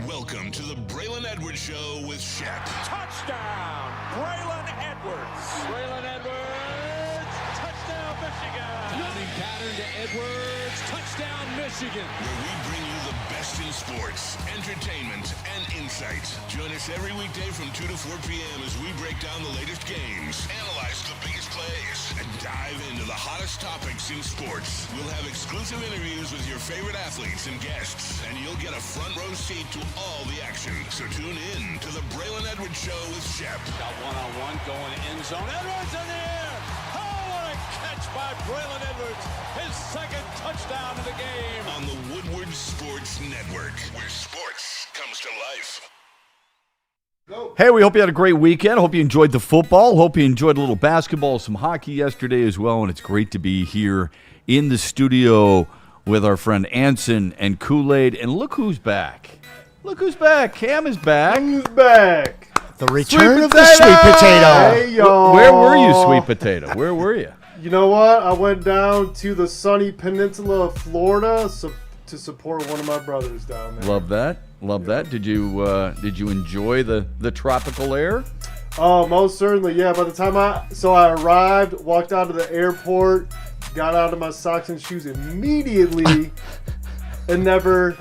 Welcome to the Braylon Edwards Show with Shep. Touchdown, Braylon Edwards. Braylon Edwards, touchdown, Michigan. Running pattern to Edwards, touchdown, Michigan. Where we bring you the best in sports, entertainment, and insight. Join us every weekday from 2 to 4 p.m. as we break down the latest games, analyze the biggest plays, and dive into the hottest topics in sports. We'll have exclusive interviews with your favorite athletes and guests, and you'll get a front row seat to all the action. So tune in to the Braylon Edwards Show with Shep. Got one-on-one going end zone. Edwards in the air. Oh, what a catch by Braylon Edwards. His second touchdown of the game. On the Woodward Sports Network, where sports comes to life. Hey, we hope you had a great weekend. Hope you enjoyed the football. Hope you enjoyed a little basketball, some hockey yesterday as well. And it's great to be here in the studio with our friend Anson and Kool-Aid. And look who's back. Look who's back. Cam is back. Who's back? The return of the sweet potato. Hey, y'all. Where were you, sweet potato? Where were you? You know what? I went down to the sunny peninsula of Florida to support one of my brothers down there. Love that. Love that. Did you enjoy the tropical air? Oh, most certainly, yeah. By the time I arrived, walked out of the airport, got out of my socks and shoes immediately, and never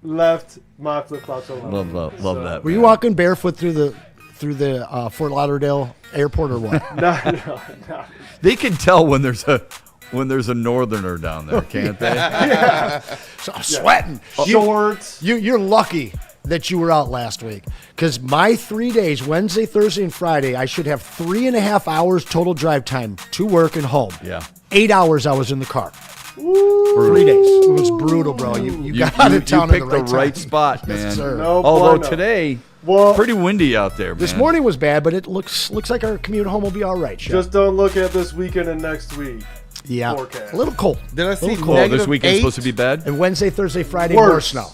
left my flip-flops alone. Love that. Were you walking barefoot through the Fort Lauderdale airport or what? No. They can tell when there's a northerner down there, can't they? Yeah. So I'm sweating. Shorts. You're lucky that you were out last week, because my 3 days, Wednesday, Thursday, and Friday, I should have 3.5 hours total drive time to work and home. Yeah. 8 hours I was in the car. 3 days. It was brutal, bro. You got out of town You at picked the right time. spot, man. Yes, sir. No Although bueno. today, Well, pretty windy out there, man. This morning was bad, but it looks like our commute home will be all right. Shep. just don't look at this weekend and next week. yeah, forecast. a little cold. Did I see Little cold. Oh, negative this weekend's 8? supposed to be bad? And Wednesday, Thursday, Friday, Worse. more snow.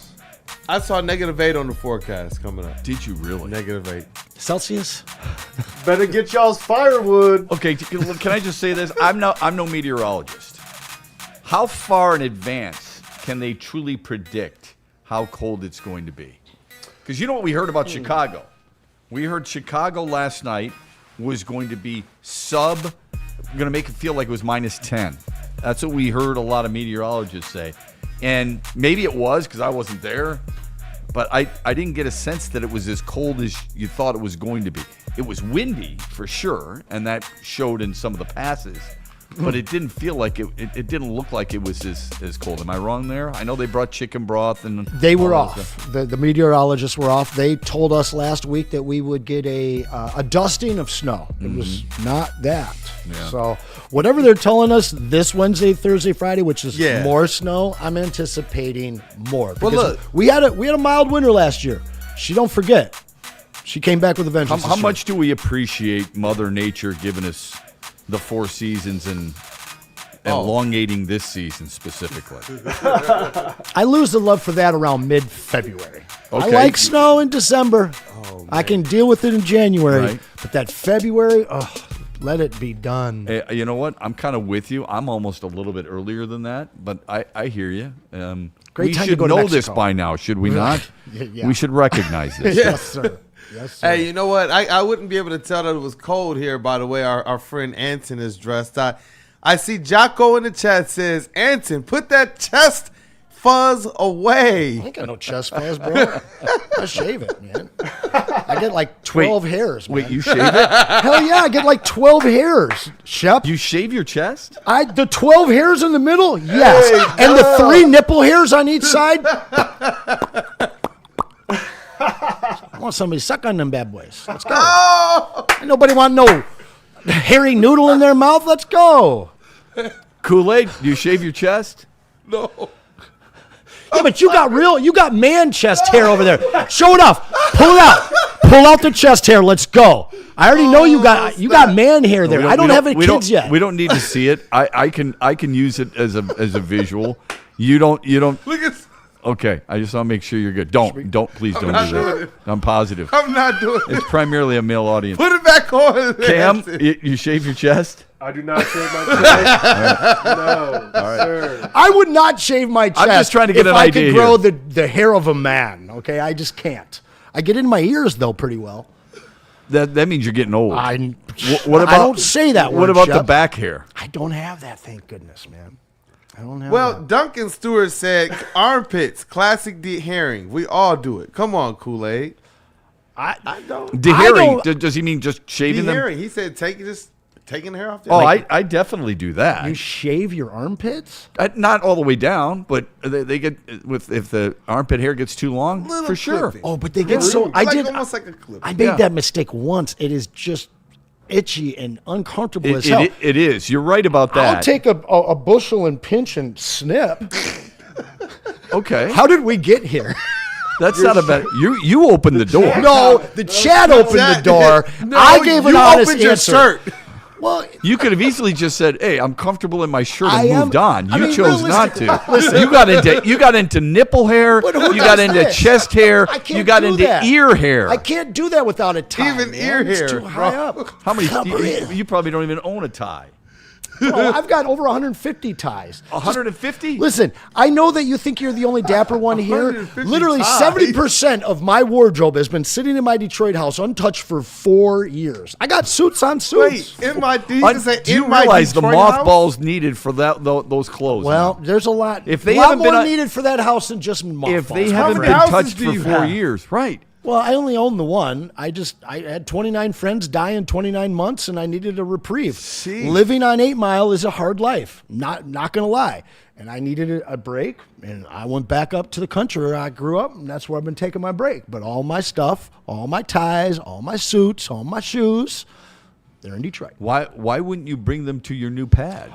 I saw -8 on the forecast coming up. Did you really? -8. Celsius? Better get y'all's firewood. Okay, can I just say this? I'm no meteorologist. How far in advance can they truly predict how cold it's going to be? Because you know what we heard about Chicago? We heard Chicago last night was going to be going to make it feel like it was -10. That's what we heard a lot of meteorologists say. And maybe it was because I wasn't there, but I didn't get a sense that it was as cold as you thought it was going to be. It was windy for sure, and that showed in some of the passes. But it didn't feel like it didn't look like it was as cold. Am I wrong there? I know they brought chicken broth and They were all that off. stuff. The meteorologists were off. They told us last week that we would get a dusting of snow. It was not that. Yeah. So whatever they're telling us this Wednesday, Thursday, Friday, which is Yeah. more snow, I'm anticipating more. Well, Because look. we had a mild winter last year. Don't forget. She came back with a vengeance. How much do we appreciate Mother Nature giving us the 4 seasons and elongating this season specifically? I lose the love for that around mid-February. I Okay. like snow in December. I can deal with it in January. Right. But that February, let it be done. Hey, you know what? I'm kind of with you. I'm almost a little bit earlier than that, but I hear you. Great We time to should go to know this Mexico. by now, should we not? Yeah. We should recognize this. Yes, sir. Yes, sir. Hey, you know what? I wouldn't be able to tell that it was cold here by the way our friend Anson is dressed. I see Jocko in the chat says, Anson, put that chest fuzz I away. ain't got no chest fuzz, bro. I shave it, man. I get like 12 hairs, man. Wait, you shave it? Hell yeah, I get like 12 hairs. Shep, You shave your chest? the 12 hairs in the middle? Yes. And the 3 nipple hairs on each side? I want somebody to suck on them bad boys. Let's go. Ain't nobody want no hairy noodle in their mouth. Let's go. Kool-Aid, do you shave your chest? No. Yeah, but you got man chest hair over there. Show it off. Pull it out. Pull out the chest hair. Let's go. I already know you got man hair there. I don't have any kids yet. We don't need to see it. I can use it as a visual. You don't. Look at. Okay, I just want to make sure you're good. Please don't not do doing that. it. I'm positive. I'm not doing it. It's primarily a male audience. Put it back on. Cam, Anson. you shave your chest? I do not shave my chest. No, sir. I would not shave my chest. I'm just trying to get if an I idea could grow here. the hair of a man. Okay, I just can't. I get in my ears though pretty well. That means you're getting old. What about, I don't say that. What word, about the Shep. back hair? I don't have that. Thank goodness, man. I don't have. Well, that. Duncan Stewart said armpits, classic herring. We all do it. Come on, Kool-Aid. I don't. Deherring. Does he mean just shaving them? Herring. He said taking the hair off. Their Oh, leg. I definitely do that. You shave your armpits? Not all the way down, but they get if the armpit hair gets too long, Little for sure. clipping. Oh, but they get so. Like, I did. almost like a clip. I made Yeah. that mistake once. It is just itchy and uncomfortable as It, hell. it is. You're right about that. I'll take a bushel and pinch and snip. Okay, How did we get here? that's not a bad. You opened the door. No, the Chad opened the door. No, I gave an you honest opened your answer. shirt. Well, You could have easily just said, "Hey, I'm comfortable in my shirt," I and am- moved on. You I mean, chose not to. realistically- You got into nipple hair. But who You got does into this? chest hair. I can't You got do into that. ear hair. I can't do that without a tie. Even man. ear It's hair, too bro. high up. How many? Cover it. You probably don't even own a tie. Bro, I've got over 150 ties. 150. Listen, I know that you think you're the only dapper one here. 150 Literally ties. 70% of my wardrobe has been sitting in my Detroit house untouched for 4 years. I got suits on suits. Wait, in my Do you realize the mothballs needed for those clothes? Well, there's a lot. If they lot haven't more been on- needed for that house than just mothballs. if they How haven't many been houses touched do for you 4 have? years, right? Well, I only own the one. I had 29 friends die in 29 months, and I needed a reprieve. Jeez. Living on 8 Mile is a hard life. Not gonna lie. And I needed a break, and I went back up to the country where I grew up, and that's where I've been taking my break. But all my stuff, all my ties, all my suits, all my shoes, they're in Detroit. Why wouldn't you bring them to your new pad?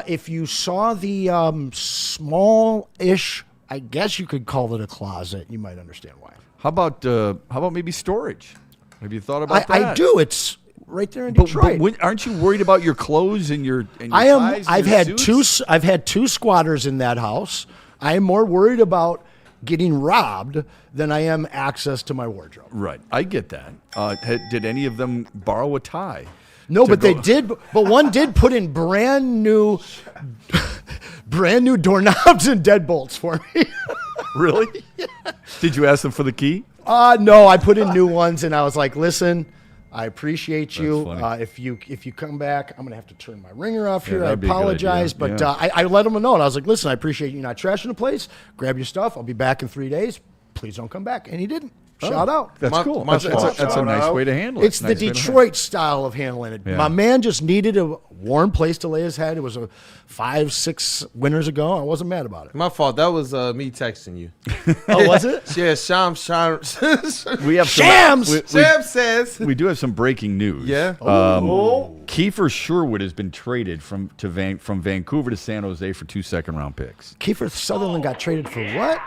If you saw the small-ish, I guess you could call it a closet, you might understand why. How about maybe storage? Have you thought about that? I do. It's right there in But Detroit. aren't you worried about your clothes and your I am. ties and I've your had suits? I've had 2 squatters in that house. I am more worried about getting robbed than I am access to my wardrobe. Right, I get that. Did any of them borrow a tie? No, to but they go- did. But one did put in brand new doorknobs and deadbolts for me. Really? Did you ask them for the key? No, I put in new ones, and I was like, "Listen, I appreciate you. That's funny. If you come back, I'm gonna have to turn my ringer off here. I that'd be a good apologize, idea. but Yeah. I let him know, and I was like, "Listen, I appreciate you not trashing the place. Grab your stuff. I'll be back in 3 days. Please don't come back." And he didn't. Shout out. That's My- cool. my That's fault. a Shout nice out. way to handle it. It's the Nice way to Detroit style of handling it. Yeah. My man just needed a warm place to lay his head. It was a 5-6 winters ago. I wasn't mad about it. My fault. That was me texting you. Oh, was it? Yeah, Sham. We have Shams! Sam says. We do have some breaking news. Yeah. Kiefer Sherwood has been traded from Vancouver to San Jose for 2 second-round picks. Kiefer Sutherland got traded for what?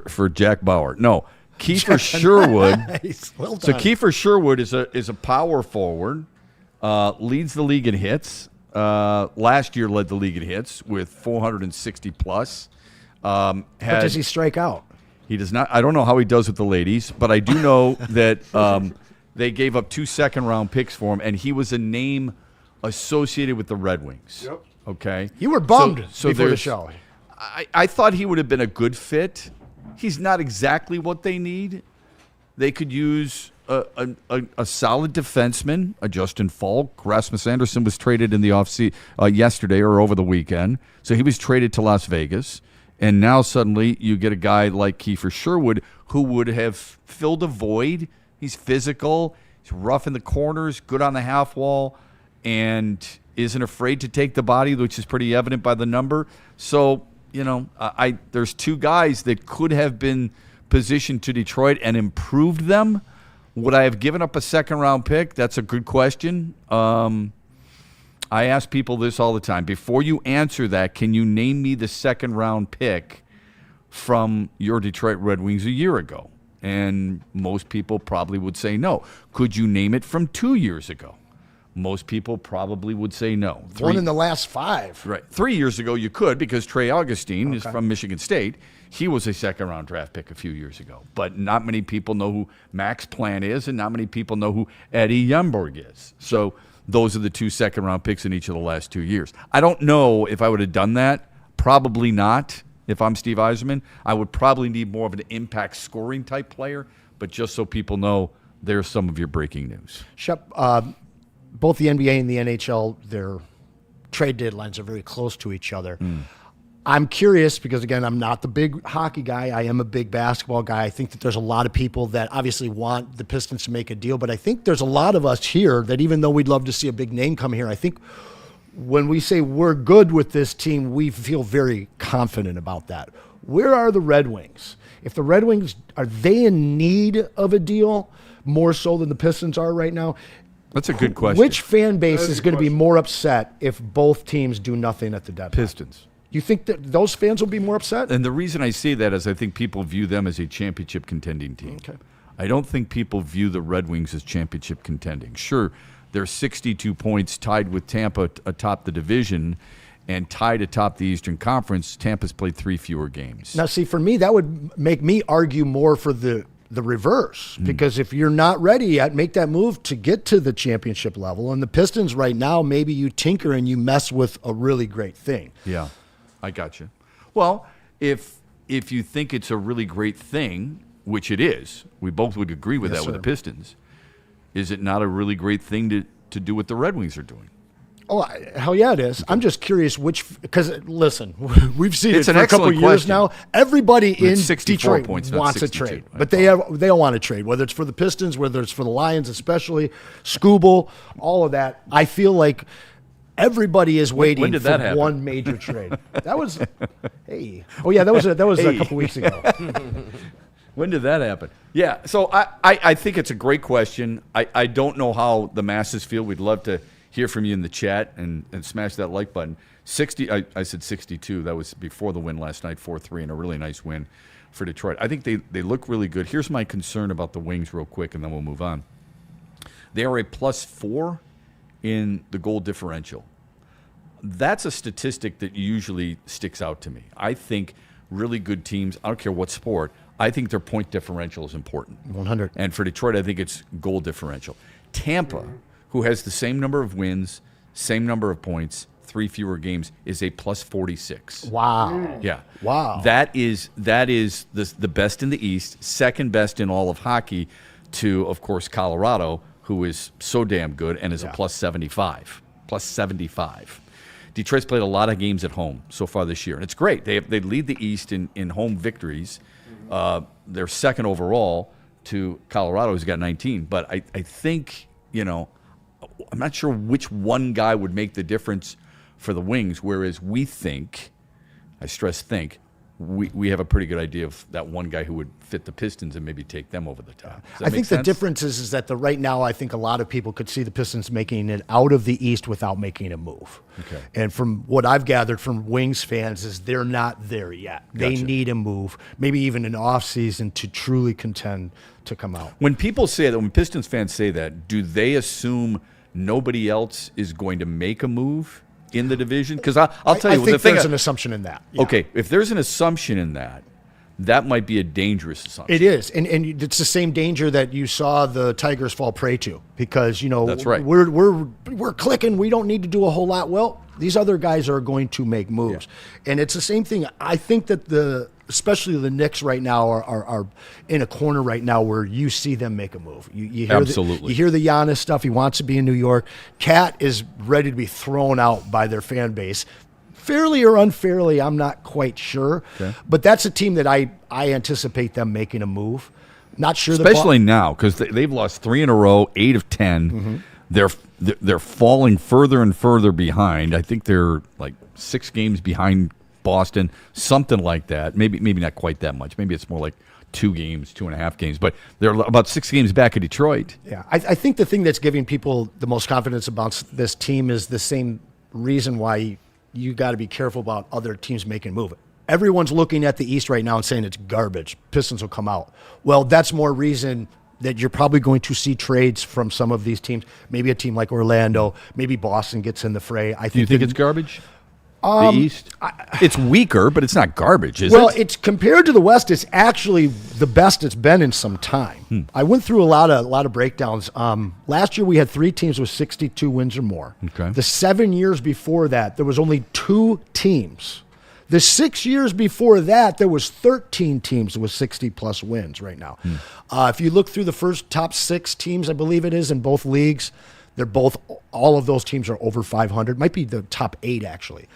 For Jack Bauer. No, Kiefer Sherwood. Nice. Well So done. Kiefer Sherwood is a power forward, leads the league in hits. Last year led the league in hits with 460 plus. But does he strike out? He does not. I don't know how he does with the ladies, but I do know that they gave up 2 second-round picks for him, and he was a name associated with the Red Wings. Yep. Okay. You were bummed So before the there's- show. I thought he would have been a good fit. He's not exactly what they need. They could use a solid defenseman, a Justin Falk. Rasmus Anderson was traded in the offseason yesterday or over the weekend. So he was traded to Las Vegas. And now suddenly you get a guy like Kiefer Sherwood who would have filled a void. He's physical. He's rough in the corners, good on the half wall, and isn't afraid to take the body, which is pretty evident by the number. So, there's 2 guys that could have been positioned to Detroit and improved them. Would I have given up a second-round pick? That's a good question. I ask people this all the time. Before you answer that, can you name me the second-round pick from your Detroit Red Wings a year ago? And most people probably would say no. Could you name it from 2 years ago? Most people probably would say no. One in the last 5. Right. 3 years ago, you could because Trey Augustine is from Michigan State. He was a second-round draft pick a few years ago. But not many people know who Max Plant is, and not many people know who Eddie Yumberg is. So those are the 2 second-round picks in each of the last 2 years. I don't know if I would have done that. Probably not. If I'm Steve Yzerman, I would probably need more of an impact scoring type player. But just so people know, there's some of your breaking news. Shep, both the NBA and the NHL, their trade deadlines are very close to each other. I'm curious because, again, I'm not the big hockey guy. I am a big basketball guy. I think that there's a lot of people that obviously want the Pistons to make a deal, but I think there's a lot of us here that even though we'd love to see a big name come here, I think when we say we're good with this team, we feel very confident about that. Where are the Red Wings? If the Red Wings, are they in need of a deal more so than the Pistons are right now? That's a good question. Which fan base is going to be more upset if both teams do nothing at the deadline? Pistons. You think that those fans will be more upset? And the reason I say that is I think people view them as a championship contending team. Okay. I don't think people view the Red Wings as championship contending. Sure, they're 62 points tied with Tampa atop the division and tied atop the Eastern Conference. Tampa's played 3 fewer games. Now, see, for me, that would make me argue more for the reverse, because if you're not ready yet, make that move to get to the championship level. And the Pistons right now, maybe you tinker and you mess with a really great thing. Yeah, I got you. Well, if you think it's a really great thing, which it is, we both would agree with that with the Pistons, is it not a really great thing to do what the Red Wings are doing? Oh, hell yeah, it is. I'm just curious because, listen, we've seen It's it for an a couple of excellent years question. now. Everybody in 64 Detroit points, not wants a 62. trade. But they don't want to trade, whether it's for the Pistons, whether it's for the Lions especially, Scooble, all of that. I feel like everybody is waiting when did that for happen? one major trade. That was, hey. Oh, yeah, that was a couple weeks ago. When did that happen? Yeah, so I think it's a great question. I don't know how the masses feel. We'd love to hear from you in the chat and smash that like button. 60, I said 62. That was before the win last night, 4-3, and a really nice win for Detroit. I think they look really good. Here's my concern about the Wings real quick, and then we'll move on. They are a +4 in the goal differential. That's a statistic that usually sticks out to me. I think really good teams, I don't care what sport, I think their point differential is important. 100. And for Detroit, I think it's goal differential. Tampa, who has the same number of wins, same number of points, 3 fewer games, is a +46. Wow. Yeah. Wow. That is the best in the East, second best in all of hockey to, of course, Colorado, who is so damn good and is a +75. +75. Detroit's played a lot of games at home so far this year, and it's great. They lead the East in home victories. They're second overall to Colorado, who's got 19. But I think, I'm not sure which one guy would make the difference for the Wings, whereas we think, I stress think, we have a pretty good idea of that one guy who would fit the Pistons and maybe take them over the top. I think the difference is that right now I think a lot of people could see the Pistons making it out of the East without making a move. Okay. And from what I've gathered from Wings fans is they're not there yet. They need a move, maybe even an offseason to truly contend to come out. When people say that, when Pistons fans say that, do they assume nobody else is going to make a move in the division? Because I'll tell you, I think there's an assumption in that. Yeah. Okay, if there's an assumption in that, that might be a dangerous assumption. It is, and it's the same danger that you saw the Tigers fall prey to, because That's right. we're clicking. We don't need to do a whole lot. Well, these other guys are going to make moves, and it's the same thing. I think that especially the Knicks right now are in a corner right now where you see them make a move. You hear Absolutely. You hear the Giannis stuff. He wants to be in New York. Cat is ready to be thrown out by their fan base. Fairly or unfairly, I'm not quite sure. Okay. But that's a team that I anticipate them making a move. Not sure. Especially now, because they've lost 3 in a row, 8 of 10. Mm-hmm. They're falling further and further behind. I think they're like 6 games behind Boston, something like that. Maybe not quite that much. Maybe it's more like 2 games, 2.5 games. But they're about 6 games back of Detroit. Yeah, I think the thing that's giving people the most confidence about this team is the same reason why you got to be careful about other teams making a move. Everyone's looking at the East right now and saying it's garbage. Pistons will come out. Well, that's more reason that you're probably going to see trades from some of these teams. Maybe a team like Orlando, maybe Boston gets in the fray. Do you think it's garbage? The East? It's weaker, but it's not garbage, is it? Well, it's compared to the West, it's actually the best it's been in some time. I went through a lot of breakdowns. Last year we had 3 teams with 62 wins or more. Okay. The 7 years before that, there was only 2 teams. The 6 years before that, there was 13 teams with 60-plus wins right now. If you look through the first top 6 teams, I believe it is, in both leagues, all of those teams are over 500. Might be the top 8, actually.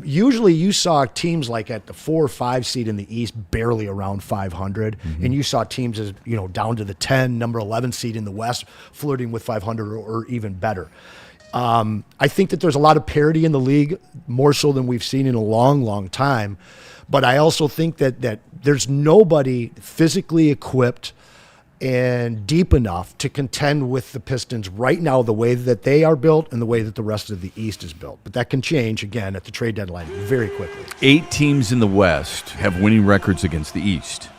Usually you saw teams like at the 4 or 5 seed in the East barely around 500, and you saw teams as down to the 10, number 11 seed in the West flirting with 500 or even better. I think that there's a lot of parity in the league, more so than we've seen in a long, long time. But I also think that there's nobody physically equipped and deep enough to contend with the Pistons right now, the way that they are built and the way that the rest of the East is built. But that can change, again, at the trade deadline very quickly. 8 teams in the West have winning records against the East.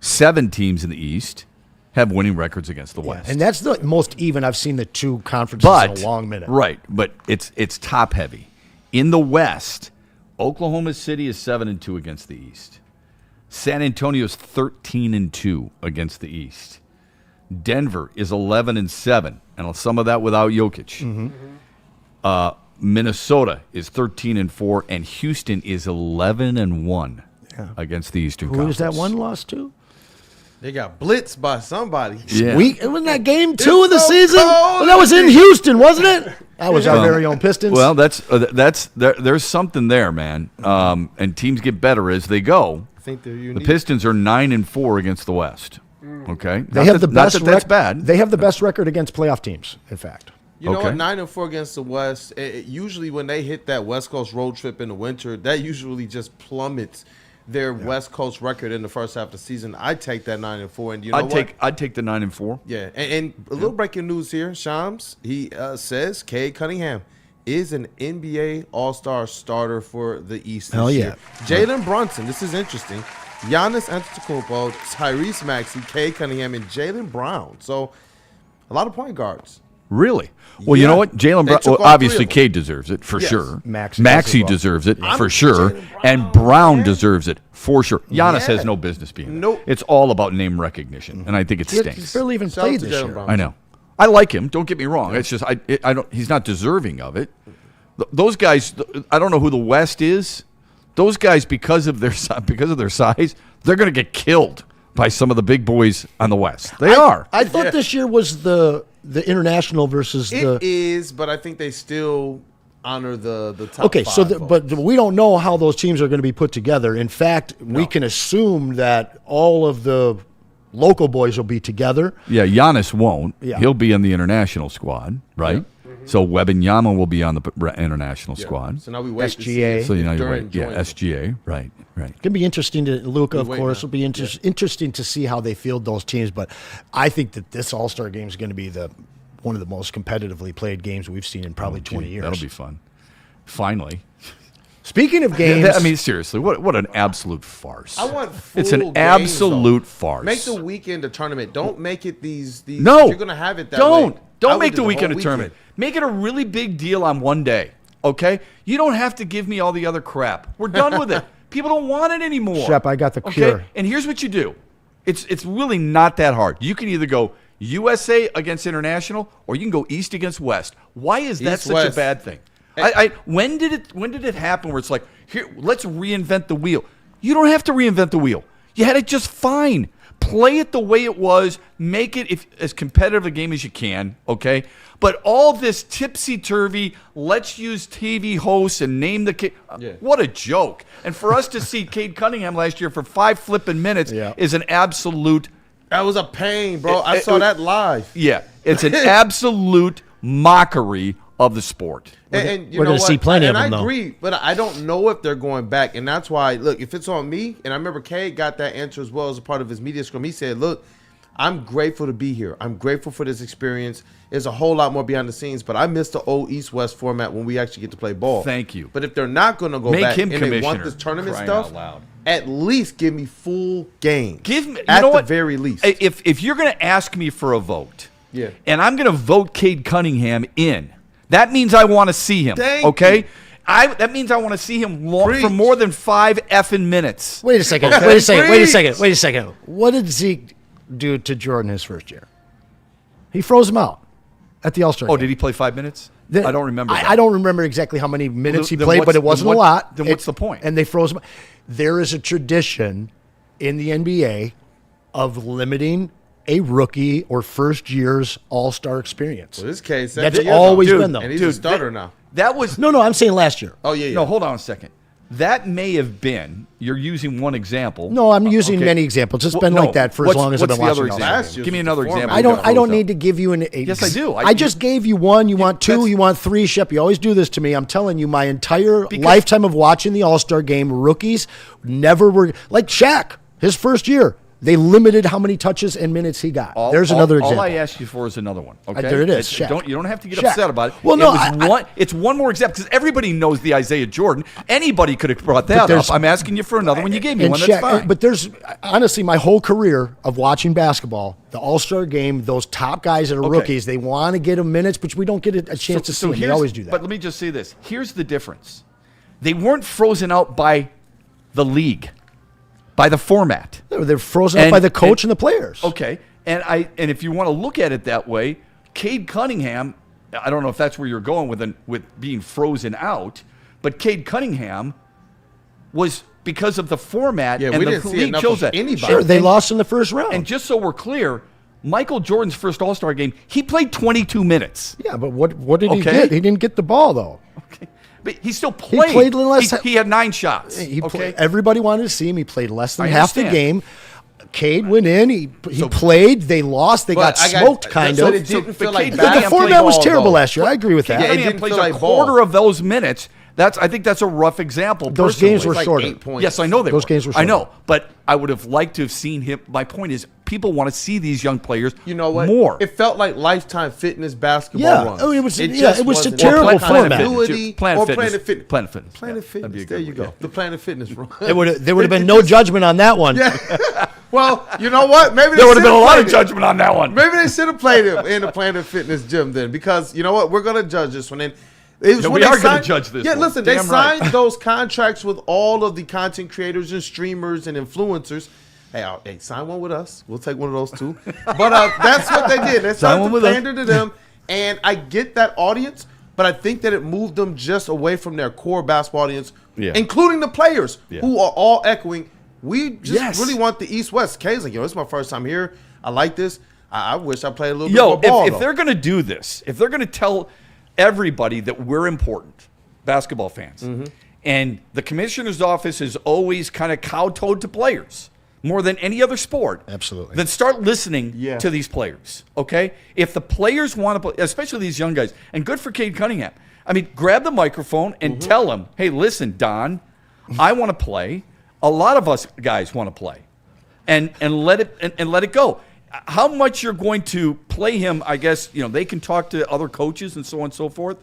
7 teams in the East have winning records against the West. And that's the most even I've seen the 2 conferences in a long minute. Right, but it's top heavy. In the West, Oklahoma City is 7-2 against the East. San Antonio is 13-2 against the East. Denver is 11-7, and some of that without Jokic. Minnesota is 13-4, and Houston is 11-1 against the Eastern Conference. Who is that one loss to? They got blitzed by somebody. Yeah. Wasn't that game 2 of the so season? cold. Well, that was in Houston, wasn't it? That was our very own Pistons. Well, there's something there, man. And teams get better as they go. I think they're The unique. Pistons are 9-4 against the West. Okay, they have the best. Not that that's bad. They have the best record against playoff teams. In fact, You know Okay. what? 9-4 against the West. Usually, when they hit that West Coast road trip in the winter, that usually just plummets their West Coast record in the first half of the season. I'd take that 9-4, and you know I'd take the 9-4. Yeah, and a little breaking news here, Shams. He says Cade Cunningham is an NBA All-Star starter for the East Hell this yeah. year. Jalen Brunson, this is interesting. Giannis Antetokounmpo, Tyrese Maxey, Cade Cunningham, and Jaylen Brown. So, a lot of point guards. Really? Well, you Yeah. know what? Jalen They Brown. took Well, all obviously, 3 of them. Cade deserves it for Yes. sure. Maxey Maxey does as well. deserves it I'm for sure, Jaylen Brown, and Brown man. deserves it for sure. Giannis Yeah. has no business being there. Nope. It's all about name recognition, and I think it he stinks. barely even Shout out played to this Jaylen year. Brown. I know. I like him. Don't get me wrong. It's just I don't. He's not deserving of it. Those guys. I don't know who the West is. Those guys, because of their size, they're going to get killed by some of the big boys on the West. They are. I thought this year was the international versus It the. is, but I think they still honor the top Okay, 5 so votes. but we don't know how those teams are going to be put together. In fact, we can assume that all of the local boys will be together. Yeah, Giannis won't. Yeah. He'll be in the international squad, right? So Wembanyama will be on the international squad. So now we wait to see SGA. if So you know, Durant joins them. SGA, right. It's going to be interesting to Luka, of wait course. now. It'll be interesting to see how they field those teams. But I think that this All-Star game is going to be one of the most competitively played games we've seen in probably 20 years. That'll be fun. Finally. Speaking of games, I mean, seriously, what an absolute farce. I want full It's an games, absolute though. farce. Make the weekend a tournament. Don't make it these. No, You're gonna have it that don't. way. I Don't would make do the whole weekend a tournament. Make it a really big deal on one day. Okay, you don't have to give me all the other crap. We're done with it. People don't want it anymore. Shep, I got the cure. And here's what you do. It's really not that hard. You can either go USA against international, or you can go East against West. Why is that such a East-West. bad thing? When did it happen where it's like, here, let's reinvent the wheel? You don't have to reinvent the wheel. You had it just fine. Play it the way it was. Make it as competitive a game as you can, okay? But all this tipsy-turvy, let's use TV hosts and name the kid. What a joke. And for us to see Cade Cunningham last year for 5 flipping minutes is an absolute... That was a pain, bro. I saw that live. Yeah, it's an absolute mockery of the sport. And you we're know gonna what? see plenty of and them, I though. agree, but I don't know if they're going back. And that's why, look, if it's on me, and I remember Cade got that answer as well as a part of his media scrum. He said, look, I'm grateful to be here. I'm grateful for this experience. There's a whole lot more behind the scenes, but I miss the old East-West format when we actually get to play ball. Thank you. But if they're not going to go Make back him and they commissioner. want this tournament Crying stuff, out loud. at least give me full games. Give me at the very least. If you're going to ask me for a vote, Yeah. and I'm going to vote Cade Cunningham in, that means I want to see him. Thank okay. you. That means I want to see him for more than 5 effing minutes. Wait a second. Wait a second. What did Zeke do to Jordan his first year? He froze him out at the All-Star game. Did he play 5 minutes? I don't remember. I don't remember exactly how many minutes he Then played, what's- but it wasn't then a what- lot. then what's the point? And they froze him. There is a tradition in the NBA of limiting a rookie or first year's All-Star experience. In this case, That's years always ago. been, though. And he's a starter now. That was No, I'm saying last year. Oh, yeah. No, hold on a second. That may have been. You're using one example. No, I'm using Okay. many examples. It's Well, been no. like that for as What's- long as I've what's been the other watching All-Star example? games. Give me another Format. example. I don't need to give you an. Yes, I do. I just gave you one. You want two. That's- You want three. Shep, you always do this to me. I'm telling you, my entire lifetime of watching the All-Star game, rookies never were like Shaq. His first year, they limited how many touches and minutes he got. There's another example. All I asked you for is another one. Okay, there it is, Shaq. You don't have to get Shaq. upset about it. Well, no, it's one more example because everybody knows the Isaiah Jordan. Anybody could have brought that there's- up. I'm asking you for another one. You gave me and one. That's Shaq- fine. But there's honestly my whole career of watching basketball, the All-Star game, those top guys that are Okay. rookies, they want to get them minutes, but we don't get a chance to see them. They here's- always do that. But let me just say this. Here's the difference. They weren't frozen out by the league, by the format. They're frozen up by the coach and the players. Okay, and if you want to look at it that way, Cade Cunningham, I don't know if that's where you're going with being frozen out, but Cade Cunningham was because of the format Yeah, and we the didn't see league enough chose of that. anybody. Sure, they lost in the first round. And just so we're clear, Michael Jordan's first All-Star game, he played 22 minutes. yeah, but what did he Okay. get? He didn't get the ball though. Okay, but he still played. played less- He had 9 shots. He okay, everybody wanted to see him. He played less than I half the understand. game. Cade went in. He played. They lost. They got smoked, kind so of. it didn't feel like Cade The Cunningham format was ball, terrible though. last year. I agree with that. Yeah, it Cunningham didn't plays feel a like ball. quarter of those minutes. I think that's a rough example. Those personally. games were It's like shorter. 8 points. Yes, I know they Those were. games were I know, shorter. but I would have liked to have seen him. My point is, people want to see these young players. You know what? More. It felt like Lifetime Fitness basketball Yeah. runs. Oh, it was- It yeah, just it was a wasn't- terrible Or format. continuity, Planet or Fitness. Planet Fitness. Planet Fitness. Planet Yeah, that'd be Fitness. a There good you one, go. The Planet Fitness run. There would have been no judgment on that one. Well, you know what? Maybe There would have been a lot of played it. judgment on that one. Maybe they should have played him in the Planet Fitness gym then, because you know what? We're gonna judge this one. And it was Yeah, when we they are gonna signed- judge this Yeah, one. listen, they Damn right. signed those contracts with all of the content creators and streamers and influencers. Hey, sign one with us. We'll take one of those too. But that's what they did. They Sign one started with to us. pander to them, and I get that audience, but I think that it moved them just away from their core basketball audience, Yeah. including the players who are all echoing. We just Yes. really want the East-West. Kay's like, yo, this is my first time here. I like this. I wish I played a little bit Yo, more ball. if though. they're going to do this, if they're going to tell everybody that we're important, basketball fans, Mm-hmm. and the commissioner's office is always kind of kowtowed to players more than any other sport, Absolutely. then start listening Yeah. to these players, okay? If the players want to play, especially these young guys, and good for Cade Cunningham, I mean, grab the microphone and Mm-hmm. tell him, hey, listen, Don, I want to play. A lot of us guys want to play. And let it go. How much you're going to play him, I guess, they can talk to other coaches and so on and so forth.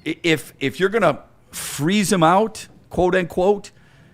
If you're going to freeze him out, quote unquote,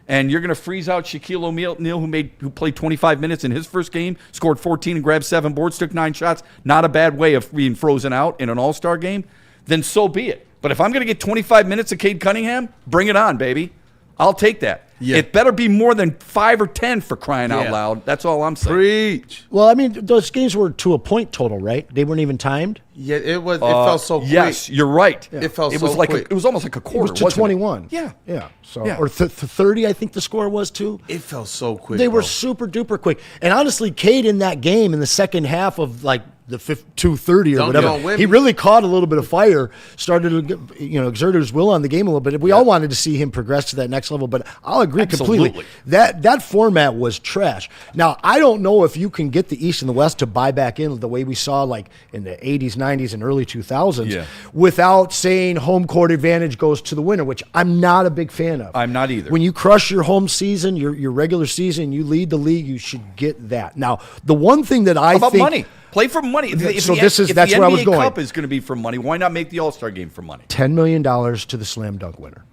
and you're going to freeze out Shaquille O'Neal, who played 25 minutes in his first game, scored 14 and grabbed 7 boards, took 9 shots, not a bad way of being frozen out in an All-Star game, then so be it. But if I'm going to get 25 minutes of Cade Cunningham, bring it on, baby. I'll take that. Yeah. It better be more than 5 or 10 for crying out loud. That's all I'm saying. Preach. Well, I mean, those games were to a point total, right? They weren't even timed. Yeah, it was. It felt so quick. Yes, you're right. It felt It so was like quick. it was almost like a It quarter. was to wasn't it? 21. Yeah. Yeah. So Yeah. or 30, I think the score was too. It felt so quick. They were bro. super duper quick. And honestly, Cade in that game in the second half of like the 2:30 or Don't whatever, win he me. really caught a little bit of fire, started to exerted his will on the game a little bit. We all wanted to see him progress to that next level, but I'll agree completely. Absolutely. That format was trash. Now, I don't know if you can get the East and the West to buy back in the way we saw like in the 80s, 90s, and early 2000s without saying home court advantage goes to the winner, which I'm not a big fan of. I'm not either. When you crush your home season, your regular season, you lead the league, you should get that. Now, the one thing that I How about think money? Play for money. If So the, this is- if that's the where I NBA was going. Cup is going to be for money, why not make the All-Star game for money? $10 million to the slam dunk winner.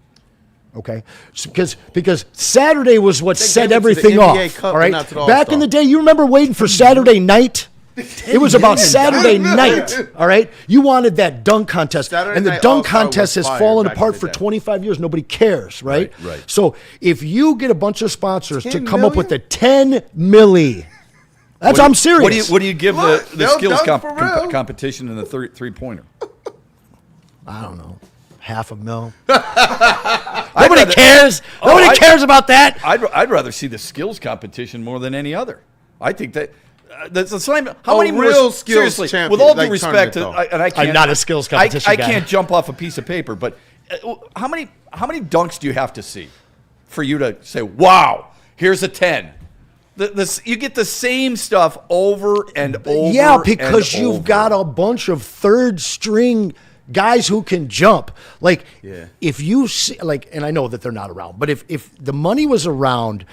Okay, because Saturday was what They set gave it to the everything NBA off. Cup, All but right, not to the back All-Star. in the day, you remember waiting for Saturday night. It was about Saturday night. All right, you wanted that dunk contest, Saturday and the night dunk All-Star contest was has fire fallen back in apart the for day. 25 years. Nobody cares, right? Right. So if you get a bunch of sponsors to 10 come up with million? a 10 milli, I'm serious. What do you give Look, the they'll skills dunk for real. competition in the three-pointer? I don't know, $500,000. Nobody cares. Nobody cares about that. I'd rather see the skills competition more than any other. I think that that's the slam. How many more real skills seriously, champion, with all due like respect, tournament, and I can't, I'm not a skills competition I guy. can't jump off a piece of paper, but how many dunks do you have to see for you to say, "Wow, here's a 10"? You get the same stuff over and over. Yeah, because and you've over. got a bunch of third string guys who can jump. Like, if you see, like, and I know that they're not around, but if the money was around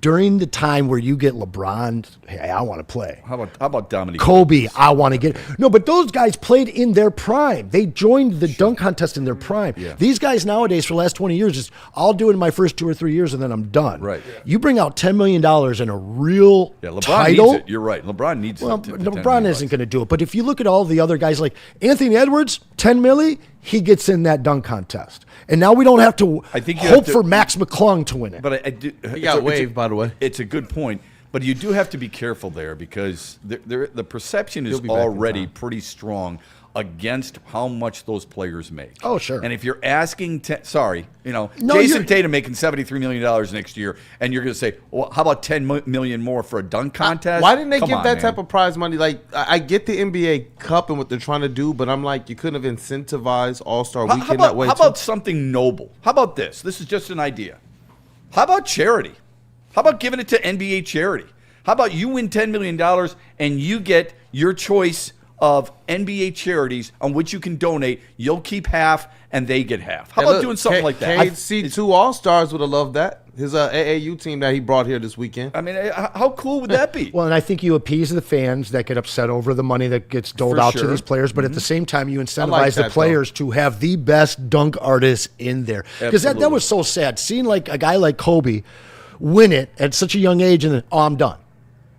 during the time where you get LeBron, hey, I want to play. How about Dominique? Kobe, I want to get. No, but those guys played in their prime. They joined the dunk contest in their prime. Yeah. These guys nowadays, for the last 20 years, is I'll do it in my first 2 or 3 years and then I'm done. Right. You bring out $10 million in a real LeBron title. needs it. You're right. LeBron needs Well, it. to LeBron isn't going to do it. But if you look at all the other guys, like Anthony Edwards, 10 milli, he gets in that dunk contest. And now we don't have to I think you hope have to- for Max McClung to win it. But I do. He got waived, by the way. It's a good point, but you do have to be careful there because the perception is He'll be back in already time. pretty strong against how much those players make. Oh, sure. And if you're asking, No, Jason you're- Tatum making $73 million next year, and you're going to say, well, how about $10 million more for a dunk contest? Why didn't they Come give on, that man. type of prize money? Like, I get the NBA Cup and what they're trying to do, but I'm like, you couldn't have incentivized All-Star How Weekend that way, how too. about something noble? How about this? This is just an idea. How about charity? How about giving it to NBA charity? How about you win $10 million and you get your choice of NBA charities on which you can donate. You'll keep half and they get half. How Hey, about look, doing something like that? KC2 All-Stars would have loved that. His AAU team that he brought here this weekend. I mean, how cool would that be? Well, and I think you appease the fans that get upset over the money that gets doled For out to sure. these players, but at the same time, you like incentivize the that, players to have the best dunk artists in there. Because that Absolutely. was so sad. Seeing like a guy like Kobe win it at such a young age and then, I'm done.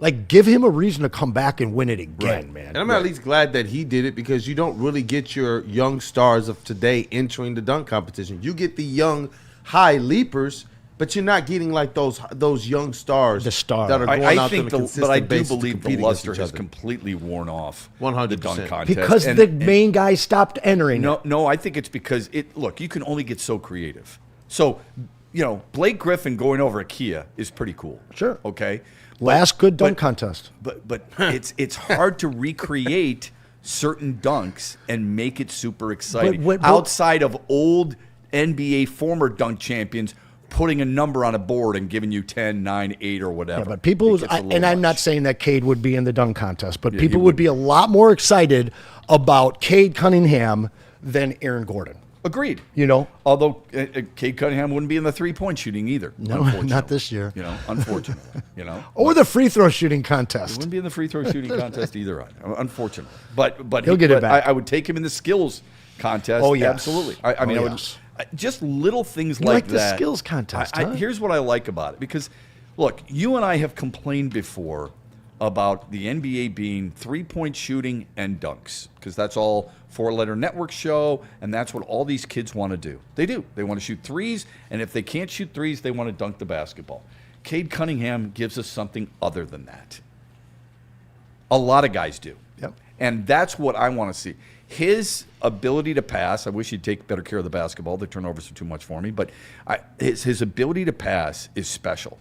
Like, give him a reason to come back and win it again, man. And I'm at least glad that he did it because you don't really get your young stars of today entering the dunk competition. You get the young high leapers, but you're not getting like those young stars, The star. that are going I out think, on a consistent but I do basis to believe the compete against luster each has other. completely worn off 100%. the dunk contest. Because And- the and- main guy stopped entering it. No, I think it's because look, you can only get so creative. So, Blake Griffin going over Ikea is pretty cool. Sure. Okay. Last good dunk contest. But it's hard to recreate certain dunks and make it super exciting. But- outside of old NBA former dunk champions putting a number on a board and giving you 10, 9, 8 or whatever. Yeah, but people, It gets a little and I'm not much. saying that Cade would be in the dunk contest, but Yeah, people he would be a lot more excited about Cade Cunningham than Aaron Gordon. Agreed. Although Cade Cunningham wouldn't be in the 3-point shooting either. No, unfortunately. not this year. Unfortunately. or the free throw shooting He contest. wouldn't be in the free throw shooting contest either, unfortunately. But He'll get it but back. I would take him in the skills contest. Oh, yes. Absolutely. I mean, Oh, I would yes. just little things You like like the that. skills contest, huh? Here's what I like about it because, look, you and I have complained before about the NBA being 3-point shooting and dunks because that's all 4-letter network show, and that's what all these kids want to do. They do. They want to shoot threes, and if they can't shoot threes, they want to dunk the basketball. Cade Cunningham gives us something other than that. A lot of guys do. Yep. And that's what I want to see. His ability to pass, I wish he'd take better care of the basketball. The turnovers are too much for me. But his ability to pass is special.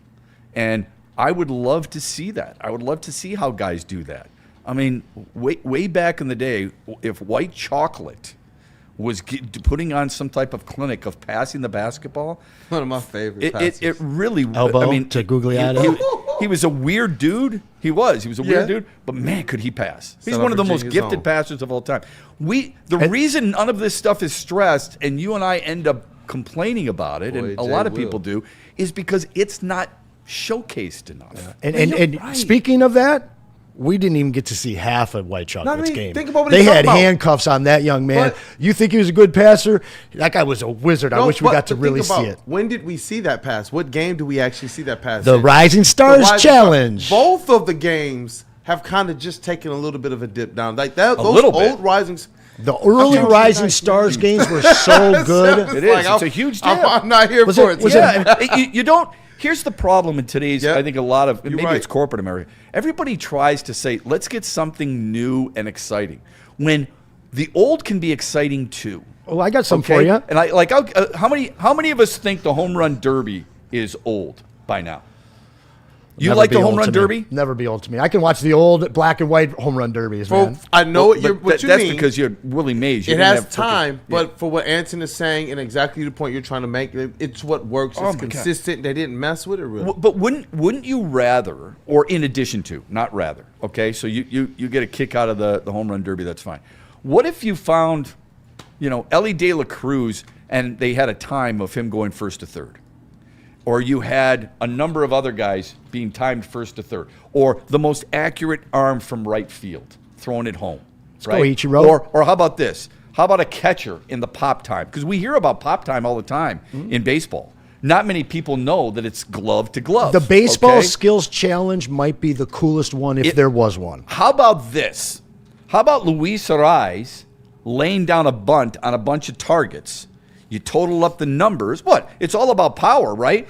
And I would love to see that. I would love to see how guys do that. I mean, way back in the day, if White Chocolate was putting on some type of clinic of passing the basketball, One of my favorite passes. it really, Elbow I mean, to Gugliotta. he was a weird dude. He was a weird Yeah. dude, but man, could he pass. He's Son one of of the most Virginia's gifted own. passers of all time. The reason none of this stuff is stressed and you and I end up complaining about it, Boy, and a Jay lot of will. people do, is because it's not showcased enough. And Man, you're and right. speaking of that, We didn't even get to see half of White Chocolate's game. Think about what they he's had talking about. handcuffs on that young man. But- You think he was a good passer? That guy was a wizard. I wish we but got to think really about see it. When did we see that pass? What game do we actually see that pass? The in? Rising The Stars Rising Challenge. Stars. Both of the games have kind of just taken a little bit of a dip down. Like that, those little bit. old Rising. The early Rising Stars games were so good. It is. It's a huge deal. I'm not here Was for it- it. was Yeah, and you don't. Here's the problem in today's. Yep. I think a lot of maybe right. it's corporate America. Everybody tries to say, "Let's get something new and exciting," when the old can be exciting too. Oh, I got some for you. And how many of us think the home run derby is old by now? You Never like be the home old run to me. derby? Never be old to me. I can watch the old black and white home run derbies, Well, man. I know what you That's mean. because you're Willie Mays. You It didn't has have frickin- time, Yeah. but for what Anson is saying and exactly the point you're trying to make, it's what works. Oh It's my God. consistent. They didn't mess with it really. But wouldn't you rather, or in addition to, not rather, okay? So you get a kick out of the home run derby, that's fine. What if you found, Ellie De La Cruz and they had a time of him going first to third? Or you had a number of other guys being timed first to third, or the most accurate arm from right field, throwing it home. go, Right? Ichiro. Or how about this? How about a catcher in the pop time? Because we hear about pop time all the time in baseball. Not many people know that it's glove to glove. The baseball okay? skills challenge might be the coolest one if there was one. How about this? How about Luis Ariz laying down a bunt on a bunch of targets? You total up the numbers. What? It's all about power, right?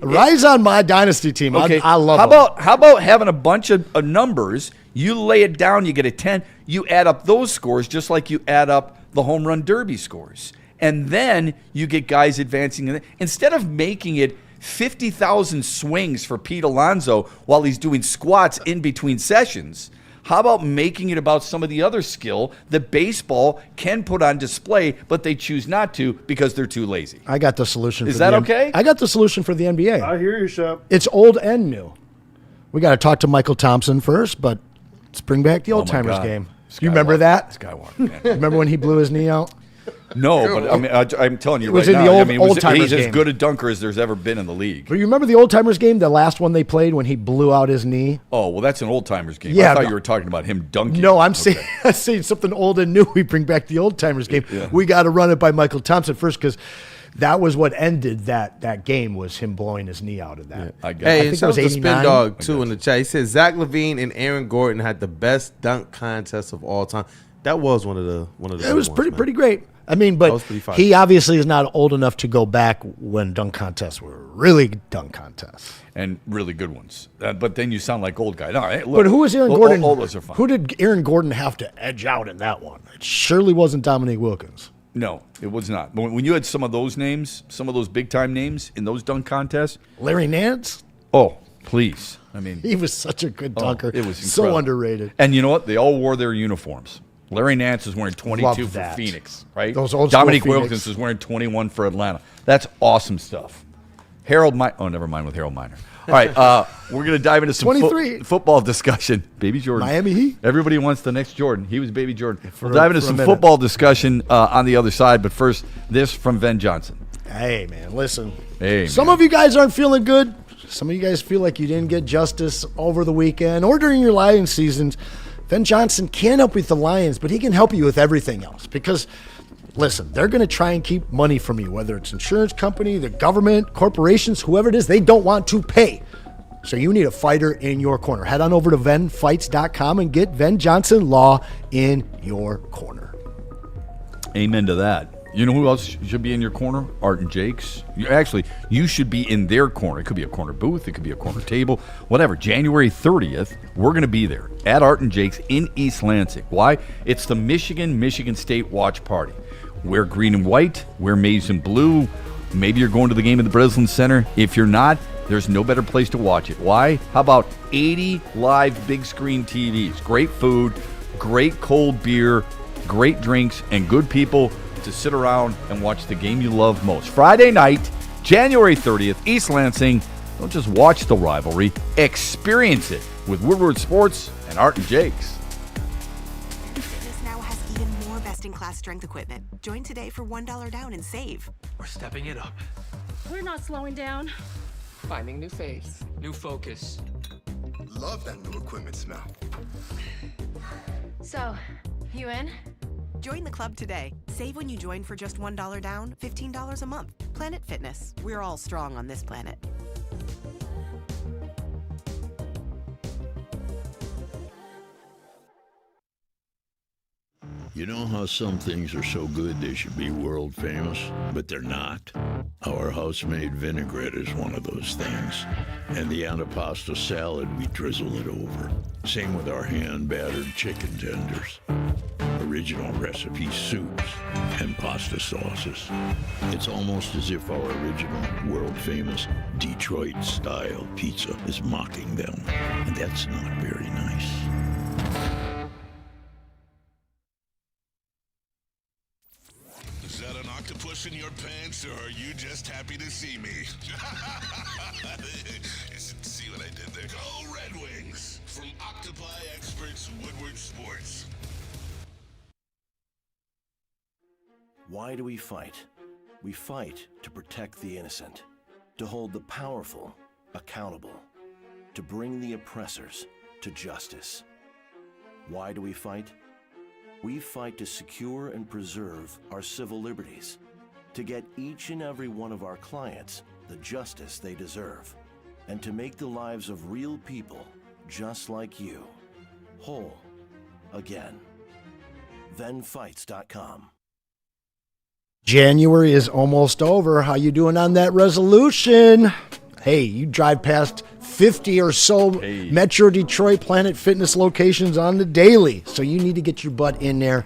Rise on my dynasty team. Okay. I love how him. how about having a bunch of numbers? You lay it down, you get a 10. You add up those scores just like you add up the home run derby scores, and then you get guys advancing. Instead of making it 50,000 swings for Pete Alonso while he's doing squats in between sessions. How about making it about some of the other skill that baseball can put on display, but they choose not to because they're too lazy? I got the solution. Is for that the okay? I got the solution for the NBA. I hear you, Shep. It's old and new. We got to talk to Michael Thompson first, but let's bring back the old my timers God. game. You remember Skywalker. that? Skywalker, man. Remember when he blew his knee out? No, but I mean, I'm telling you It was right in now. the old- I mean, old-timers he's as game. good a dunker as there's ever been in the league. But you remember the old timers game, the last one they played when he blew out his knee? Oh, well, that's an old timers game. Yeah, I thought but- you were talking about him dunking. No, I'm saying something old and new. We bring back the old timers game. Yeah. We got to run it by Michael Thompson first because that was what ended that game was him blowing his knee out of that. I got Hey, it. think and it shout was out to Spin 89. Dog too in the chat. He said Zach LaVine and Aaron Gordon had the best dunk contest of all time. That was one of the. It was pretty great. I mean, That was but pretty fire. he obviously is not old enough to go back when dunk contests were really dunk contests. And really good ones. But then you sound like old guy. No, hey, look, But who was Aaron Gordon? All those are fun. Who did Aaron Gordon have to edge out in that one? It surely wasn't Dominique Wilkins. No, it was not. But when you had some of those names, some of those big time names in those dunk contests, Larry Nance? oh, please. I mean, He was such a good dunker. it was so incredible. underrated. And you know what? They all wore their uniforms. Larry Nance is wearing 22 Love for that. Phoenix, right? Those old school Dominique Phoenix. Wilkins is wearing 21 for Atlanta. That's awesome stuff. Harold Miner. Oh, never mind with Harold Miner. All right, we're going to dive into some 23. football discussion. Baby Jordan. Miami Heat. Everybody wants the next Jordan. He was Baby Jordan. For We'll dive into a some minute. football discussion on the other side. But first, this from Ven Johnson. Hey, man, listen. Hey, Some man. of you guys aren't feeling good. Some of you guys feel like you didn't get justice over the weekend or during your Lions seasons. Ven Johnson can't help you with the Lions, but he can help you with everything else because, listen, they're going to try and keep money from you, whether it's insurance company, the government, corporations, whoever it is, they don't want to pay. So you need a fighter in your corner. Head on over to venfights.com and get Ven Johnson Law in your corner. Amen to that. You know who else should be in your corner? Art and Jake's. You should be in their corner. It could be a corner booth. It could be a corner table. Whatever. January 30th, we're going to be there at Art and Jake's in East Lansing. Why? It's the Michigan State Watch Party. Wear green and white. Wear maize and blue. Maybe you're going to the game at the Breslin Center. If you're not, there's no better place to watch it. Why? How about 80 live big screen TVs? Great food, great cold beer, great drinks, and good people to sit around and watch the game you love most. Friday night, January 30th, East Lansing. Don't just watch the rivalry, experience it with Woodward Sports and Art and Jake's. Fitness now has even more best-in-class strength equipment. Join today for $1 down and save. We're stepping it up. We're not slowing down. Finding new face. New focus. Love that new equipment smell. So, you in? Join the club today. Save when you join for just $1 down, $15 a month. Planet Fitness. We're all strong on this planet. You know how some things are so good they should be world famous, but they're not? Our house-made vinaigrette is one of those things. And the antipasto salad, we drizzle it over. Same with our hand-battered chicken tenders. Original recipe soups and pasta sauces. It's almost as if our original, world-famous Detroit-style pizza is mocking them. And that's not very nice. Is that an octopus in your pants, or are you just happy to see me? See what I did there? Go Red Wings! From Octopi Experts Woodward Sports. Why do we fight? We fight to protect the innocent, to hold the powerful accountable, to bring the oppressors to justice. Why do we fight? We fight to secure and preserve our civil liberties, to get each and every one of our clients the justice they deserve, and to make the lives of real people just like you whole again. ThenFights.com. January is almost over. How you doing on that resolution? Hey, you drive past 50 or so Metro Detroit Planet Fitness locations on the daily. So you need to get your butt in there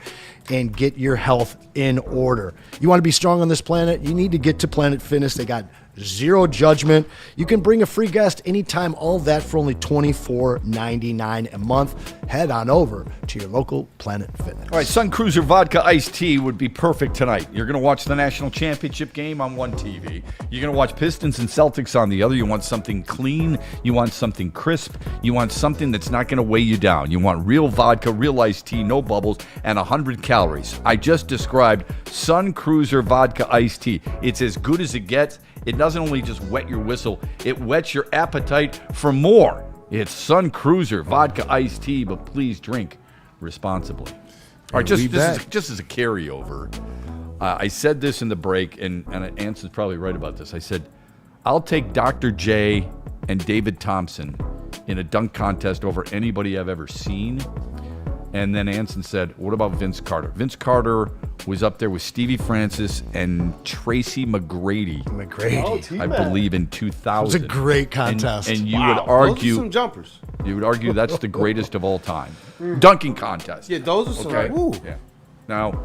and get your health in order. You want to be strong on this planet? You need to get to Planet Fitness. They got zero judgment. You can bring a free guest anytime, all that for only $24.99 a month. Head on over to your local Planet Fitness. All right, Sun Cruiser Vodka Iced Tea would be perfect tonight. You're going to watch the national championship game on one TV. You're going to watch Pistons and Celtics on the other. You want something clean. You want something crisp. You want something that's not going to weigh you down. You want real vodka, real iced tea, no bubbles, and 100 calories. I just described Sun Cruiser Vodka Iced Tea. It's as good as it gets. It doesn't only just wet your whistle, it whets your appetite for more. It's Sun Cruiser Vodka Iced Tea, but please drink responsibly. All right, just as a carryover, I said this in the break, and Anson's probably right about this. I said, I'll take Dr. J and David Thompson in a dunk contest over anybody I've ever seen. And then Anson said, what about Vince Carter? Vince Carter was up there with Stevie Francis and Tracy McGrady. Oh, I believe in 2000. It was a great contest. And you would argue, those are some jumpers. You would argue that's the greatest of all time. Dunking contest. Yeah, those are some. Okay. Woo. Yeah. Now,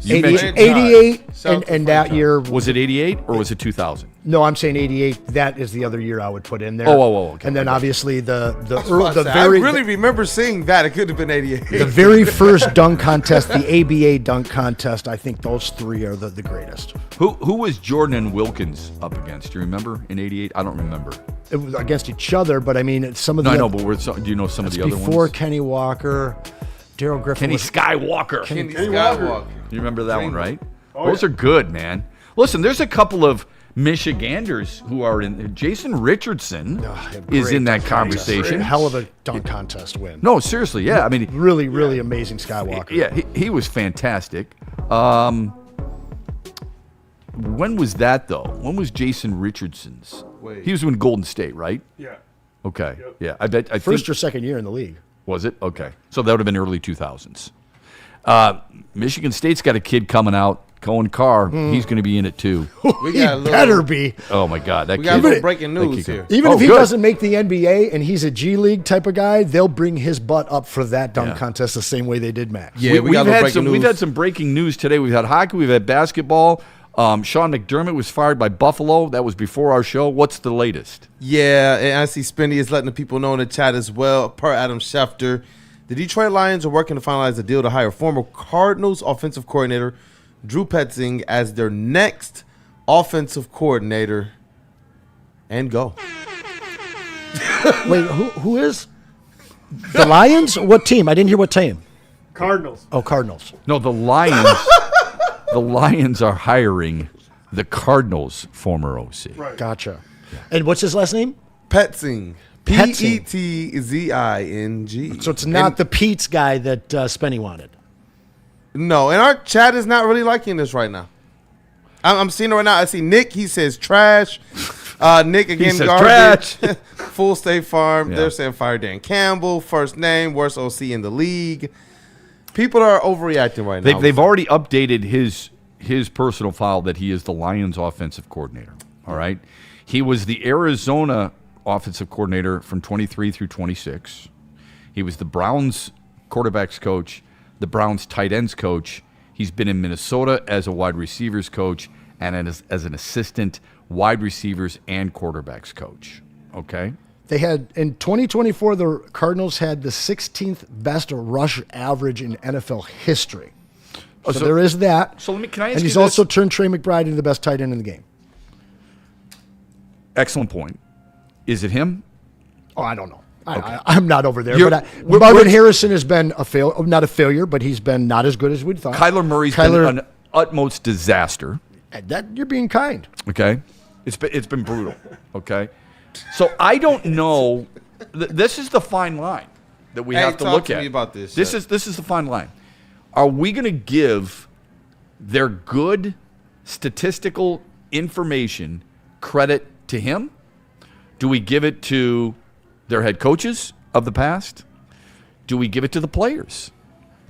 88 and that year. Was it 88 or was it 2000? No, I'm saying 88. That is the other year I would put in there. Okay. And then obviously the I really remember seeing that. It could have been 88. The very first dunk contest, the ABA dunk contest. I think those three are the greatest. Who was Jordan and Wilkins up against? Do you remember in 88? I don't remember. It was against each other, but I mean some of the. No, I know, but do you know some of the other ones? Before Kenny Walker, Daryl Griffin. Kenny Skywalker. Kenny Skywalker. You remember that one, right? Those are good, man. Listen, there's a couple of Michiganders who are in. Jason Richardson is in that conversation. Hell of a dunk contest win. No, seriously, yeah. I mean, really amazing Skywalker. Yeah, he was fantastic. When was that though? When was Jason Richardson's? He was in Golden State, right? Yeah. Okay. Yep. Yeah, I First or second year in the league. Was it? Okay. So that would have been early 2000s. Michigan State's got a kid coming out, Cohen Carr. He's going to be in it too. He better be. Oh my God, that we kid. got a little breaking news here. Even if he doesn't make the NBA and he's a G League type of guy, they'll bring his butt up for that dunk contest the same way they did Max. Yeah, we've had some breaking news today. We've had hockey, we've had basketball. Sean McDermott was fired by Buffalo. That was before our show. What's the latest? Yeah, and I see Spendy is letting the people know in the chat as well. Per Adam Schefter, the Detroit Lions are working to finalize a deal to hire former Cardinals offensive coordinator Drew Petzing as their next offensive coordinator. And go. Wait, who is? The Lions? What team? I didn't hear what team. Cardinals. Oh, Cardinals. No, the Lions. The Lions are hiring the Cardinals' former OC. Right. Gotcha. And what's his last name? Petzing. Petzing. Petzing. So it's not the Pete's guy that Spenny wanted. No, and our chat is not really liking this right now. I'm seeing it right now. I see Nick. He says trash. Nick again, says garbage. trash. Full State Farm. Yeah. They're saying fire Dan Campbell. First name, worst OC in the league. People are overreacting right now. They've already updated his personal file that he is the Lions offensive coordinator. All right. He was the Arizona offensive coordinator from 23 through 26. He was the Browns quarterbacks coach, the Browns tight ends coach. He's been in Minnesota as a wide receivers coach and as an assistant wide receivers and quarterbacks coach. Okay. They had, in 2024, the Cardinals had the 16th best rush average in NFL history. So there is that. So can I ask and you he's this? also turned Trey McBride into the best tight end in the game. Excellent point. Is it him? Oh, I don't know. Okay. I'm not over there. You're- But Marvin Harrison has been not a failure, but he's been not as good as we'd thought. Kyler Murray's been an utmost disaster. That you're being kind. Okay, it's been brutal. Okay, so I don't know. This is the fine line that we have to talk look to at. me about this. This is the fine line. Are we going to give their good statistical information credit to him? Do we give it to their head coaches of the past? Do we give it to the players?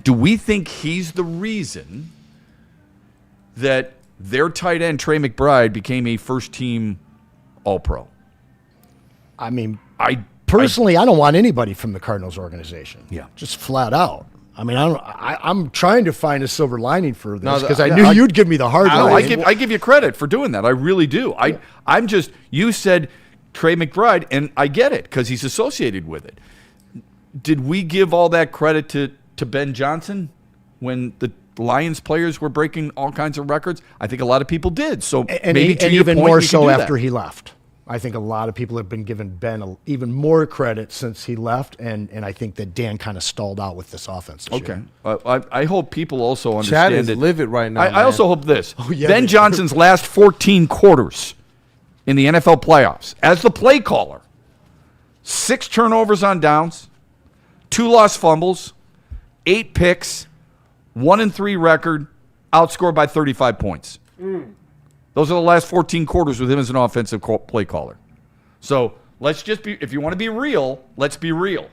Do we think he's the reason that their tight end, Trey McBride, became a first-team All-Pro? I mean, I don't want anybody from the Cardinals organization. Yeah. Just flat out. I mean, I'm trying to find a silver lining for this because I I- knew I- you'd give me the hard line. I give you credit for doing that. I really do. I'm just, you said Trey McBride, and I get it because he's associated with it. Did we give all that credit to Ben Johnson when the Lions players were breaking all kinds of records? I think a lot of people did. So And maybe to your even point, more we can so do after that. he left. I think a lot of people have been giving Ben even more credit since he left, and I think that Dan kind of stalled out with this offense this Okay. year. I hope people also Chad understand is that. livid right now. I also hope this. yeah, Ben they- Johnson's last 14 quarters in the NFL playoffs as the play caller, 6 turnovers on downs, 2 lost fumbles, 8 picks, 1-3 record, outscored by 35 points. Those are the last 14 quarters with him as an offensive play caller. So let's just be, if you want to be real, let's be real.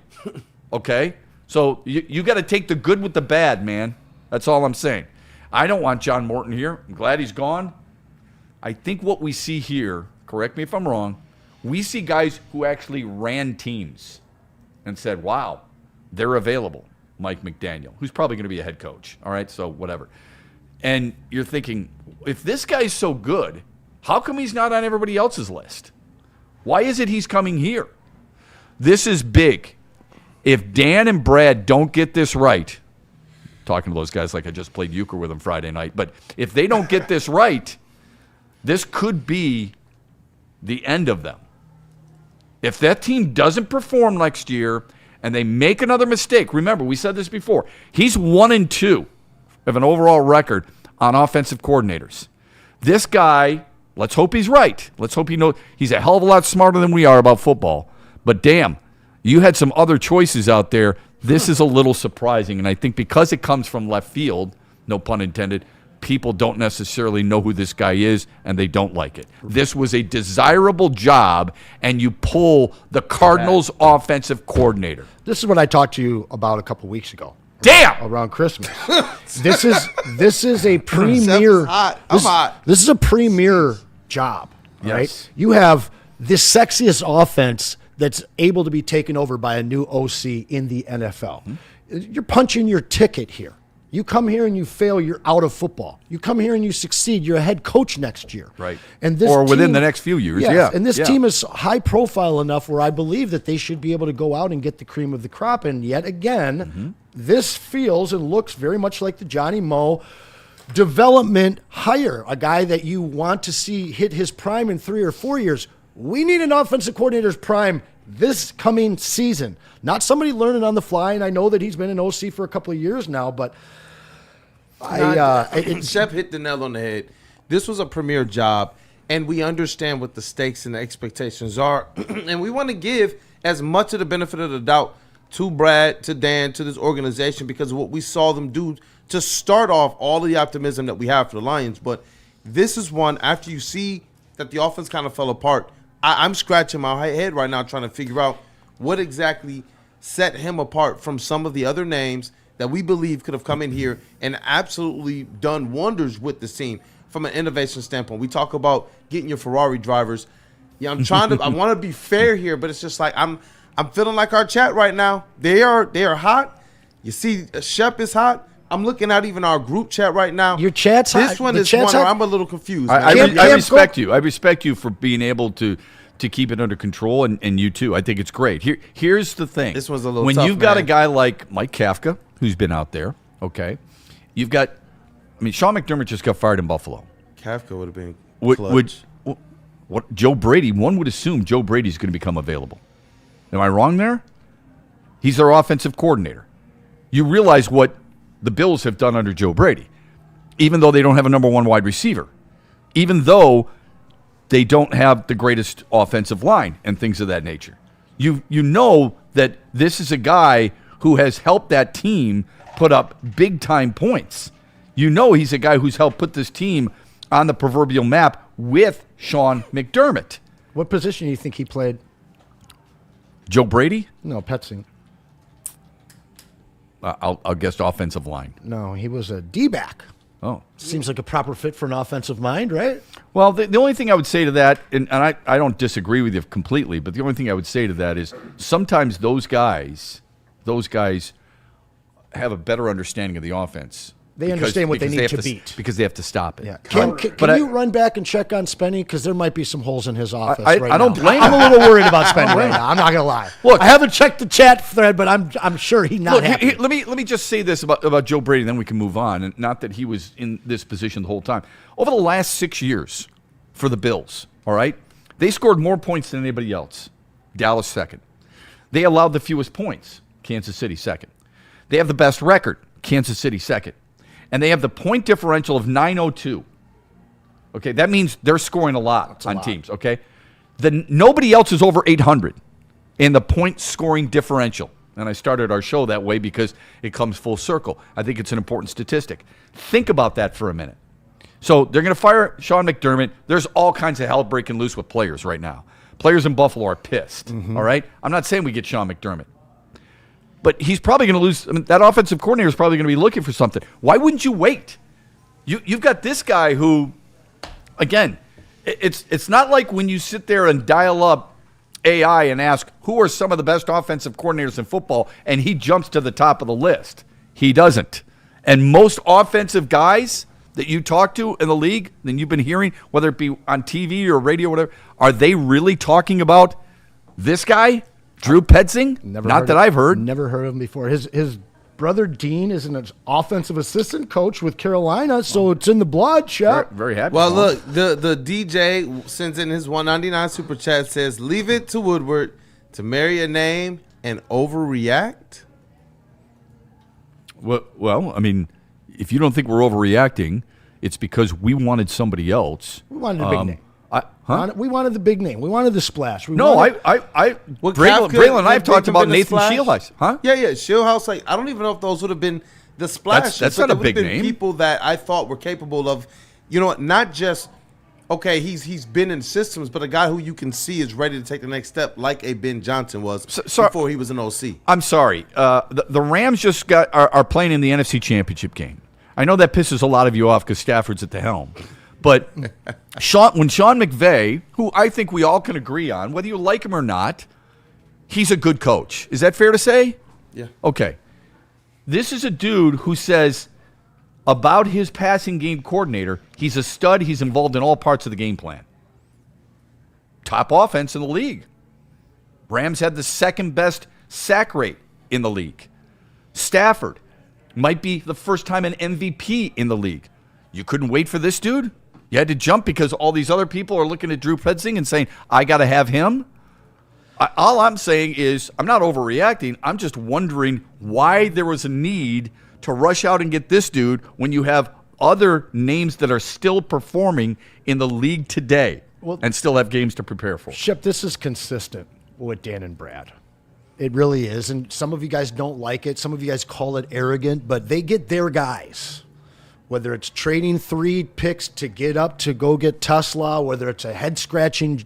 Okay? So you got to take the good with the bad, man. That's all I'm saying. I don't want John Morton here. I'm glad he's gone. I think what we see here, correct me if I'm wrong, we see guys who actually ran teams and said, wow, they're available. Mike McDaniel, who's probably going to be a head coach. All right, so whatever. And you're thinking, if this guy's so good, how come he's not on everybody else's list? Why is it he's coming here? This is big. If Dan and Brad don't get this right, talking to those guys like I just played euchre with them Friday night, but if they don't get this right, this could be the end of them. If that team doesn't perform next year and they make another mistake, remember, we said this before, he's 1-2 of an overall record on offensive coordinators. This guy, let's hope he's right. Let's hope he knows. He's a hell of a lot smarter than we are about football. But damn, you had some other choices out there. This is a little surprising. And I think because it comes from left field, no pun intended, people don't necessarily know who this guy is, and they don't like it. This was a desirable job, and you pull the Cardinals' offensive coordinator. This is what I talked to you about a couple weeks ago. Damn! Around Christmas. This is a premier. Hot. I'm hot. This is a premier job, right? Yes. You have this sexiest offense that's able to be taken over by a new OC in the NFL. Mm-hmm. You're punching your ticket here. You come here and you fail, you're out of football. You come here and you succeed, you're a head coach next year. Right. And this or within team- the next few years, Yes, yeah. and this yeah. team is high profile enough where I believe that they should be able to go out and get the cream of the crop. And yet again, this feels and looks very much like the Johnny Moe development hire, a guy that you want to see hit his prime in 3 or 4 years. We need an offensive coordinator's prime this coming season, not somebody learning on the fly. And I know that he's been an OC for a couple of years now, but Shep hit the nail on the head. This was a premier job. and we understand what the stakes and the expectations are, and we want to give as much of the benefit of the doubt to Brad, to Dan, to this organization because of what we saw them do to start off all of the optimism that we have for the Lions. But this is one, after you see that the offense kind of fell apart, I'm scratching my head right now trying to figure out what exactly set him apart from some of the other names that we believe could have come in here and absolutely done wonders with the team from an innovation standpoint. We talk about getting your Ferrari drivers. Yeah, I'm trying to. I want to be fair here, but it's just like I'm feeling like our chat right now. They are hot. You see, Shep is hot. I'm looking at even our group chat right now. Your chat's hot. This one is one where I'm a little confused. I respect you. I respect you for being able to keep it under control, and you too. I think it's great. Here's the thing. This one's a little when tough, you've got man. a guy like Mike Kafka, who's been out there, okay, you've got. I mean, Sean McDermott just got fired in Buffalo. Kafka would have been Would what Joe Brady? One would assume Joe Brady's going to become available. Am I wrong there? He's their offensive coordinator. You realize what the Bills have done under Joe Brady, even though they don't have a number one wide receiver, even though they don't have the greatest offensive line and things of that nature. You know that this is a guy who has helped that team put up big-time points. You know he's a guy who's helped put this team on the proverbial map with Sean McDermott. What position do you think he played? Joe Brady? No, Petsing. I'll guess offensive line. No, he was a D-back. Oh. Seems like a proper fit for an offensive mind, right? Well, the only thing I would say to that, and I don't disagree with you completely, but the only thing I would say to that is sometimes those guys have a better understanding of the offense. They understand what they need to beat. Because they have to stop it. Yeah. Can you run back and check on Spenny? Because there might be some holes in his office right now. I don't blame I'm him. a little worried about Spenny right now. I'm not going to lie. Look, I haven't checked the chat thread, but I'm sure he's not happy. Let me just say this about Joe Brady, then we can move on. And not that he was in this position the whole time. Over the last 6 years for the Bills, all right, they scored more points than anybody else. Dallas second. They allowed the fewest points. Kansas City second. They have the best record. Kansas City second. And they have the point differential of 902. Okay, that means they're scoring a lot on teams, okay? Nobody else is over 800 in the point scoring differential. And I started our show that way because it comes full circle. I think it's an important statistic. Think about that for a minute. So they're going to fire Sean McDermott. There's all kinds of hell breaking loose with players right now. Players in Buffalo are pissed, all right? I'm not saying we get Sean McDermott. But he's probably going to lose. I mean, that offensive coordinator is probably going to be looking for something. Why wouldn't you wait? You've got this guy who, again, it's not like when you sit there and dial up AI and ask who are some of the best offensive coordinators in football, and he jumps to the top of the list. He doesn't. And most offensive guys that you talk to in the league, and you've been hearing, whether it be on TV or radio or whatever, are they really talking about this guy? Drew Petzing? Not that I've heard. Never heard of him before. His brother Dean is an offensive assistant coach with Carolina, so it's in the blood, Shep. Very happy. Well, look, the DJ sends in his 199 super chat, says, leave it to Woodward to marry a name and overreact. Well, I mean, if you don't think we're overreacting, it's because we wanted somebody else. We wanted a big name. We wanted the big name. We wanted the splash. Braylon and I have talked about Nathan Shieldhouse. Huh? Yeah, Shieldhouse. Like, I don't even know if those would have been the splashes. That's not a big name. People that I thought were capable of, you know what, not just, okay, he's been in systems, but a guy who you can see is ready to take the next step like a Ben Johnson was before he was an OC. I'm sorry. The Rams just are playing in the NFC Championship game. I know that pisses a lot of you off because Stafford's at the helm. But when Sean McVay, who I think we all can agree on, whether you like him or not, he's a good coach. Is that fair to say? Yeah. Okay. This is a dude who says about his passing game coordinator, he's a stud, he's involved in all parts of the game plan. Top offense in the league. Rams had the second best sack rate in the league. Stafford might be the first time an MVP in the league. You couldn't wait for this dude? You had to jump because all these other people are looking at Drew Petzing and saying, I got to have him? All I'm saying is I'm not overreacting. I'm just wondering why there was a need to rush out and get this dude when you have other names that are still performing in the league today and still have games to prepare for. Shep, this is consistent with Dan and Brad. It really is. And some of you guys don't like it. Some of you guys call it arrogant, but they get their guys. Whether it's trading 3 picks to get up to go get Tesla, whether it's a head-scratching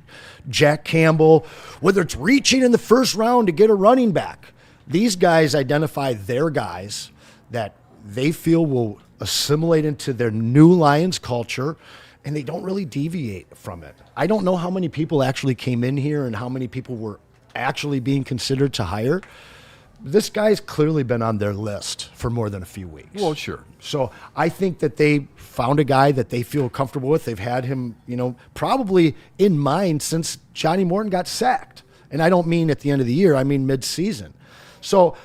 Jack Campbell, whether it's reaching in the first round to get a running back. These guys identify their guys that they feel will assimilate into their new Lions culture, and they don't really deviate from it. I don't know how many people actually came in here and how many people were actually being considered to hire. This guy's clearly been on their list for more than a few weeks. Well, sure. So I think that they found a guy that they feel comfortable with. They've had him, probably in mind since Johnny Morton got sacked. And I don't mean at the end of the year, I mean mid-season. So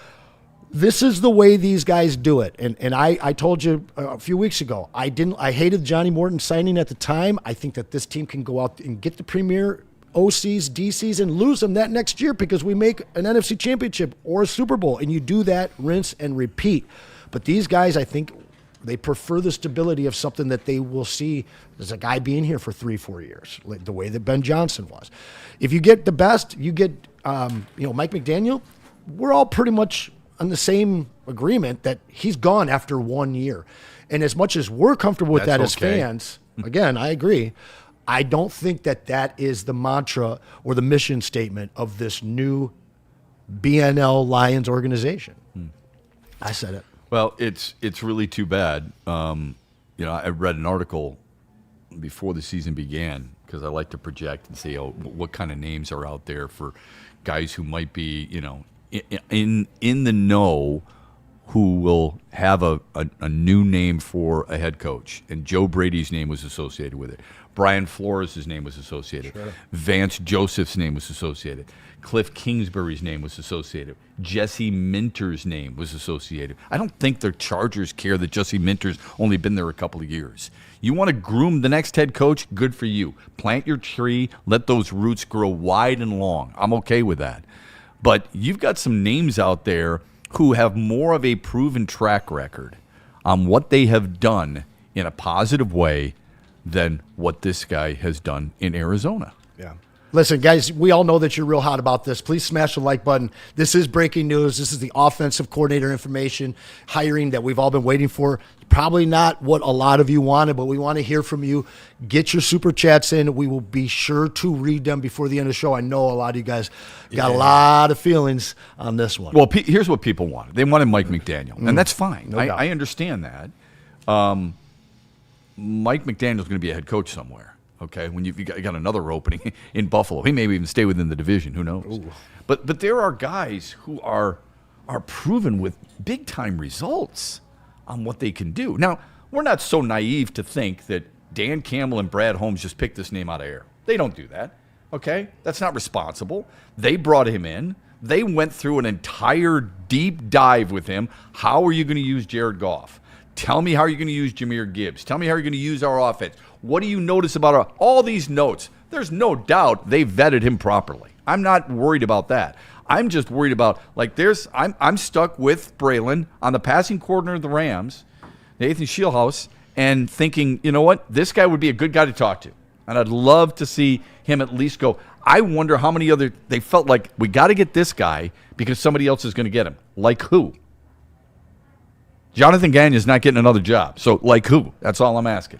this is the way these guys do it. And I told you a few weeks ago, I hated Johnny Morton signing at the time. I think that this team can go out and get the premier OCs, DCs, and lose them that next year because we make an NFC championship or a Super Bowl, and you do that, rinse and repeat. But these guys, I think they prefer the stability of something that they will see as a guy being here for 3-4 years, like the way that Ben Johnson was. If you get the best, you get Mike McDaniel, we're all pretty much on the same agreement that he's gone after 1 year. And as much as we're comfortable with that as fans, again, I agree, I don't think that is the mantra or the mission statement of this new BNL Lions organization. I said it. Well, it's really too bad. I read an article before the season began because I like to project and see what kind of names are out there for guys who might be, in the know, who will have a new name for a head coach. And Joe Brady's name was associated with it. Brian Flores' name was associated. Sure. Vance Joseph's name was associated. Cliff Kingsbury's name was associated. Jesse Minter's name was associated. I don't think the Chargers care that Jesse Minter's only been there a couple of years. You want to groom the next head coach? Good for you. Plant your tree. Let those roots grow wide and long. I'm okay with that. But you've got some names out there who have more of a proven track record on what they have done in a positive way than what this guy has done in Arizona. Yeah. Listen, guys, we all know that you're real hot about this. Please smash the like button. This is breaking news. This is the offensive coordinator information hiring that we've all been waiting for. Probably not what a lot of you wanted, but we want to hear from you. Get your super chats in. We will be sure to read them before the end of the show. I know a lot of you guys got a lot of feelings on this one. Well, here's what people wanted. They wanted Mike McDaniel, and that's fine. No I understand that. Mike McDaniel's going to be a head coach somewhere, okay? When you've got another opening in Buffalo. He may even stay within the division. Who knows? Ooh. But there are guys who are proven with big-time results on what they can do. Now, we're not so naive to think that Dan Campbell and Brad Holmes just picked this name out of air. They don't do that, okay? That's not responsible. They brought him in. They went through an entire deep dive with him. How are you going to use Jared Goff? Tell me how you're going to use Jahmyr Gibbs. Tell me how you're going to use our offense. What do you notice about all these notes? There's no doubt they vetted him properly. I'm not worried about that. I'm just worried about, I'm stuck with Braylon on the passing coordinator of the Rams, Nathan Scheelhaus, and thinking, you know what? This guy would be a good guy to talk to. And I'd love to see him at least go. I wonder how many they felt like, we got to get this guy because somebody else is going to get him. Like who? Jonathan Gagne's not getting another job. So, like who? That's all I'm asking.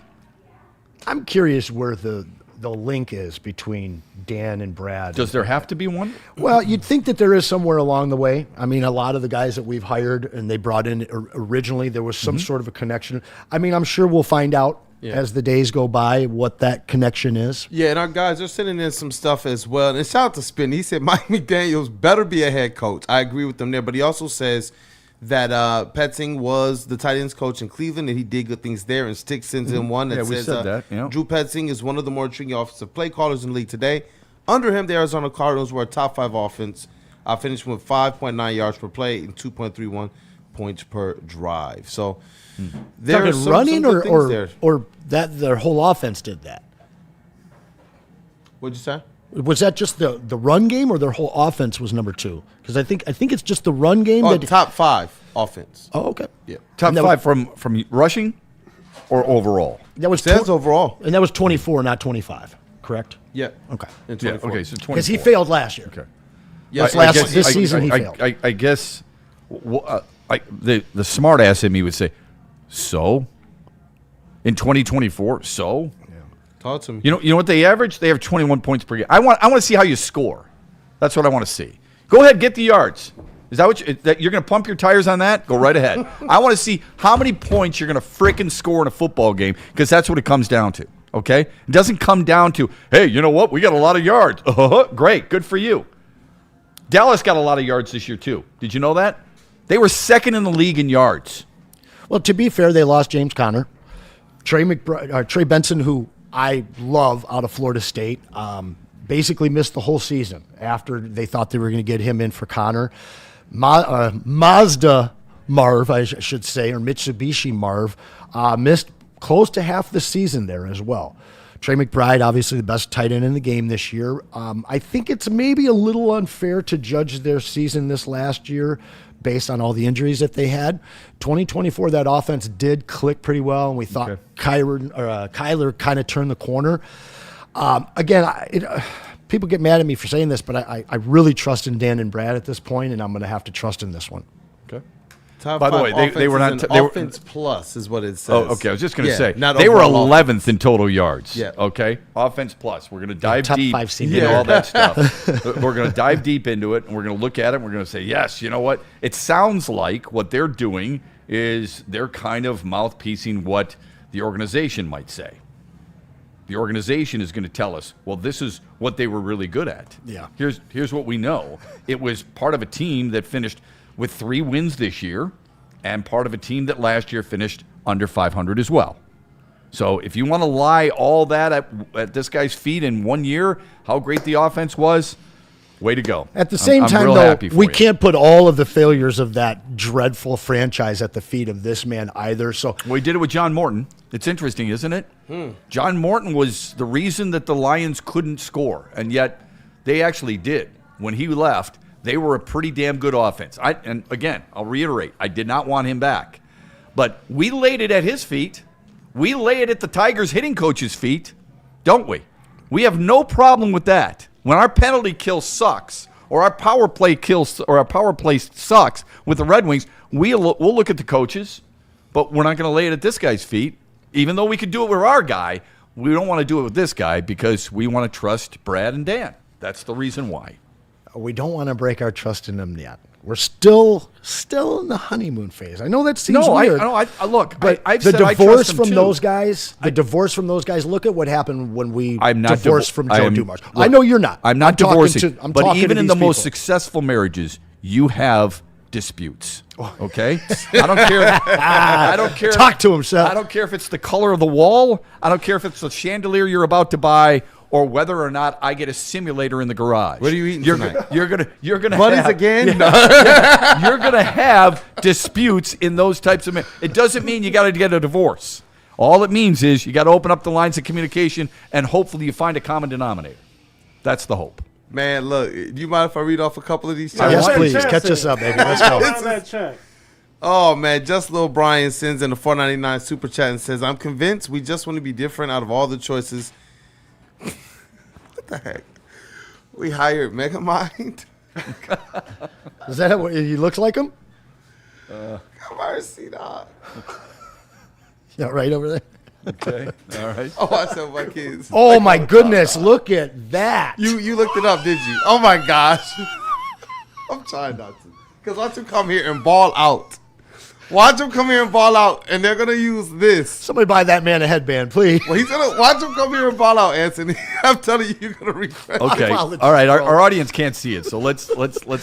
I'm curious where the link is between Dan and Brad. Does there have to be one? Well, you'd think that there is somewhere along the way. I mean, a lot of the guys that we've hired and they brought in originally, there was some sort of a connection. I mean, I'm sure we'll find out as the days go by what that connection is. Yeah, and our guys are sending in some stuff as well. And shout out to Spin. He said Mike McDaniels better be a head coach. I agree with them there. But he also says that Petzing was the tight ends coach in Cleveland, and he did good things there. And Stick sends in one that says said that. Yeah. Drew Petzing is one of the more intriguing offensive play callers in the league today. Under him, the Arizona Cardinals were a top 5 offense, finishing with 5.9 yards per play and 2.31 points per drive. So they're running or that their whole offense did that. What'd you say? Was that just the run game, or their whole offense was number 2? Because I think it's just the run game. Top 5 offense. Oh, okay. Yeah. Top 5 from rushing. or overall? That was Says overall. and that was 24, not 25. Correct? Yeah. Okay. In Yeah. 24. Okay. So 24. Because he failed last year. Okay. Yeah. This season he failed. I guess the smart ass in me would say, so in 2024, so Talk to me. you know what they average? They have 21 points per game. I want to see how you score. That's what I want to see. Go ahead, get the yards. Is that what you're going to pump your tires on that? Go right ahead. I want to see how many points you're going to frickin' score in a football game, because that's what it comes down to. Okay? It doesn't come down to, hey, you know what? We got a lot of yards. Great, good for you. Dallas got a lot of yards this year too. Did you know that? They were second in the league in yards. Well, to be fair, they lost James Conner. Trey Benson, who I love out of Florida State, basically missed the whole season after they thought they were going to get him in for Conner. Mazda Marv, I should say, or Mitsubishi Marv, missed close to half the season there as well. Trey McBride, obviously the best tight end in the game this year. I think it's maybe a little unfair to judge their season this last year based on all the injuries that they had. 2024, that offense did click pretty well, and we thought Kyler kind of turned the corner. People get mad at me for saying this, but I really trust in Dan and Brad at this point, and I'm going to have to trust in this one. Okay. Top By the five way, they were not. offenses They in were, offense plus is what it says. Oh, okay. I was just going to say not they were overall 11th in total yards. Yeah. Okay. Offense plus. We're going to dive top deep 5 seed. into all that stuff. We're going to dive deep into it, and we're going to look at it. And we're going to say, yes. You know what? It sounds like what they're doing is they're kind of mouthpiecing what the organization might say. The organization is going to tell us, well, this is what they were really good at. Yeah. Here's what we know. It was part of a team that finished with 3 wins this year, and part of a team that last year finished under 500 as well. So if you want to lie all that at this guy's feet in 1 year, how great the offense was, way to go. At the same time, though, we can't put all of the failures of that dreadful franchise at the feet of this man either. So we did it with John Morton. It's interesting, isn't it? John Morton was the reason that the Lions couldn't score, and yet they actually did. When he left, they were a pretty damn good offense. And again, I'll reiterate, I did not want him back. But we laid it at his feet. We lay it at the Tigers hitting coach's feet, don't we? We have no problem with that. When our penalty kill sucks, or our power play sucks with the Red Wings, we'll look at the coaches, but we're not going to lay it at this guy's feet. Even though we could do it with our guy, we don't want to do it with this guy because we want to trust Brad and Dan. That's the reason why. We don't want to break our trust in them yet. We're still in the honeymoon phase. I know that seems weird. Look, but I've the said I divorce trust them from too. those guys, look at what happened when we I'm not divorced from Joe Dumars. Look, I know you're not. I'm not divorcing. I'm but talking even to in the these most people. successful marriages, you have disputes. Okay? I don't care. I don't care. Talk to him, Seth. I don't care if it's the color of the wall. I don't care if it's the chandelier you're about to buy, or whether or not I get a simulator in the garage. What are you eating tonight? You're gonna Buddies have, again? Yeah, you're gonna have disputes in those types of. It doesn't mean you got to get a divorce. All it means is you got to open up the lines of communication, and hopefully you find a common denominator. That's the hope. Man, look, do you mind if I read off a couple of these? Yes, please. Catch us up, baby. Let's go. Oh, man, just Lil Brian sends in a $4.99 super chat and says, I'm convinced we just want to be different out of all the choices. What the heck? We hired Megamind. Is that what he looks like him? Have I seen that? Yeah, right over there. Okay. All right. Oh, I said my kids. Oh, my goodness. Look at that. You looked it up, did you? Oh, my gosh. I'm trying not to. Because watch them come here and ball out. Watch them come here and ball out, and they're going to use this. Somebody buy that man a headband, please. Well, he's going to watch him come here and ball out, Anthony. I'm telling you, you're going to regret it. Okay. All right. Our audience can't see it, so let's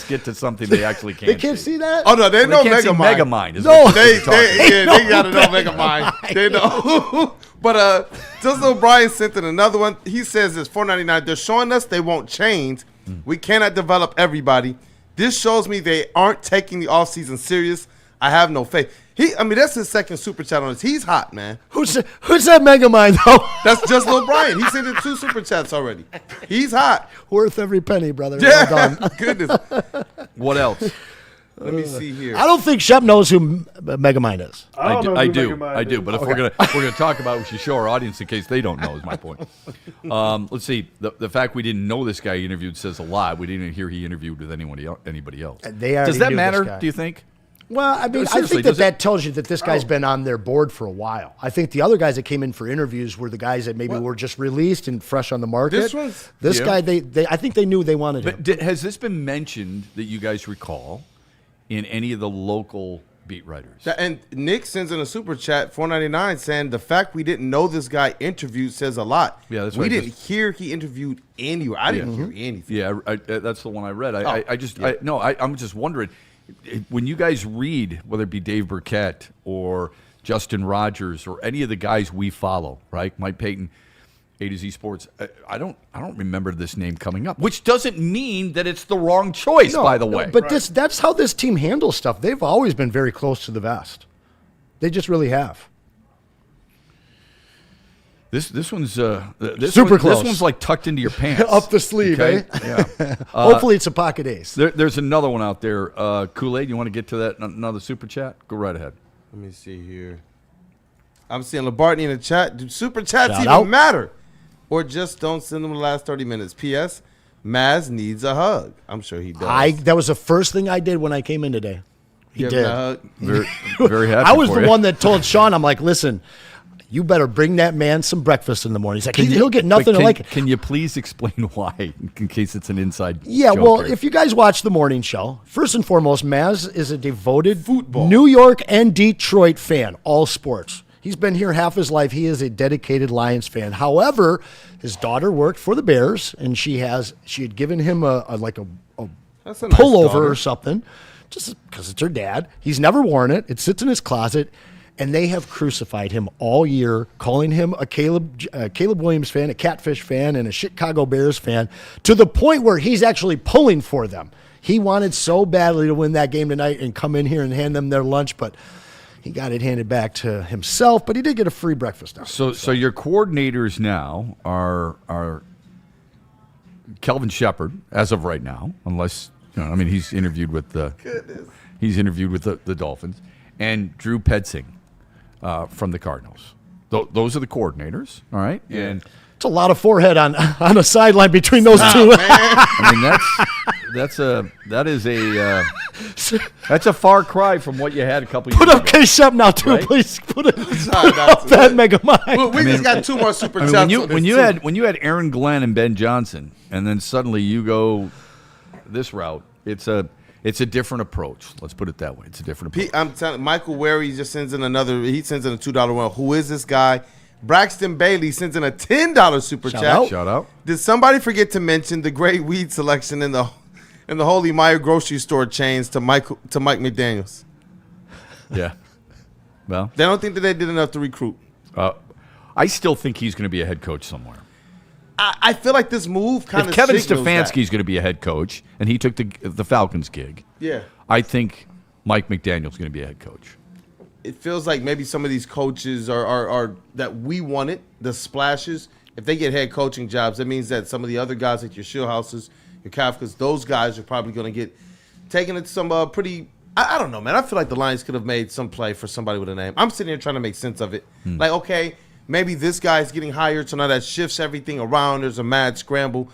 get to something they actually can. They can't see that? Oh, no, they know can't see Megamind. Megamind. Is No. what They you're talking they got to know Megamind. They know. But just little Brian sent in another one. He says it's $4.99. They're showing us they won't change. We cannot develop everybody. This shows me they aren't taking the offseason serious. I have no faith. That's his second super chat on this. He's hot, man. Who's that Megamind, though? That's just Lil Brian. He sent in 2 super chats already. He's hot. Worth every penny, brother. Yeah. Well done. Goodness. What else? Let me see here. I don't think Shep knows who Megamind is? I don't know I who do. Megamind I do. is. But if we're gonna talk about it, we should show our audience in case they don't know. Is my point. Let's see. The fact we didn't know this guy he interviewed says a lot. We didn't even hear he interviewed with anybody else. Does that matter? Do you think? Well, I mean, I think that tells you that this guy's been on their board for a while. I think the other guys that came in for interviews were the guys that maybe were just released and fresh on the market. This guy, I think they knew they wanted him. But has this been mentioned that you guys recall in any of the local beat writers? And Nick sends in a super chat, $4.99, saying the fact we didn't know this guy interviewed says a lot. Yeah, that's we right. didn't hear he interviewed anywhere. I didn't hear anything. Yeah, that's the one I read. I'm just wondering. When you guys read, whether it be Dave Burkett or Justin Rogers or any of the guys we follow, right? Mike Payton, A to Z Sports. I don't remember this name coming up, which doesn't mean that it's the wrong choice. By the way, but that's how this team handles stuff. They've always been very close to the vest. They just really have. This one's super close. This one's like tucked into your pants, up the sleeve. Okay? Yeah. Hopefully, it's a pocket ace. There's another one out there. Kool-Aid, you want to get to that? Another super chat? Go right ahead. Let me see here. I'm seeing Labartney in the chat. Do super chats Shout even out. matter? Or just don't send them the last 30 minutes. P.S. Maz needs a hug. I'm sure he does. That was the first thing I did when I came in today. He did. Very, very happy. I was for the you. one that told Sean, I'm like, listen, you better bring that man some breakfast in the morning. He's like, he'll get nothing like it. Can you please explain why, in case it's an inside Yeah, joke well, here? if you guys watch the morning show, first and foremost, Maz is a devoted New York and Detroit fan, all sports. He's been here half his life. He is a dedicated Lions fan. However, his daughter worked for the Bears, and she had given him a That's a nice pullover daughter. or something, just because it's her dad. He's never worn it. It sits in his closet. And they have crucified him all year, calling him a Caleb Williams fan, a Catfish fan, and a Chicago Bears fan, to the point where he's actually pulling for them. He wanted so badly to win that game tonight and come in here and hand them their lunch, but he got it handed back to himself. But he did get a free breakfast now. So your coordinators now are Kelvin Shepard, as of right now, unless he's interviewed with the Dolphins, and Drew Petzing. From the Cardinals. Those are the coordinators, all right? Yeah. And it's a lot of forehead on a sideline between those two. I mean, that's a far cry from what you had a couple years ago. Put up K-Shep now, too. Right? Please put up that Megamind. We just got two more super chats. When you had Aaron Glenn and Ben Johnson, and then suddenly you go this route, it's a different approach. Let's put it that way. It's a different approach. I'm telling Michael Wary just sends in he sends in a $2 one. Who is this guy? Braxton Bailey sends in a $10 super chat. Shout out. Did somebody forget to mention the great weed selection in the Holy Meyer grocery store chains to Mike McDaniels? Yeah. Well, they don't think that they did enough to recruit. I still think he's going to be a head coach somewhere. I feel like this move kind of if Kevin signals Stefanski's going to be a head coach and he took the Falcons gig, I think Mike McDaniel's going to be a head coach. It feels like maybe some of these coaches are that we wanted, the splashes. If they get head coaching jobs, that means that some of the other guys like your Schillhouses, your Kafkas, those guys are probably going to get taken into some pretty. I don't know, man. I feel like the Lions could have made some play for somebody with a name. I'm sitting here trying to make sense of it. Like, okay, maybe this guy's getting hired, so now that shifts everything around. There's a mad scramble.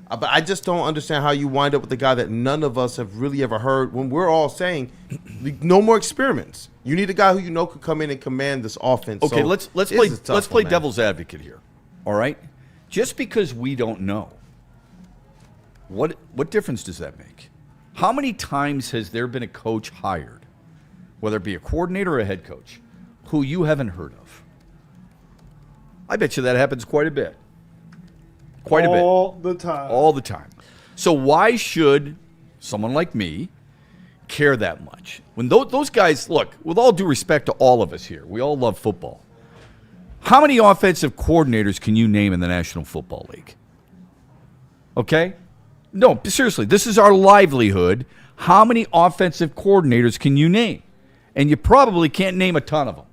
But I just don't understand how you wind up with a guy that none of us have really ever heard when we're all saying no more experiments. You need a guy who you know could come in and command this offense. Okay, so let's play devil's advocate here. All right? Just because we don't know, what difference does that make? How many times has there been a coach hired, whether it be a coordinator or a head coach, who you haven't heard of? I bet you that happens quite a bit. Quite a bit. All the time. All the time. So why should someone like me care that much? When those guys, look, with all due respect to all of us here, we all love football. How many offensive coordinators can you name in the National Football League? Okay? No, seriously, this is our livelihood. How many offensive coordinators can you name? And you probably can't name a ton of them.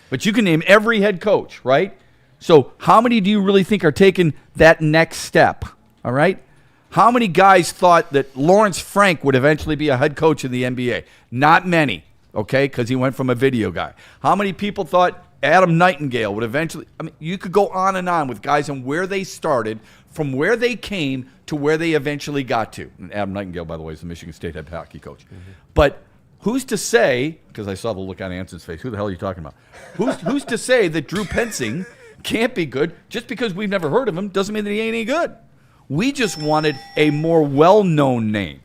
But you can name every head coach, right? So how many do you really think are taking that next step? All right? How many guys thought that Lawrence Frank would eventually be a head coach in the NBA? Not many. okay, because he went from a video guy. How many people thought Adam Nightingale would eventually – I mean, you could go on and on with guys and where they started, from where they came to where they eventually got to. And Adam Nightingale, by the way, is the Michigan State head hockey coach. Mm-hmm. But who's to say – because I saw the look on Anson's face. Who the hell are you talking about? Who's to say that Drew Pensing can't be good? Just because we've never heard of him doesn't mean that he ain't any good. We just wanted a more well-known name.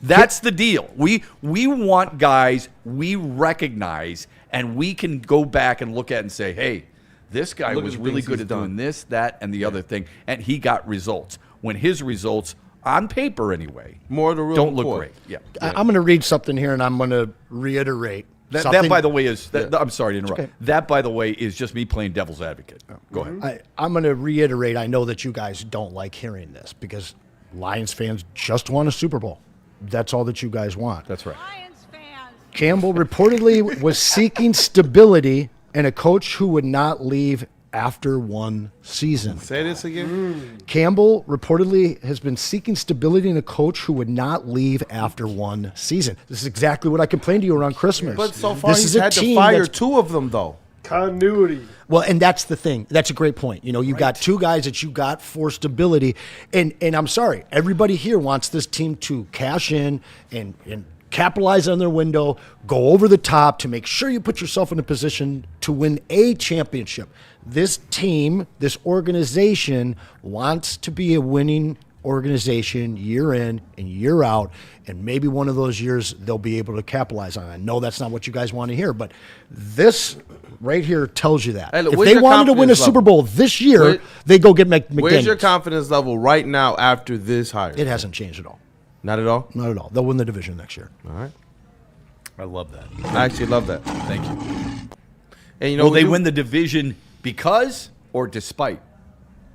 That's the deal. We want guys we recognize and we can go back and look at and say, hey, this guy was really good at doing this, that, and the other thing, and he got results. When his results, on paper anyway, more the real don't look great. Yeah. I'm going to read something here, and I'm going to reiterate. That, by the way, is I'm sorry to interrupt. Okay. That, by the way, is just me playing devil's advocate. Go ahead. I'm going to reiterate. I know that you guys don't like hearing this because Lions fans just won a Super Bowl. That's all that you guys want. That's right. Lions fans. Campbell reportedly was seeking stability and a coach who would not leave after one season. Say this again. Campbell reportedly has been seeking stability in a coach who would not leave after one season. This is exactly what I complained to you around Christmas. But so far he's had to fire two of them, though. Continuity. Well, and that's the thing. That's a great point. You know, you got two guys that you got for stability. And I'm sorry, everybody here wants this team to cash in and capitalize on their window, go over the top to make sure you put yourself in a position to win a championship. This team, this organization wants to be a winning organization year in and year out, and maybe one of those years they'll be able to capitalize on it. I know that's not what you guys want to hear, but this right here tells you that. Hey, look, if they wanted to win a Super Bowl this year, they go get McDaniels. Where's your confidence level right now after this hire? It hasn't changed at all. Not at all? Not at all. They'll win the division next year. All right. I love that. I actually love that. Thank you. And you know, will they win the division because or despite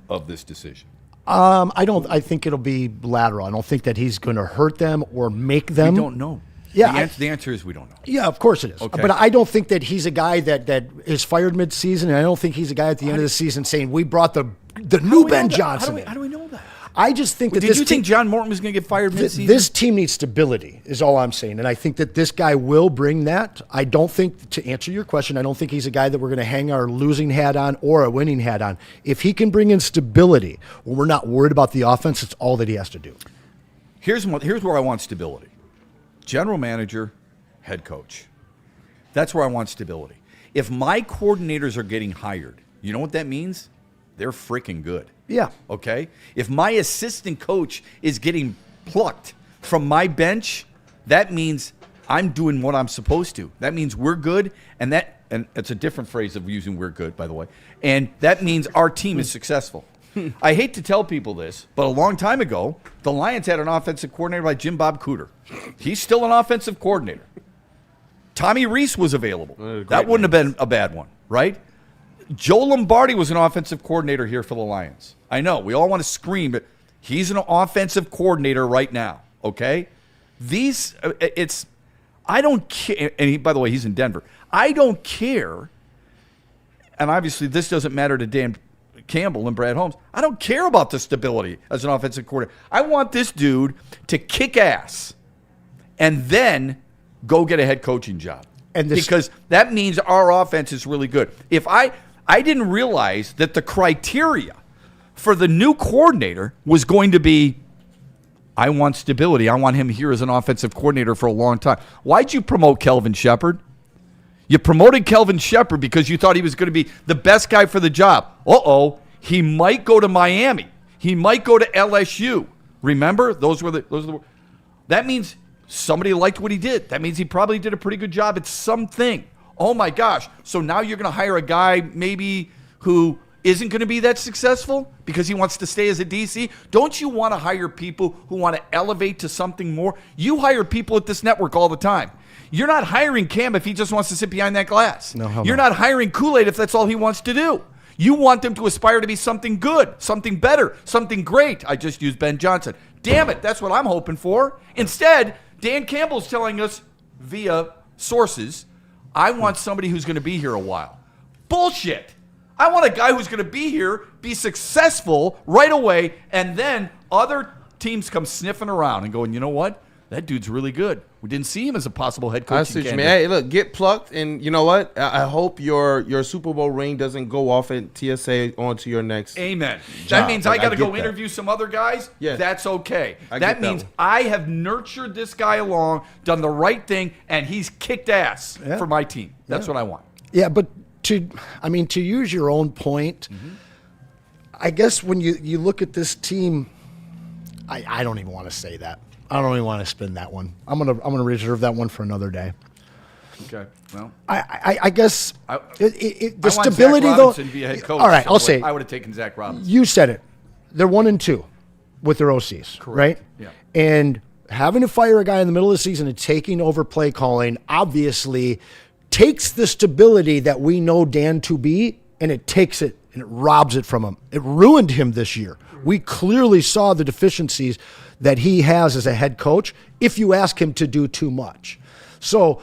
of this decision? I think it'll be lateral. I don't think that he's going to hurt them or make them. We don't know. Yeah, the answer is we don't know. Yeah, of course it is. Okay. But I don't think that he's a guy that is fired mid-season, and I don't think he's a guy at the end of the season saying, we brought the new Ben Johnson in. How do we know that? I just think that Did you think John Morton was going to get fired mid-season? This team needs stability is all I'm saying, and I think that this guy will bring that. I don't think, to answer your question, I don't think he's a guy that we're going to hang our losing hat on or a winning hat on. If he can bring in stability, when we're not worried about the offense, it's all that he has to do. Here's where I want stability. General manager, head coach. That's where I want stability. If my coordinators are getting hired, you know what that means? They're freaking good. Yeah. Okay? If my assistant coach is getting plucked from my bench, that means I'm doing what I'm supposed to. That means we're good, and it's a different phrase of using we're good, by the way. And that means our team is successful. I hate to tell people this, but a long time ago, the Lions had an offensive coordinator by Jim Bob Cooter. He's still an offensive coordinator. Tommy Reese was available. That wouldn't have been a bad one, right? Joe Lombardi was an offensive coordinator here for the Lions. I know, we all want to scream, but he's an offensive coordinator right now, okay? I don't care, and by the way, he's in Denver. I don't care, and obviously this doesn't matter to Dan Campbell and Brad Holmes. I don't care about the stability as an offensive coordinator. I want this dude to kick ass and then go get a head coaching job. Because that means our offense is really good. If I didn't realize that the criteria for the new coordinator was going to be, I want stability. I want him here as an offensive coordinator for a long time. Why'd you promote Kelvin Shepard? You promoted Kelvin Shepard because you thought he was going to be the best guy for the job. He might go to Miami. He might go to LSU. Remember? Those were the that means somebody liked what he did. That means he probably did a pretty good job at something. Oh my gosh. So now you're going to hire a guy maybe who isn't going to be that successful because he wants to stay as a DC? Don't you want to hire people who want to elevate to something more? You hire people at this network all the time. You're not hiring Cam if he just wants to sit behind that glass. No, you're not hiring Kool-Aid if that's all he wants to do. You want them to aspire to be something good, something better, something great. I just used Ben Johnson. Damn it, that's what I'm hoping for. Instead, Dan Campbell's telling us via sources, I want somebody who's going to be here a while. Bullshit. I want a guy who's going to be here, be successful right away, and then other teams come sniffing around and going, you know what? that dude's really good. We didn't see him as a possible head I coach. see what you mean. Hey, look, get plucked, and you know what? I hope your Super Bowl ring doesn't go off at TSA onto your next. Amen. job. That means I got to get go that. interview some other guys. Yeah. That's okay. I That get that means one. I have nurtured this guy along, done the right thing, and he's kicked ass for my team. That's what I want. Yeah, but to use your own point, I guess when you look at this team, I don't even want to say that. I don't even want to spin that one. I'm gonna reserve that one for another day. Okay. Well, I guess the I want stability Zach though. Robinson to be a head coach. All right, I'll say I would have taken Zach Robinson. you said it. They're 1-2 with their OCs, right? Yeah. And having to fire a guy in the middle of the season and taking over play calling obviously takes the stability that we know Dan to be, and it takes it and it robs it from him. It ruined him this year. We clearly saw the deficiencies that he has as a head coach if you ask him to do too much. So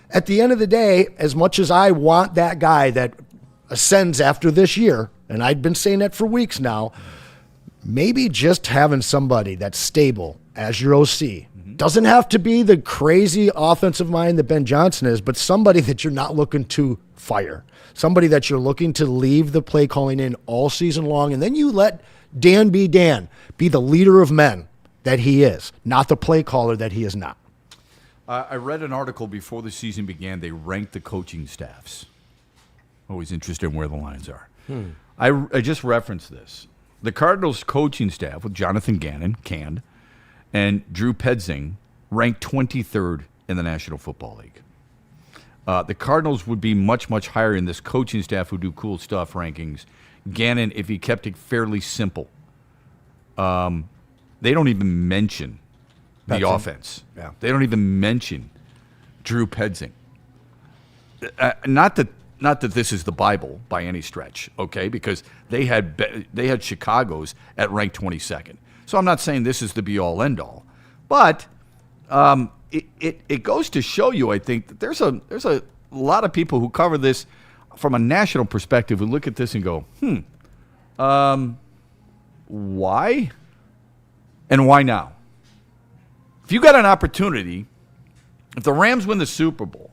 at the end of the day, as much as I want that guy that ascends after this year, and I've been saying that for weeks now, maybe just having somebody that's stable as your OC doesn't have to be the crazy offensive mind that Ben Johnson is, but somebody that you're not looking to fire, somebody that you're looking to leave the play calling in all season long, and then you let Dan, be the leader of men that he is, not the play caller that he is not. I read an article before the season began. They ranked the coaching staffs. Always interested in where the lines are. I just referenced this. The Cardinals coaching staff with Jonathan Gannon, canned, and Drew Petzing ranked 23rd in the National Football League. The Cardinals would be much, much higher in this coaching staff who do cool stuff rankings. Gannon, if he kept it fairly simple, they don't even mention the offense. Yeah. They don't even mention Drew Petzing. Not that this is the Bible by any stretch, okay? Because they had Chicago's at ranked 22nd. So I'm not saying this is the be-all, end-all. But it goes to show you, I think, that there's a lot of people who cover this from a national perspective who look at this and go, why? And why now? If you got an opportunity, if the Rams win the Super Bowl,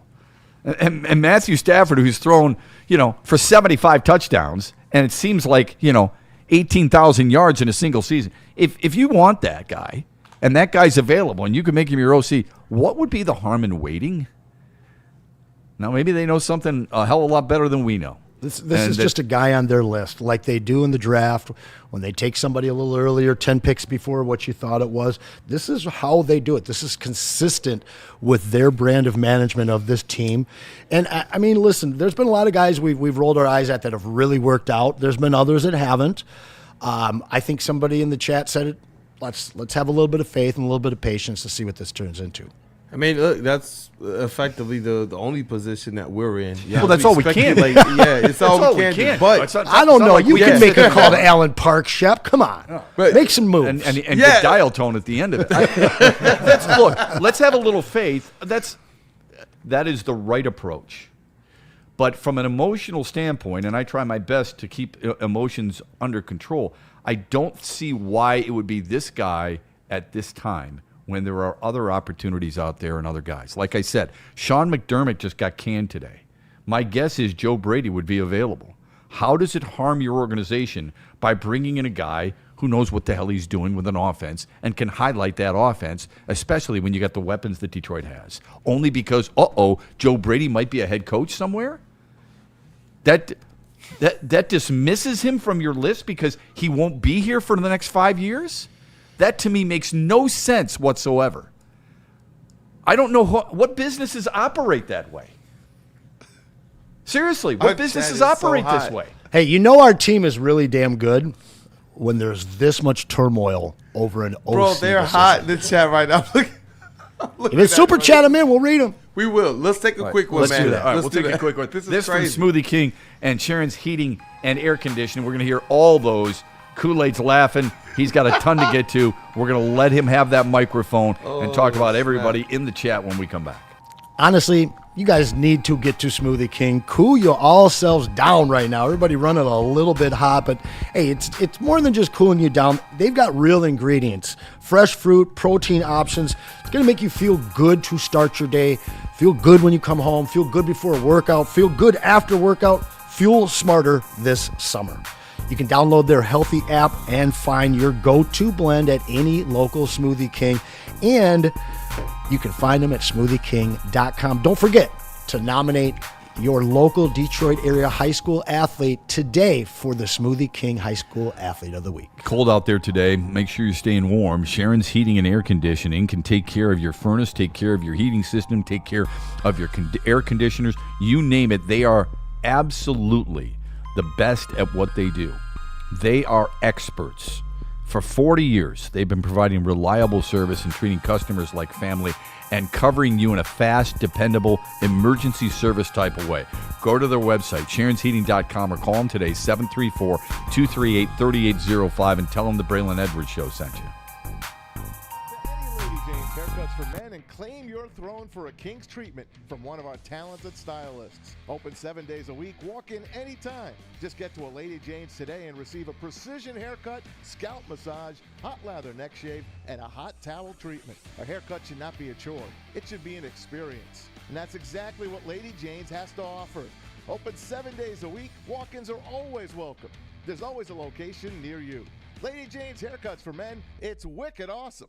and Matthew Stafford, who's thrown, for 75 touchdowns, and it seems like, 18,000 yards in a single season. If you want that guy, and that guy's available, and you can make him your OC, what would be the harm in waiting? Now, maybe they know something a hell of a lot better than we know. This is just a guy on their list, like they do in the draft when they take somebody a little earlier, 10 picks before what you thought it was. This is how they do it. This is consistent with their brand of management of this team. And, I mean, listen, there's been a lot of guys we've rolled our eyes at that have really worked out. There's been others that haven't. I think somebody in the chat said it. Let's have a little bit of faith and a little bit of patience to see what this turns into. I mean, look, that's effectively the only position that we're in. Yeah, well, that's all we can. Yeah, it's all we can do. But I don't know. You can make a call to Allen Park, Shep. Come on. But, make some moves. And get dial tone at the end of it. Look, let's have a little faith. That is the right approach. But from an emotional standpoint, and I try my best to keep emotions under control, I don't see why it would be this guy at this time when there are other opportunities out there and other guys. Like I said, Sean McDermott just got canned today. My guess is Joe Brady would be available. How does it harm your organization by bringing in a guy who knows what the hell he's doing with an offense and can highlight that offense, especially when you got the weapons that Detroit has? Only because, Joe Brady might be a head coach somewhere? That dismisses him from your list because he won't be here for the next 5 years? That, to me, makes no sense whatsoever. I don't know what businesses operate that way. Seriously, what businesses operate this way? Hey, our team is really damn good when there's this much turmoil over an OC. Bro, they're hot in the chat right now. If it's super chat them in, we'll read them. We will. Let's take a quick one, Let's man. do that. All right, Let's we'll do take that. a quick one. This is from crazy. Smoothie King and Sharon's Heating and Air Conditioning. We're going to hear all those. Kool-Aid's laughing. He's got a ton to get to. We're going to let him have that microphone and talk about everybody in the chat when we come back. honestly, you guys need to get to Smoothie King. Cool your all selves down right now. Everybody running a little bit hot, but hey, it's more than just cooling you down. They've got real ingredients, fresh fruit, protein options. It's going to make you feel good to start your day, feel good when you come home, feel good before a workout, feel good after workout, fuel smarter this summer. You can download their healthy app and find your go-to blend at any local Smoothie King. And you can find them at smoothieking.com. Don't forget to nominate your local Detroit area high school athlete today for the Smoothie King High School Athlete of the Week. Cold out there today. Make sure you're staying warm. Sharon's Heating and Air Conditioning can take care of your furnace, take care of your heating system, take care of your air conditioners. You name it, they are absolutely the best at what they do. They are experts. For 40 years, they've been providing reliable service and treating customers like family and covering you in a fast, dependable, emergency service type of way. Go to their website, SharonsHeating.com, or call them today, 734-238-3805, and tell them the Braylon Edwards Show sent you. Haircuts for men, and claim your throne for a king's treatment from one of our talented stylists. Open 7 days a week. Walk in anytime. Just get to a Lady Jane's today and receive a precision haircut, scalp massage, hot lather neck shave, and a hot towel treatment. A haircut should not be a chore. It should be an experience. And that's exactly what Lady Jane's has to offer. Open 7 days a week. Walk-ins are always welcome. There's always a location near you. Lady Jane's Haircuts for Men. It's wicked awesome.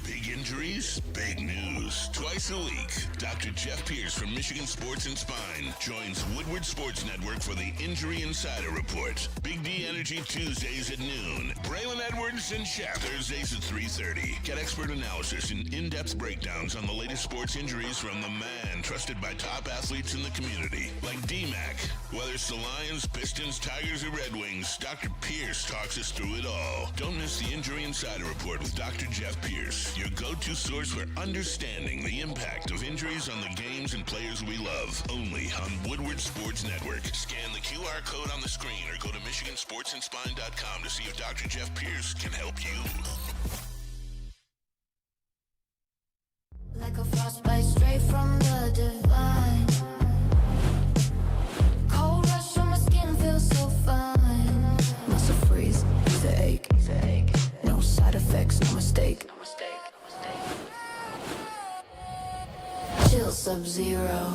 Big injuries, big news. Twice a week, Dr. Jeff Pierce from Michigan Sports and Spine joins Woodward Sports Network for the Injury Insider Report. Big D Energy Tuesdays at noon. Braylon Edwards and Shep Thursdays at 3:30. Get expert analysis and in-depth breakdowns on the latest sports injuries from the man trusted by top athletes in the community, like D-Mac. Whether it's the Lions, Pistons, Tigers, or Red Wings, Dr. Pierce talks us through it all. Don't miss the Injury Insider Report with Dr. Jeff Pierce, your go-to source for understanding the impact of injuries on the games and players we love. Only on Woodward Sports Network. Scan the QR code on the screen or go to MichiganSportsandSpine.com to see if Dr. Jeff Pierce can help you. Like a frostbite straight from the divine. Cold rush on my skin feels so fine. Muscle freeze, the ache. No side effects, no mistake. Chill sub-zero,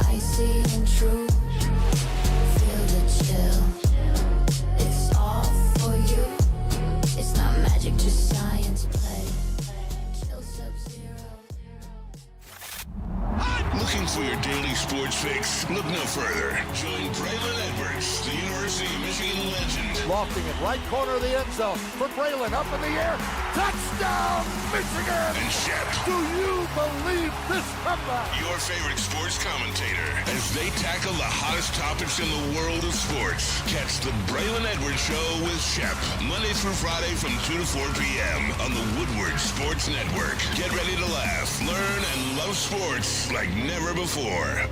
icy and true. Feel the chill, it's all for you. It's not magic, just science play. Chill sub-zero. Looking for your daily sports fix? Look no further. Join Braylon Edwards, the University of Michigan legend. Lofting it right corner of the end zone for Braylon, up in the air. Touchdown, Michigan! And Shep. Do you believe this comeback? Your favorite sports commentator as they tackle the hottest topics in the world of sports. Catch the Braylon Edwards Show with Shep, Monday through Friday from 2 to 4 p.m. on the Woodward Sports Network. Get ready to laugh, learn, and love sports like never before.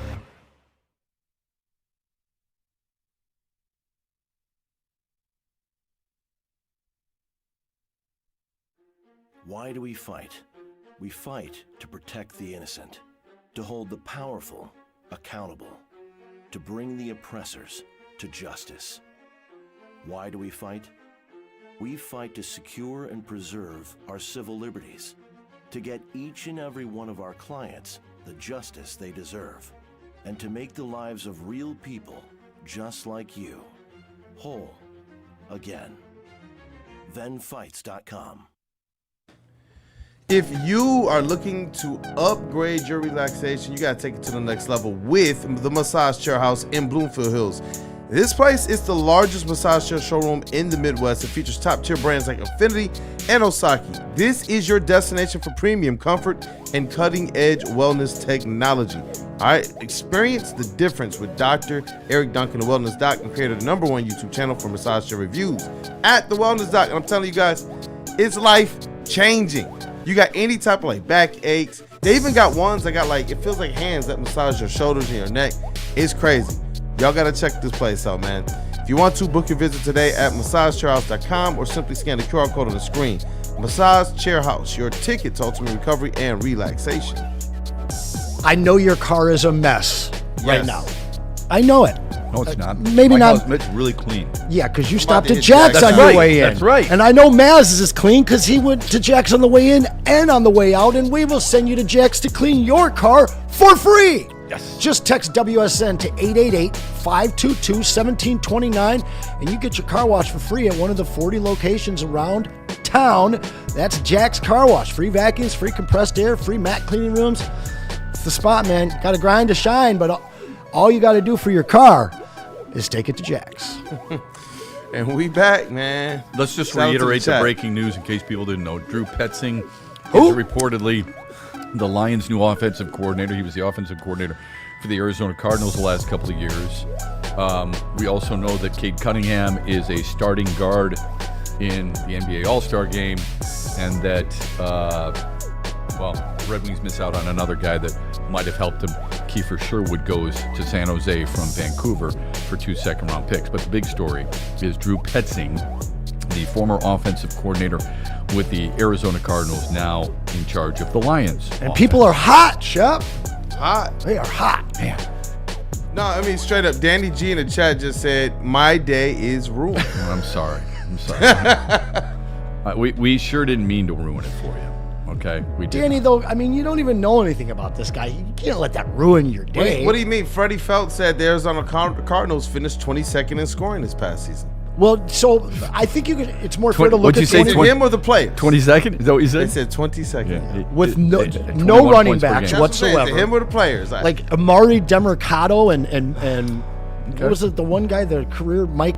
Why do we fight? We fight to protect the innocent, to hold the powerful accountable, to bring the oppressors to justice. Why do we fight? We fight to secure and preserve our civil liberties, to get each and every one of our clients the justice they deserve, and to make the lives of real people just like you whole again. ThenFights.com. If you are looking to upgrade your relaxation, you got to take it to the next level with the Massage Chair House in Bloomfield Hills. This place is the largest massage chair showroom in the Midwest. It features top-tier brands like Affinity and Osaki. This is your destination for premium comfort and cutting-edge wellness technology. All right, experience the difference with Dr. Eric Duncan, the Wellness Doc, and created the #1 YouTube channel for massage chair reviews at the Wellness Doc. And I'm telling you guys, it's life-changing. You got any type of like back aches. They even got ones that got like, it feels like hands that massage your shoulders and your neck. It's crazy. Y'all got to check this place out, man. If you want to, book your visit today at massagechairhouse.com or simply scan the QR code on the screen. Massage Chair House, your ticket to ultimate recovery and relaxation. I know your car is a mess right now. I know it. No, it's not. Maybe My not. house, it's really clean. Yeah, because you about stopped to at hit Jack's Jack's. on That's your right. way in. That's right. And I know Maz is clean because he went to Jack's on the way in and on the way out, and we will send you to Jack's to clean your car for free. Yes. Just text WSN to 888-522-1729, and you get your car wash for free at one of the 40 locations around town. That's Jack's Car Wash. Free vacuums, free compressed air, free mat cleaning rooms. It's the spot, man. Got to grind to shine, but all you got to do for your car is take it to Jack's. And we back, man. Let's just Shout out to the reiterate the chat. breaking news in case people didn't know. Drew Petzing Who? is reportedly the Lions' new offensive coordinator. He was the offensive coordinator for the Arizona Cardinals the last couple of years. We also know that Cade Cunningham is a starting guard in the NBA All-Star game, and that, the Red Wings miss out on another guy that might have helped them. Kiefer Sherwood goes to San Jose from Vancouver for 2 second-round picks. But the big story is Drew Petzing, the former offensive coordinator with the Arizona Cardinals, now in charge of the Lions. And people are hot, Shep. Hot. They are hot, man. No, I mean, straight up, Danny G in the chat just said, my day is ruined. Well, I'm sorry. We sure didn't mean to ruin it for you. Okay, we did. Danny, though, I mean, you don't even know anything about this guy. You can't let that ruin your day. What do you mean? Freddie Felt said the Arizona Cardinals finished 22nd in scoring this past season. Well, so I think you could. It's more fair to look What'd at you say, 20 Him or the players? 22nd? Is that what you They said? said 22nd. with no 21 running points per backs game. That's what I'm saying, whatsoever. him or the players? Like Amari Demercado and what was it? The one guy, the career Mike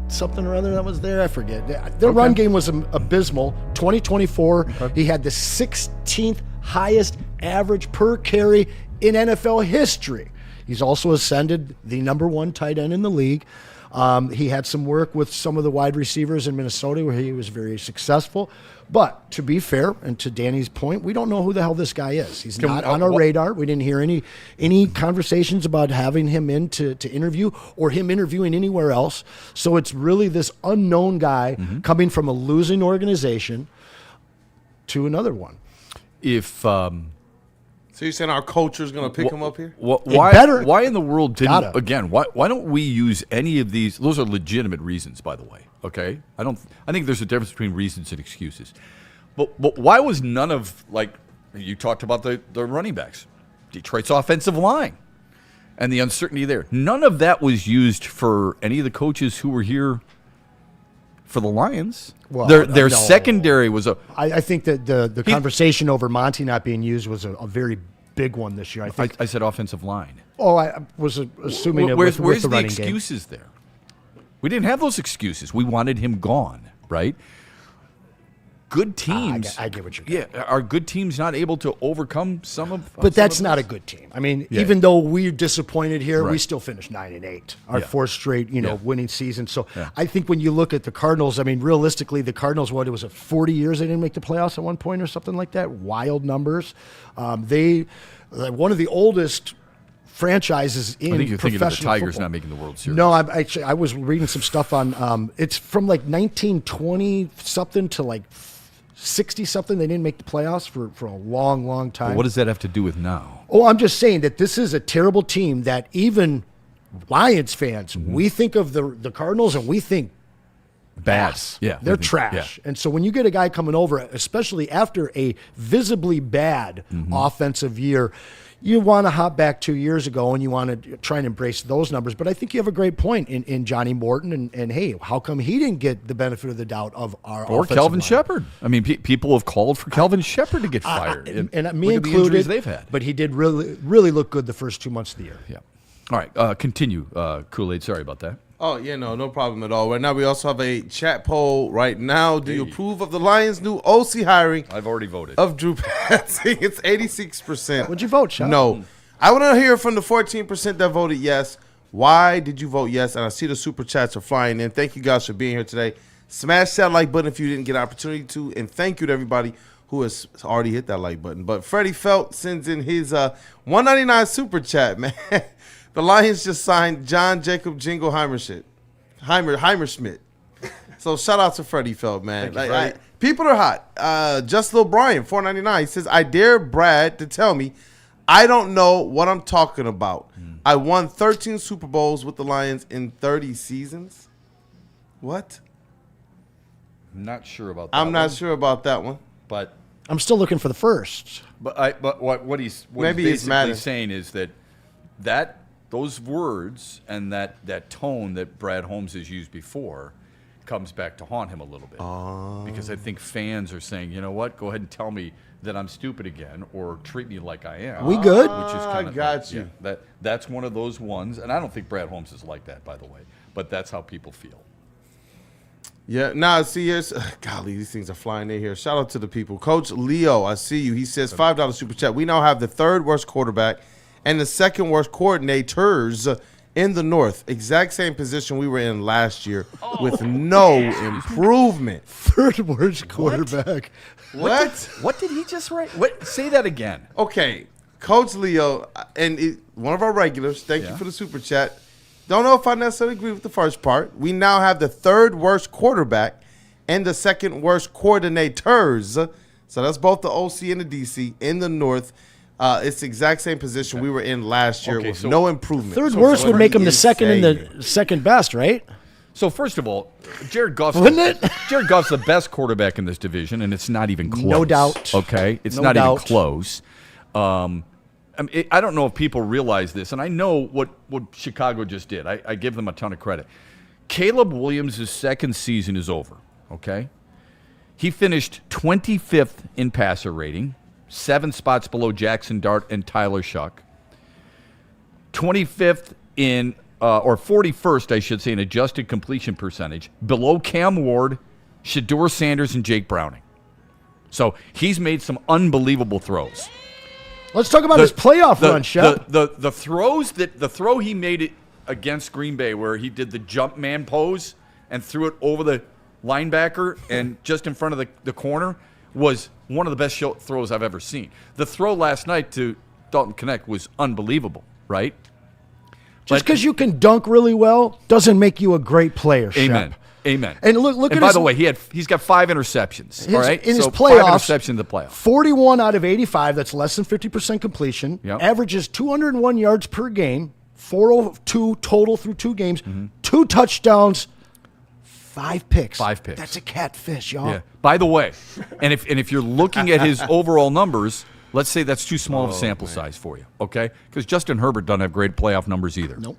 something or other that was there. I forget. Their run game was abysmal. 2024, he had the 16th highest average per carry in NFL history. He's also ascended the number 1 tight end in the league. He had some work with some of the wide receivers in Minnesota where he was very successful. But to be fair, and to Danny's point, we don't know who the hell this guy is. He's not on our radar. We didn't hear any conversations about having him in to interview or him interviewing anywhere else. So it's really this unknown guy coming from a losing organization to another one. So you're saying our culture is going to pick him up here? Why in the world didn't Gotta. again? Why don't we use any of these? Those are legitimate reasons, by the way. Okay, I think there's a difference between reasons and excuses. But why was none of, like you talked about the running backs, Detroit's offensive line, and the uncertainty there? None of that was used for any of the coaches who were here for the Lions. Well, their no. secondary was a. I think that the conversation over Monty not being used was a very big one this year. I think. I said offensive line. Oh, I was assuming it Where's with the the running game. excuses there? We didn't have those excuses. We wanted him gone, right? Good teams. I get what you're getting. Yeah, are good teams not able to overcome some of? But that's not a good team. I mean, even though we're disappointed here, we Right. still finished 9-8, our Yeah. fourth straight, Yeah. winning season. So I think when you look at the Cardinals, I mean, realistically, the Cardinals, what it was, 40 years they didn't make the playoffs at one point or something like that. Wild numbers. They one of the oldest franchises in I think you're thinking of the professional Tigers football. not making the World Series. No, I was reading some stuff on. It's from like 1920 something to like 60 something. They didn't make the playoffs for a long, long time. But what does that have to do with now? Oh, I'm just saying that this is a terrible team that even Lions fans, we think of the Cardinals and we think Bass. Yeah, they're I think- trash. yeah. And so when you get a guy coming over, especially after a visibly bad offensive year, you want to hop back 2 years ago and you want to try and embrace those numbers. But I think you have a great point in Johnny Morton. And hey, how come he didn't get the benefit of the doubt of our Or offensive Kelvin line? Shepard. I mean, people have called for Kelvin Shepard to get fired. And me look at the included, injuries they've had. but he did really, really look good the first 2 months of the year. Yeah. All right, continue, Kool-Aid. Sorry about that. Oh, yeah, no problem at all. Right now, we also have a chat poll right now. Do you approve of the Lions' new OC hiring I've already voted. of Drew Petzing? It's 86%. What'd you vote, Sean? No. I want to hear from the 14% that voted yes. Why did you vote yes? And I see the super chats are flying in. Thank you guys for being here today. Smash that like button if you didn't get an opportunity to. And thank you to everybody who has already hit that like button. But Freddie Felt sends in his $1.99 super chat, man. The Lions just signed John Jacob Jingle Heimerschmidt. So shout out to Freddie Feld, man. People are hot. Just Lil Brian, $4.99 says, I dare Brad to tell me I don't know what I'm talking about. I won 13 Super Bowls with the Lions in 30 seasons. What? I'm not sure about that. I'm not sure about that one. But I'm still looking for the first. But what he's basically saying is that those words and that tone that Brad Holmes has used before comes back to haunt him a little bit. Because I think fans are saying, you know what, go ahead and tell me that I'm stupid again or treat me like I am. We good? Which is kind of got you. Yeah, that's one of those ones, and I don't think Brad Holmes is like that, by the way, but that's how people feel. Yeah, now see, golly, these things are flying in here. Shout out to the people. Coach Leo, I see you. He says $5 super chat. We now have the third worst quarterback and the second worst coordinators in the North. Exact same position we were in last year with no improvement. Third worst quarterback. What? What did he just write? What? Say that again. Okay, Coach Leo, and one of our regulars, thank you for the super chat. Don't know if I necessarily agree with the first part. We now have the third worst quarterback and the second worst coordinators. So that's both the OC and the DC in the North. It's the exact same position we were in last year with no improvement. Third worst would make him the second and the second best, right? So first of all, Jared Goff's Jared Goff's the best quarterback in this division, and it's not even close. No doubt. Okay, it's not even close. I don't know if people realize this, and I know what Chicago just did. I give them a ton of credit. Caleb Williams' second season is over, okay? He finished 25th in passer rating, 7 spots below Jackson Dart and Tyler Shuck. 25th in, or 41st, I should say, in adjusted completion percentage, below Cam Ward, Shedeur Sanders, and Jake Browning. So he's made some unbelievable throws. Let's talk about his playoff run, Shep. The throw he made it against Green Bay where he did the jump man pose and threw it over the linebacker and just in front of the corner was one of the best throws I've ever seen. The throw last night to Dalton Knecht was unbelievable, right? Just because you can dunk really well doesn't make you a great player, Shep. Amen. Amen. And look and at by the way, he's got 5 interceptions. All right, in his so playoffs, 5 interceptions in the playoffs. 41 out of 85. That's less than 50% completion. Yep. Averages 201 yards per game. 402 total through 2 games. 2 touchdowns. 5 picks. 5 picks. That's a catfish, y'all. Yeah. By the way, and if you're looking at his overall numbers, let's say that's too small of a sample size for you, okay? Because Justin Herbert doesn't have great playoff numbers either. Nope.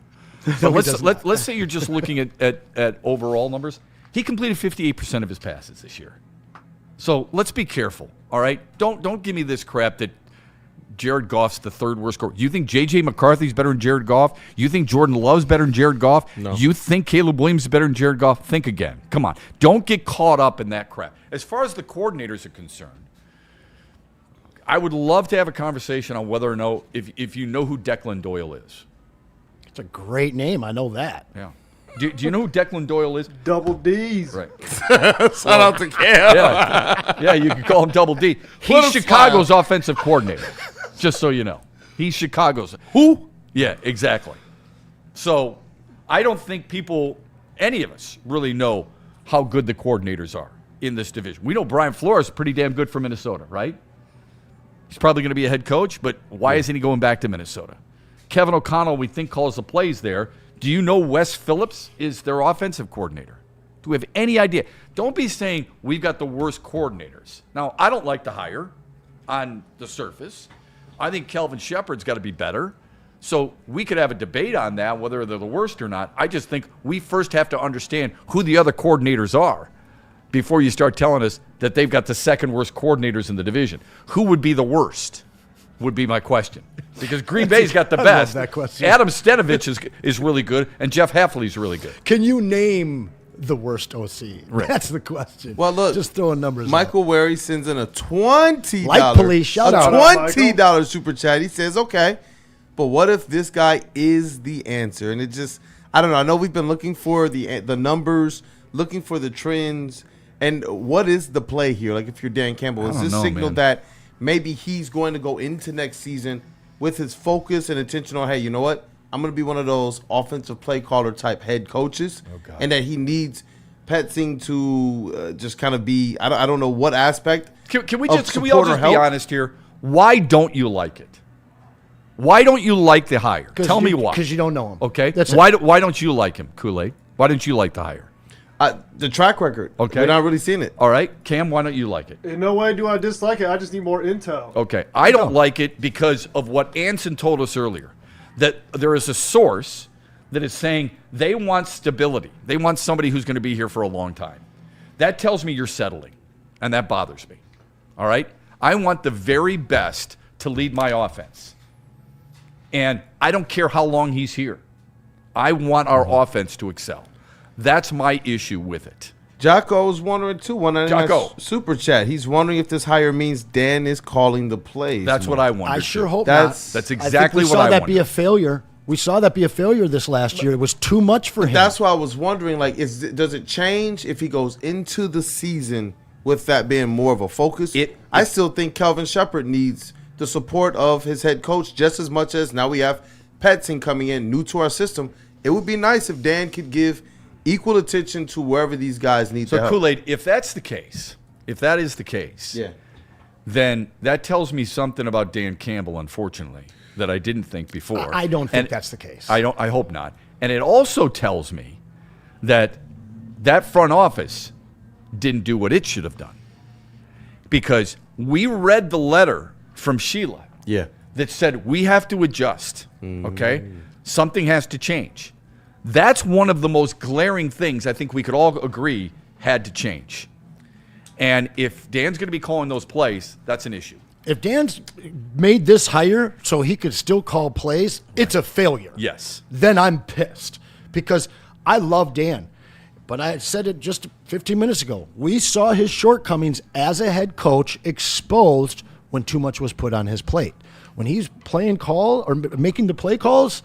But let's say you're just looking at overall numbers. He completed 58% of his passes this year. So let's be careful, all right? Don't give me this crap that Jared Goff's the third worst scorer. You think J.J. McCarthy's better than Jared Goff? You think Jordan Love's better than Jared Goff? No. You think Caleb Williams is better than Jared Goff? Think again. Come on. Don't get caught up in that crap. As far as the coordinators are concerned, I would love to have a conversation on whether or no if you know who Declan Doyle is. It's a great name. I know that. Yeah. Do you know who Declan Doyle is? Double D's. Right. Shout out to Cam. Yeah, you can call him Double D. He's Chicago's offensive coordinator, just so you know. He's Chicago's. Who? Yeah, exactly. So I don't think any of us, really know how good the coordinators are in this division. We know Brian Flores is pretty damn good for Minnesota, right? He's probably going to be a head coach, but why isn't he going back to Minnesota? Kevin O'Connell, we think, calls the plays there. Do you know Wes Phillips is their offensive coordinator? Do we have any idea? Don't be saying we've got the worst coordinators. Now, I don't like to hire on the surface. I think Kelvin Shepard's got to be better. So we could have a debate on that, whether they're the worst or not. I just think we first have to understand who the other coordinators are before you start telling us that they've got the second worst coordinators in the division. Who would be the worst? Would be my question. Because Green Bay's got the best. I love that question. Adam Stenovich is really good, and Jeff Hafley's really good. Can you name the worst OC? Right. That's the question. Well, look, just throwing numbers. Michael Wary sends in a $20 Light Police, shout out. $20 super chat. He says, okay, but what if this guy is the answer? And it just, I don't know. I know we've been looking for the numbers, looking for the trends, and what is the play here? Like, if you're Dan Campbell, is this signal that maybe he's going to go into next season with his focus and attention on, hey, you know what? I'm going to be one of those offensive play caller type head coaches, and that he needs Petzing to just kind of be, I don't know what aspect. Can we all just be honest here? Why don't you like it? Why don't you like the hire? Tell me why. Because you don't know him. Okay. Why don't you like him, Kool-Aid? Why don't you like the hire? The track record. Okay. We're not really seeing it. All right. Cam, why don't you like it? In no way do I dislike it. I just need more intel. Okay. I don't like it because of what Anson told us earlier, that there is a source that is saying they want stability. They want somebody who's going to be here for a long time. That tells me you're settling, and that bothers me. All right? I want the very best to lead my offense. And I don't care how long he's here. I want our offense to excel. That's my issue with it. Jocko's wondering too. Jocko. Super chat. He's wondering if this hire means Dan is calling the plays. That's what I wondered. I sure hope that's, not. That's exactly what I wondered. We saw that wondered. be a failure. We saw that be a failure this last year. It was too much for him. That's why I was wondering, like, does it change if he goes into the season with that being more of a focus? I still think Kelvin Shepard needs the support of his head coach just as much as now we have Petzing coming in, new to our system. It would be nice if Dan could give equal attention to wherever these guys need to help. So, Kool-Aid, if that's the case, then that tells me something about Dan Campbell, unfortunately, that I didn't think before. I don't think that's the case. I hope not. And it also tells me that front office didn't do what it should have done. Because we read the letter from Sheila that said we have to adjust, okay? Something has to change. That's one of the most glaring things I think we could all agree had to change. And if Dan's going to be calling those plays, that's an issue. If Dan's made this hire so he could still call plays, it's a failure. Yes. Then I'm pissed because I love Dan. But I said it just 15 minutes ago. We saw his shortcomings as a head coach exposed when too much was put on his plate. When he's playing call or making the play calls,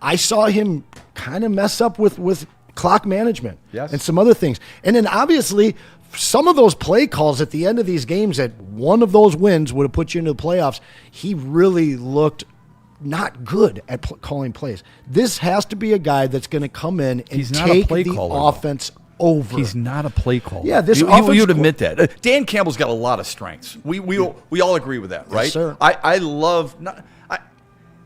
I saw him kind of mess up with clock management and some other things. And then obviously some of those play calls at the end of these games that one of those wins would have put you into the playoffs, he really looked not good at calling plays. This has to be a guy that's going to come in and take the offense over. He's not a play caller. Yeah, this offense. You'd admit that. Dan Campbell's got a lot of strengths. We all agree with that, right? Yes, sir. I love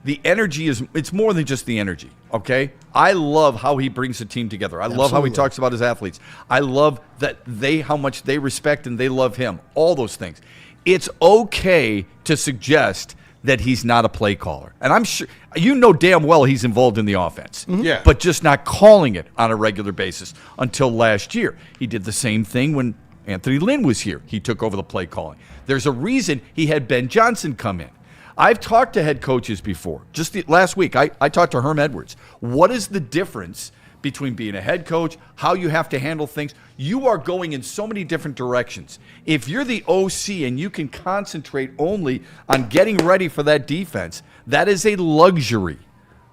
the energy it's more than just the energy, okay? I love how he brings the team together. I love how he talks about his athletes. I love that how much they respect and they love him. All those things. It's okay to suggest that he's not a play caller. And I'm sure you know damn well he's involved in the offense. Yeah. But just not calling it on a regular basis until last year. He did the same thing when Anthony Lynn was here. He took over the play calling. There's a reason he had Ben Johnson come in. I've talked to head coaches before. Just last week, I talked to Herm Edwards. What is the difference between being a head coach, how you have to handle things? You are going in so many different directions. If you're the OC and you can concentrate only on getting ready for that defense, that is a luxury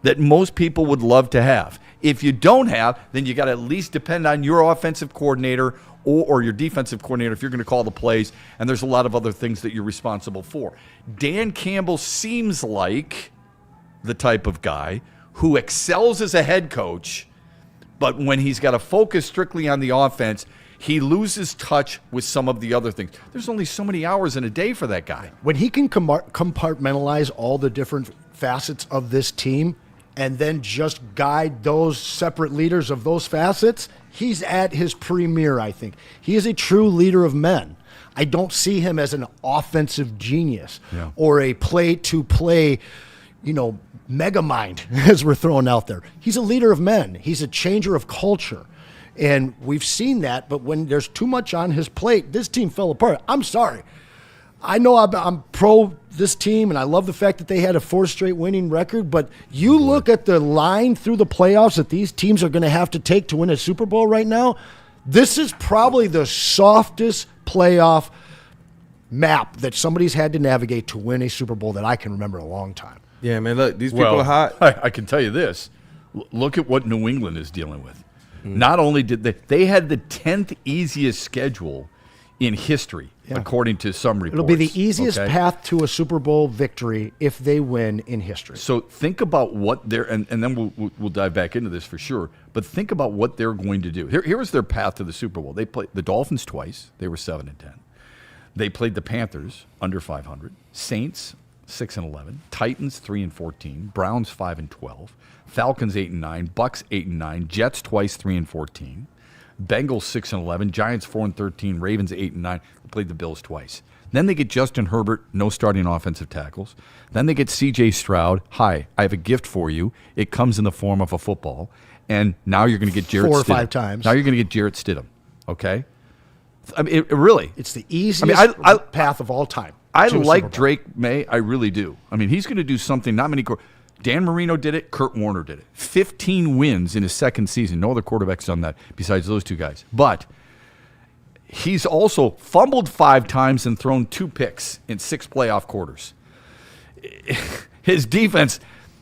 that most people would love to have. If you don't have, then you got to at least depend on your offensive coordinator or your defensive coordinator if you're going to call the plays, and there's a lot of other things that you're responsible for. Dan Campbell seems like the type of guy who excels as a head coach, but when he's got to focus strictly on the offense, he loses touch with some of the other things. There's only so many hours in a day for that guy. When he can compartmentalize all the different facets of this team and then just guide those separate leaders of those facets, he's at his premier, I think. He is a true leader of men. I don't see him as an offensive genius or a play-to-play, mega mind, as we're throwing out there. He's a leader of men. He's a changer of culture. And we've seen that, but when there's too much on his plate, this team fell apart. I'm sorry. I know I'm pro this team, and I love the fact that they had a 4 straight winning record, but you look at the line through the playoffs that these teams are going to have to take to win a Super Bowl right now, this is probably the softest playoff map that somebody's had to navigate to win a Super Bowl that I can remember in a long time. Yeah, man, look, these people are hot. I can tell you this. Look at what New England is dealing with. Not only did they had the 10th easiest schedule in history, according to some reports. It'll be the easiest okay? path to a Super Bowl victory if they win in history. So think about what they're, and then we'll dive back into this for sure, but think about what they're going to do. Here was their path to the Super Bowl. They played the Dolphins twice. They were 7-10. They played the Panthers, under 500. Saints, 6-11. Titans, 3-14. Browns, 5-12. Falcons, 8-9. Bucks, 8-9. Jets twice, 3-14. Bengals 6-11, Giants 4-13, Ravens 8-9. They played the Bills twice. Then they get Justin Herbert, no starting offensive tackles. Then they get C.J. Stroud. Hi, I have a gift for you. It comes in the form of a football. And now you're going to get Jarrett Stidham. 4 or 5 times. Now you're going to get Jarrett Stidham. Okay, I mean, it really. It's the easiest path of all time. I like Drake May. I really do. I mean, he's going to do something not many. Dan Marino did it. Kurt Warner did it. 15 wins in his second season. No other quarterback's done that besides those two guys. But he's also fumbled 5 times and thrown 2 picks in 6 playoff quarters. His defense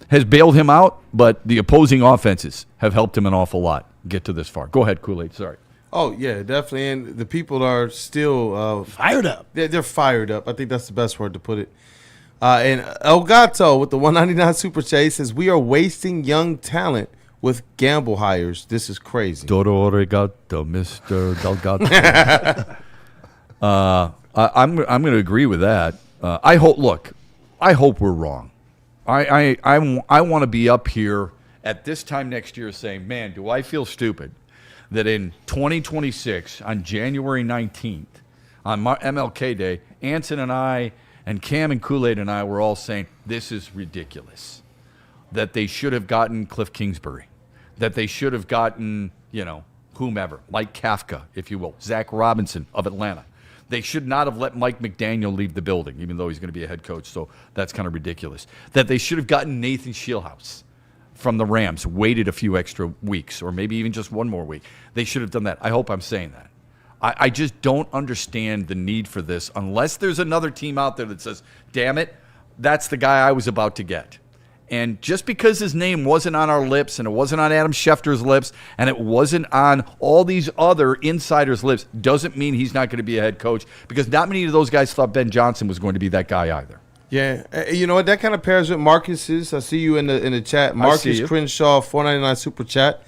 has bailed him out, but the opposing offenses have helped him an awful lot get to this far. Go ahead, Kool-Aid. Sorry. Oh, yeah, definitely. And the people are still fired up. They're fired up. I think that's the best word to put it. And Elgato with the 199 Super Chase says, we are wasting young talent with gamble hires. This is crazy. Dodo Regato, Mr. Delgado. I'm going to agree with that. I hope we're wrong. I want to be up here at this time next year saying, man, do I feel stupid that in 2026, on January 19th, on MLK Day, Anson and I and Cam and Kool-Aid and I were all saying, this is ridiculous. That they should have gotten Cliff Kingsbury. That they should have gotten, whomever, Mike Kafka, if you will, Zach Robinson of Atlanta. They should not have let Mike McDaniel leave the building, even though he's going to be a head coach, so that's kind of ridiculous. That they should have gotten Nathan Shieldhouse from the Rams, waited a few extra weeks, or maybe even just one more week. They should have done that. I hope I'm saying that. I just don't understand the need for this unless there's another team out there that says, damn it, that's the guy I was about to get. And just because his name wasn't on our lips and it wasn't on Adam Schefter's lips and it wasn't on all these other insiders' lips doesn't mean he's not going to be a head coach, because not many of those guys thought Ben Johnson was going to be that guy either. Yeah, you know what? That kind of pairs with Marcus's. I see you in the chat. Marcus Crenshaw, 499 Super Chat.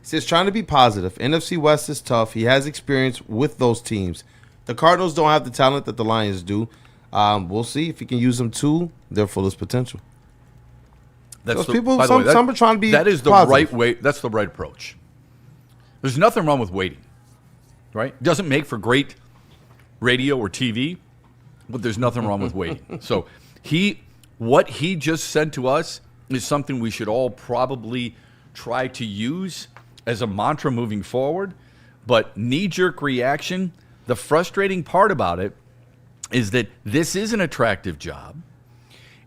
He says, trying to be positive. NFC West is tough. He has experience with those teams. The Cardinals don't have the talent that the Lions do. We'll see if he can use them to their fullest potential. Some are trying to be that is the positive. right way. That's the right approach. There's nothing wrong with waiting, right? It doesn't make for great radio or TV, but there's nothing wrong with waiting. So what he just said to us is something we should all probably try to use as a mantra moving forward. But knee-jerk reaction, the frustrating part about it is that this is an attractive job.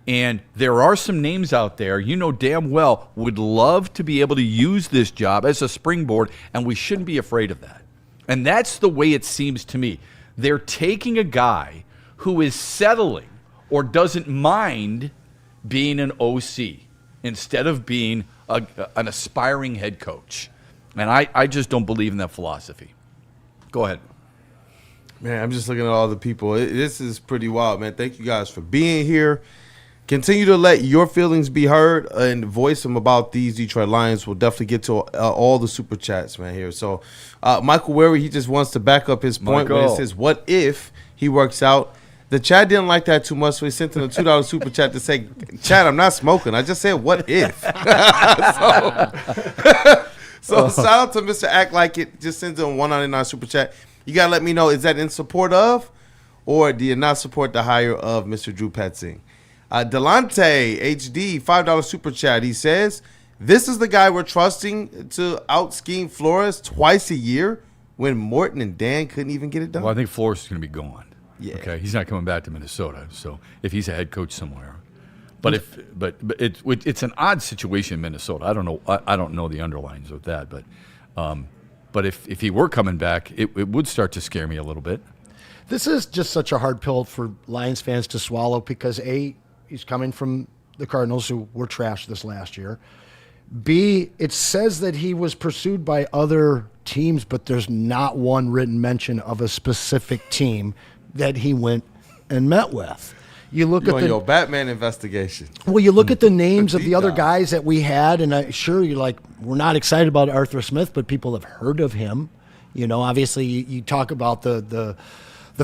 And there are some names out there, damn well, would love to be able to use this job as a springboard, and we shouldn't be afraid of that. And that's the way it seems to me. They're taking a guy who is settling or doesn't mind being an OC instead of being an aspiring head coach. And I just don't believe in that philosophy. Go ahead. Man, I'm just looking at all the people. This is pretty wild, man. Thank you guys for being here. Continue to let your feelings be heard and voice them about these Detroit Lions. We'll definitely get to all the super chats, man, here. So Michael Wary, he just wants to back up his point when he says, what if he works out? The chat didn't like that too much, so he sent him a $2 super chat to say, Chad, I'm not smoking. I just said, what if? So shout out to Mr. Act Like It. Just send him a $1.99 super chat. You got to let me know, is that in support of, or do you not support the hire of Mr. Drew Petzing? Delante HD, $5 super chat. He says, this is the guy we're trusting to out-scheme Flores twice a year when Morton and Dan couldn't even get it done. Well, I think Flores is going to be gone. Yeah. Okay, he's not coming back to Minnesota. So if he's a head coach somewhere, but it's an odd situation in Minnesota. I don't know. I don't know the underlines of that, but if he were coming back, it would start to scare me a little bit. This is just such a hard pill for Lions fans to swallow because A, he's coming from the Cardinals, who were trashed this last year. B, it says that he was pursued by other teams, but there's not one written mention of a specific team that he went and met with. You look at your Batman investigation. Well, you look at the names of the other dive. guys that we had, and sure, you're like, we're not excited about Arthur Smith, but people have heard of him. You know, obviously, you talk about the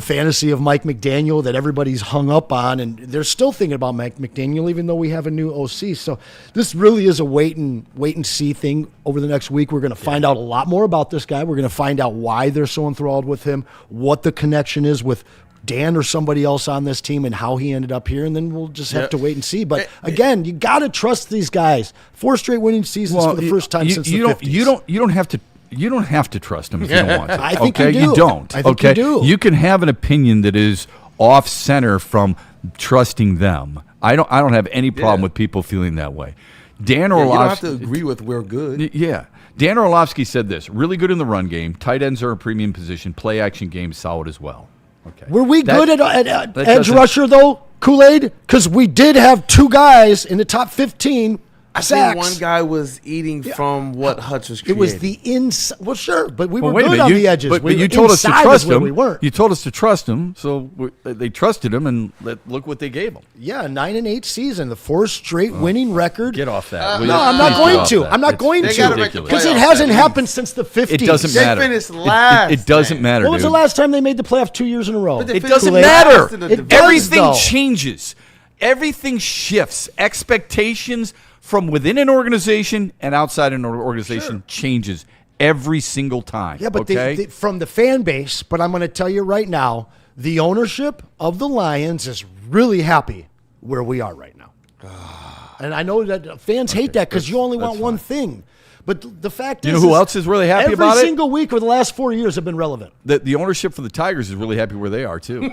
fantasy of Mike McDaniel that everybody's hung up on, and they're still thinking about Mike McDaniel, even though we have a new OC. So this really is a wait and see thing over the next week. We're going to find out a lot more about this guy. We're going to find out why they're so enthralled with him, what the connection is with Dan or somebody else on this team, and how he ended up here, and then we'll just have to wait and see. But again, you got to trust these guys. 4 straight winning seasons for the first time since the 50s. You don't have to trust them if you don't want to. I think okay? you do. You don't. I think okay? you do. You can have an opinion that is off center from trusting them. I don't have any problem with people feeling that way. Dan Orlovsky. You don't have to agree with we're good. Yeah. Dan Orlovsky said this: really good in the run game. Tight ends are a premium position. Play action game solid as well. Okay. Were we good at edge rusher, though, Kool-Aid? Because we did have 2 guys in the top 15 I sacks. think one guy was eating from what Hutch was creating. It was the inside. Well, sure, but we were wait a good minute, on the edges. But we you told us to trust him. We weren't. You told us to trust him, so they trusted him, and look what they gave him. Yeah, 9-8 season, the 4 straight winning record. Get off that. No, I'm not going to. I'm not going to. Because it hasn't happened since the 50s. It doesn't matter. They finished last. It doesn't matter. When was the last time they made the playoffs 2 years in a row? It doesn't matter. Everything though. changes. Everything shifts. Expectations from within an organization and outside an organization changes every single time. Yeah, but okay? From the fan base, but I'm going to tell you right now, the ownership of the Lions is really happy where we are right now. And I know that fans hate that because you only want one thing. But the fact is, you know who else is really happy about it? Every single week for the last 4 years have been relevant. The ownership for the Tigers is really happy where they are, too.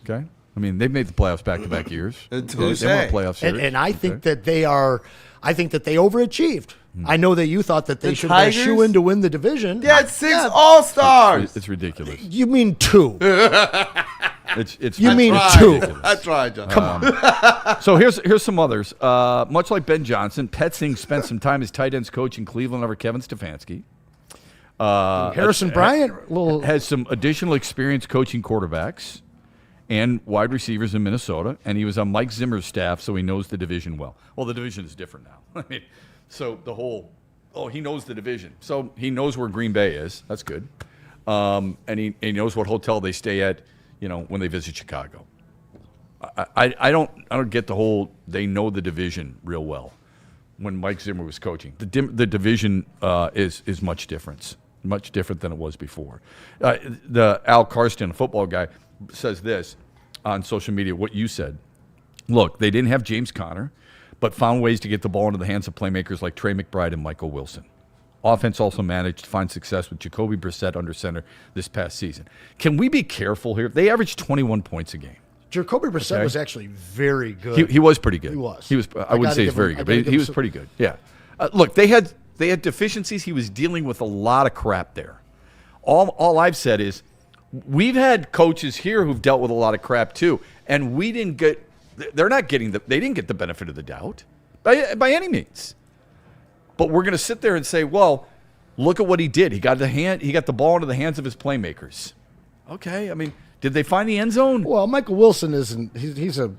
Okay? I mean, they've made the playoffs back-to-back years. They won a playoff series. And I think that they overachieved. I know that you thought that they should have been a shoe-in to win the division. They had 6 All-Stars. It's ridiculous. You mean 2. You mean tried. 2. I tried, John. Come on. So here's some others. Much like Ben Johnson, Petzing spent some time as tight ends coach in Cleveland over Kevin Stefanski. Harrison Bryant has some additional experience coaching quarterbacks and wide receivers in Minnesota, and he was on Mike Zimmer's staff, so he knows the division well. Well, the division is different now. I mean, so the whole, he knows the division. So he knows where Green Bay is. That's good. And he knows what hotel they stay at, when they visit Chicago. I don't get the whole, they know the division real well when Mike Zimmer was coaching. The division is much different than it was before. The Al Karsten, a football guy, says this on social media, what you said. Look, they didn't have James Conner, but found ways to get the ball into the hands of playmakers like Trey McBride and Michael Wilson. Offense also managed to find success with Jacoby Brissett under center this past season. Can we be careful here? They averaged 21 points a game. Jacoby Brissett was actually very good. He was pretty good. He was. I wouldn't say he's very good, but he was pretty good. Yeah. Look, they had deficiencies. He was dealing with a lot of crap there. All I've said is, we've had coaches here who've dealt with a lot of crap too, and they didn't get the benefit of the doubt by any means. But we're going to sit there and say, well, look at what he did. He got the ball into the hands of his playmakers. Okay, I mean, did they find the end zone? Well, Michael Wilson he's a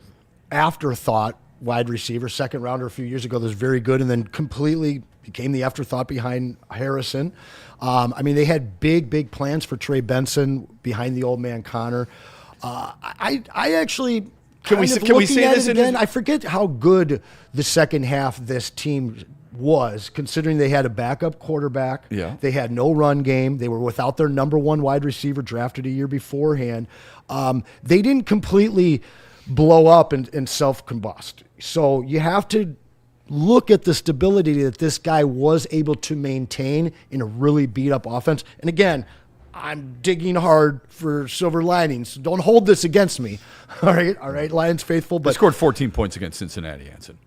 afterthought wide receiver, second rounder a few years ago that's very good, and then completely became the afterthought behind Harrison. They had big plans for Trey Benson behind the old man Connor. I actually can we say this again? I forget how good the second half this team was, considering they had a backup quarterback. Yeah. They had no run game. They were without their number 1 wide receiver drafted a year beforehand. They didn't completely blow up and self-combust. So you have to look at the stability that this guy was able to maintain in a really beat-up offense. And again, I'm digging hard for silver linings. Don't hold this against me. All right, Lions faithful. But they scored 14 points against Cincinnati, Anson.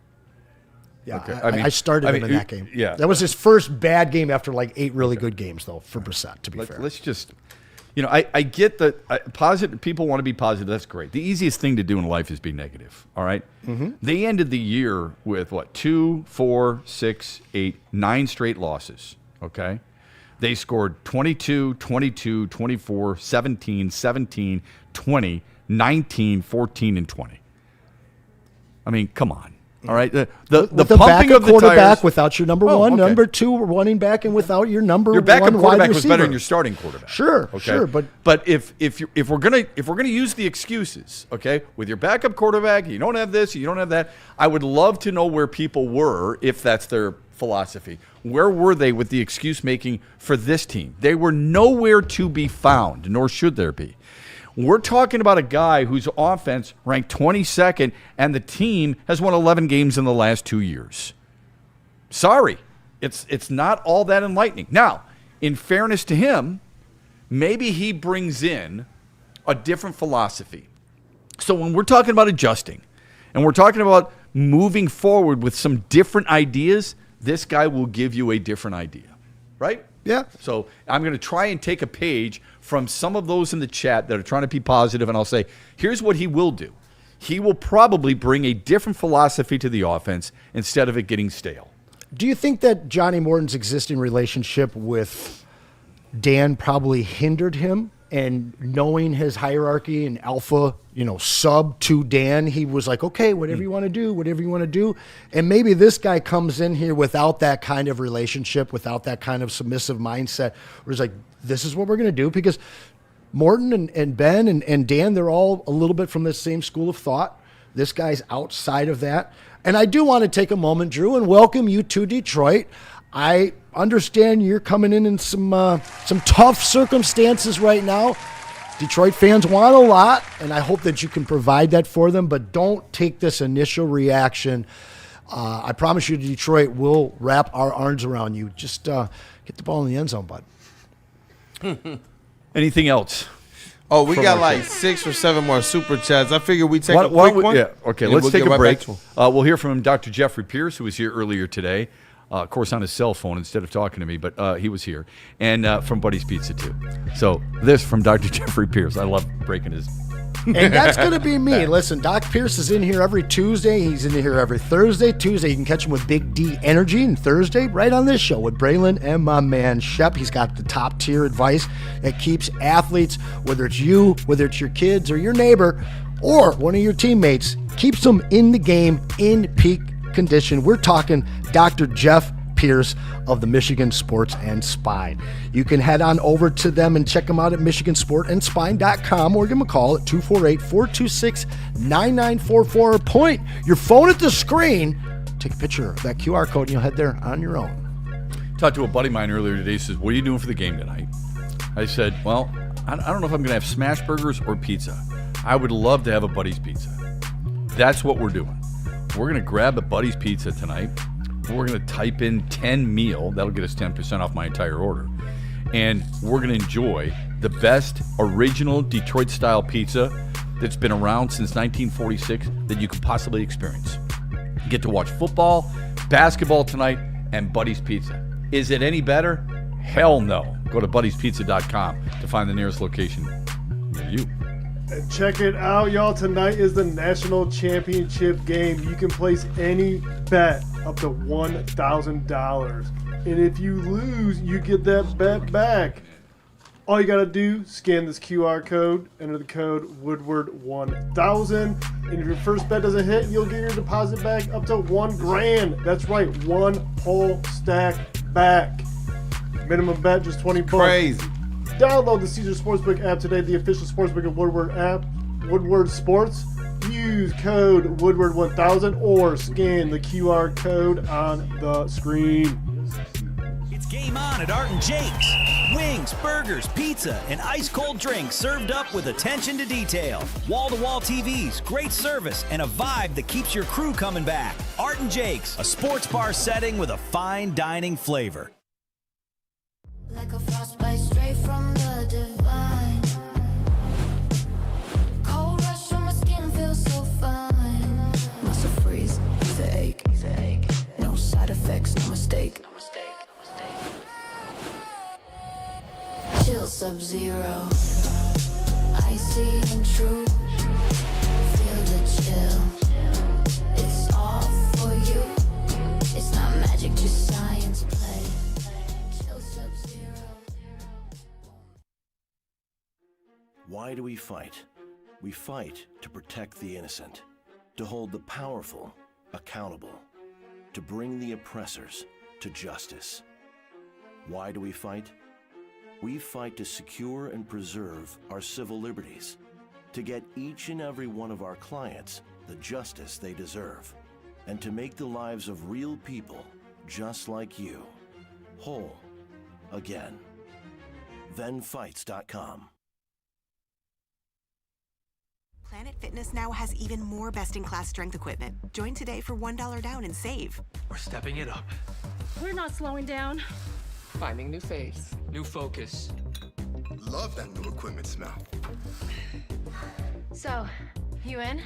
Yeah, okay. I started him in that game. Yeah. That was his first bad game after 8 really good games, though, for Brissett, to be fair. Let's just, I get that positive. People want to be positive. That's great. The easiest thing to do in life is be negative. All right. Mm-hmm. They ended the year with 2, 4, 6, 8, 9 straight losses. Okay. They scored 22, 22, 24, 17, 17, 20, 19, 14, and 20. I mean, come on. All right. The pumping of the quarterback tires, without your number one, number two running back, and without your number your backup one quarterback wide was better receiver. than your starting quarterback. Sure, okay? sure, but if we're gonna use the excuses, okay, with your backup quarterback, you don't have this, you don't have that. I would love to know where people were, if that's their philosophy. Where were they with the excuse making for this team? They were nowhere to be found, nor should there be. We're talking about a guy whose offense ranked 22nd, and the team has won 11 games in the last 2 years. Sorry, it's not all that enlightening. Now, in fairness to him, maybe he brings in a different philosophy. So when we're talking about adjusting, and we're talking about moving forward with some different ideas, this guy will give you a different idea, right? Yeah. So I'm going to try and take a page from some of those in the chat that are trying to be positive, and I'll say, here's what he will do. He will probably bring a different philosophy to the offense instead of it getting stale. Do you think that Johnny Morton's existing relationship with Dan probably hindered him? And knowing his hierarchy and alpha, sub to Dan, he was like, okay, whatever you want to do, whatever you want to do. And maybe this guy comes in here without that kind of relationship, without that kind of submissive mindset, where he's like, this is what we're going to do. Because Morton and Ben and Dan, they're all a little bit from the same school of thought. This guy's outside of that. And I do want to take a moment, Drew, and welcome you to Detroit. I understand you're coming in some tough circumstances right now. Detroit fans want a lot, and I hope that you can provide that for them, but don't take this initial reaction. I promise you, Detroit will wrap our arms around you. Just get the ball in the end zone, bud. Anything else? Oh, we got like 6 or 7 more super chats. I figure we take a quick one. Yeah, okay, let's take a break. We'll hear from Dr. Jeffrey Pierce, who was here earlier today. Of course, on his cell phone instead of talking to me, but he was here. And from Buddy's Pizza, too. So this from Dr. Jeffrey Pierce. I love breaking his... And that's going to be me. Listen, Doc Pierce is in here every Tuesday. He's in here every Thursday. Tuesday, you can catch him with Big D Energy. And Thursday, right on this show with Braylon and my man, Shep. He's got the top-tier advice that keeps athletes, whether it's you, whether it's your kids or your neighbor, or one of your teammates, keeps them in the game in peak condition. We're talking Dr. Jeff Pierce of the Michigan Sports and Spine. You can head on over to them and check them out at michigansportandspine.com or give them a call at 248-426-9944 or point your phone at the screen, take a picture of that QR code, and you'll head there on your own. Talked to a buddy of mine earlier today. He says, what are you doing for the game tonight? I said, well, I don't know if I'm going to have smash burgers or pizza. I would love to have a Buddy's Pizza. That's what we're doing. We're going to grab a Buddy's Pizza tonight. We're going to type in 10 meal. That'll get us 10% off my entire order. And we're going to enjoy the best original Detroit-style pizza that's been around since 1946 that you could possibly experience. You get to watch football, basketball tonight, and Buddy's Pizza. Is it any better? Hell no. Go to buddyspizza.com to find the nearest location near you. And check it out, y'all. Tonight is the national championship game. You can place any bet up to $1,000. And if you lose, you get that bet back. All you got to do, scan this QR code, enter the code Woodward1000. And if your first bet doesn't hit, you'll get your deposit back up to $1,000. That's right, one whole stack back. Minimum bet, just $20. Crazy. Download the Caesar Sportsbook app today, the official sportsbook of Woodward app, Woodward Sports. Use code Woodward1000 or scan the QR code on the screen. It's game on at Art and Jake's. Wings, burgers, pizza, and ice-cold drinks served up with attention to detail. Wall-to-wall TVs, great service, and a vibe that keeps your crew coming back. Art and Jake's, a sports bar setting with a fine dining flavor. Like a frostbite straight from the divine. Cold rush on my skin feels so fine. Muscle freeze, the ache. No side effects, no mistake. Chill sub-zero. Icy and true. Feel the chill. It's all for you. It's not magic, just science play. Chill sub-zero. Why do we fight? We fight to protect the innocent, to hold the powerful accountable, to bring the oppressors to justice. Why do we fight? We fight to secure and preserve our civil liberties, to get each and every one of our clients the justice they deserve, and to make the lives of real people just like you whole again. ThenFights.com. Planet Fitness now has even more best-in-class strength equipment. Join today for $1 down and save. We're stepping it up. We're not slowing down. Finding new face. New focus. Love that new equipment smell. So, you in?